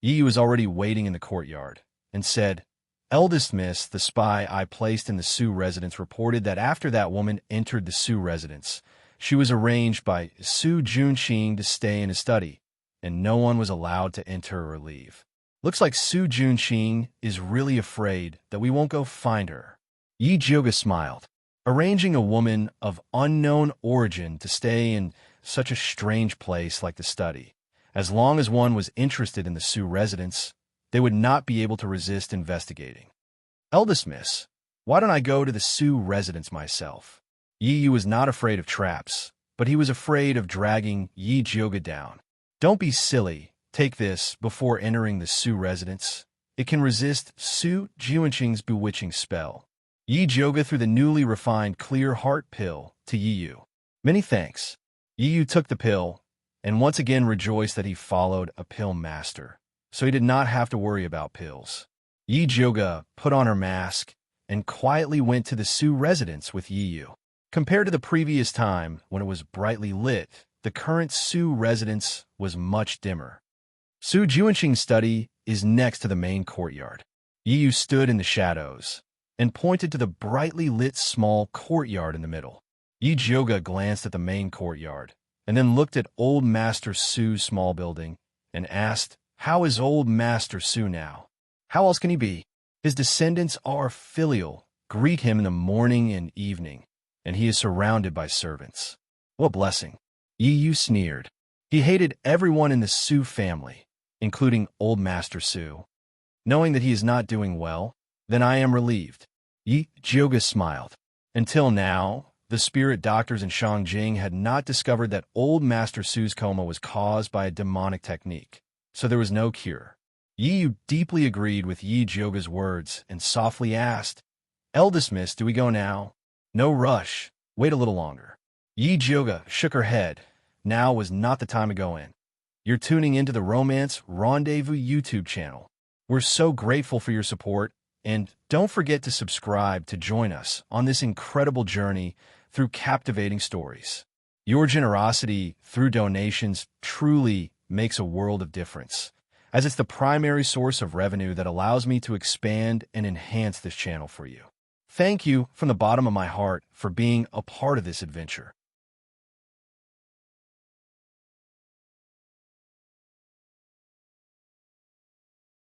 Yi was already waiting in the courtyard, and said, Eldest Miss, the spy I placed in the Su residence reported that after that woman entered the Su residence, she was arranged by Su Junqing to stay in his study, and no one was allowed to enter or leave. Looks like Su Junqing is really afraid that we won't go find her. Yi Zhouge smiled. Arranging a woman of unknown origin to stay in such a strange place like the study, as long as one was interested in the Su residence, they would not be able to resist investigating. Eldest Miss, why don't I go to the Su residence myself? Yi Yu was not afraid of traps, but he was afraid of dragging Yi Zhouge down. Don't be silly. Take this before entering the Su residence. It can resist Su Junqing's bewitching spell. Yi Zhouge threw the newly refined Clear Heart pill to Yi Yu. Many thanks. Yi Yu took the pill, and once again rejoiced that he followed a pill master, so he did not have to worry about pills. Yi Joga put on her mask and quietly went to the Su residence with Yi Yu. Compared to the previous time when it was brightly lit, the current Su residence was much dimmer. Su Juanqing's study is next to the main courtyard. Yi Yu stood in the shadows and pointed to the brightly lit small courtyard in the middle. Yi Joga glanced at the main courtyard and then looked at Old Master Su's small building and asked, "How is Old Master Su now? How else can he be? His descendants are filial, greet him in the morning and evening, and he is surrounded by servants. What blessing!" Yi Yu sneered. He hated everyone in the Su family, including Old Master Su. Knowing that he is not doing well, then I am relieved. Yi Joga smiled. Until now, the spirit doctors in Shangjing had not discovered that Old Master Su's coma was caused by a demonic technique, so there was no cure. Yi Yu deeply agreed with Yi Joga's words and softly asked, "Eldest miss, do we go now?" "No rush. Wait a little longer." Yi Joga shook her head. Now was not the time to go in. You're tuning into the Romance Rendezvous YouTube channel. We're so grateful for your support, and don't forget to subscribe to join us on this incredible journey through captivating stories. Your generosity through donations truly makes a world of difference, as it's the primary source of revenue that allows me to expand and enhance this channel for you. Thank you from the bottom of my heart for being a part of this adventure.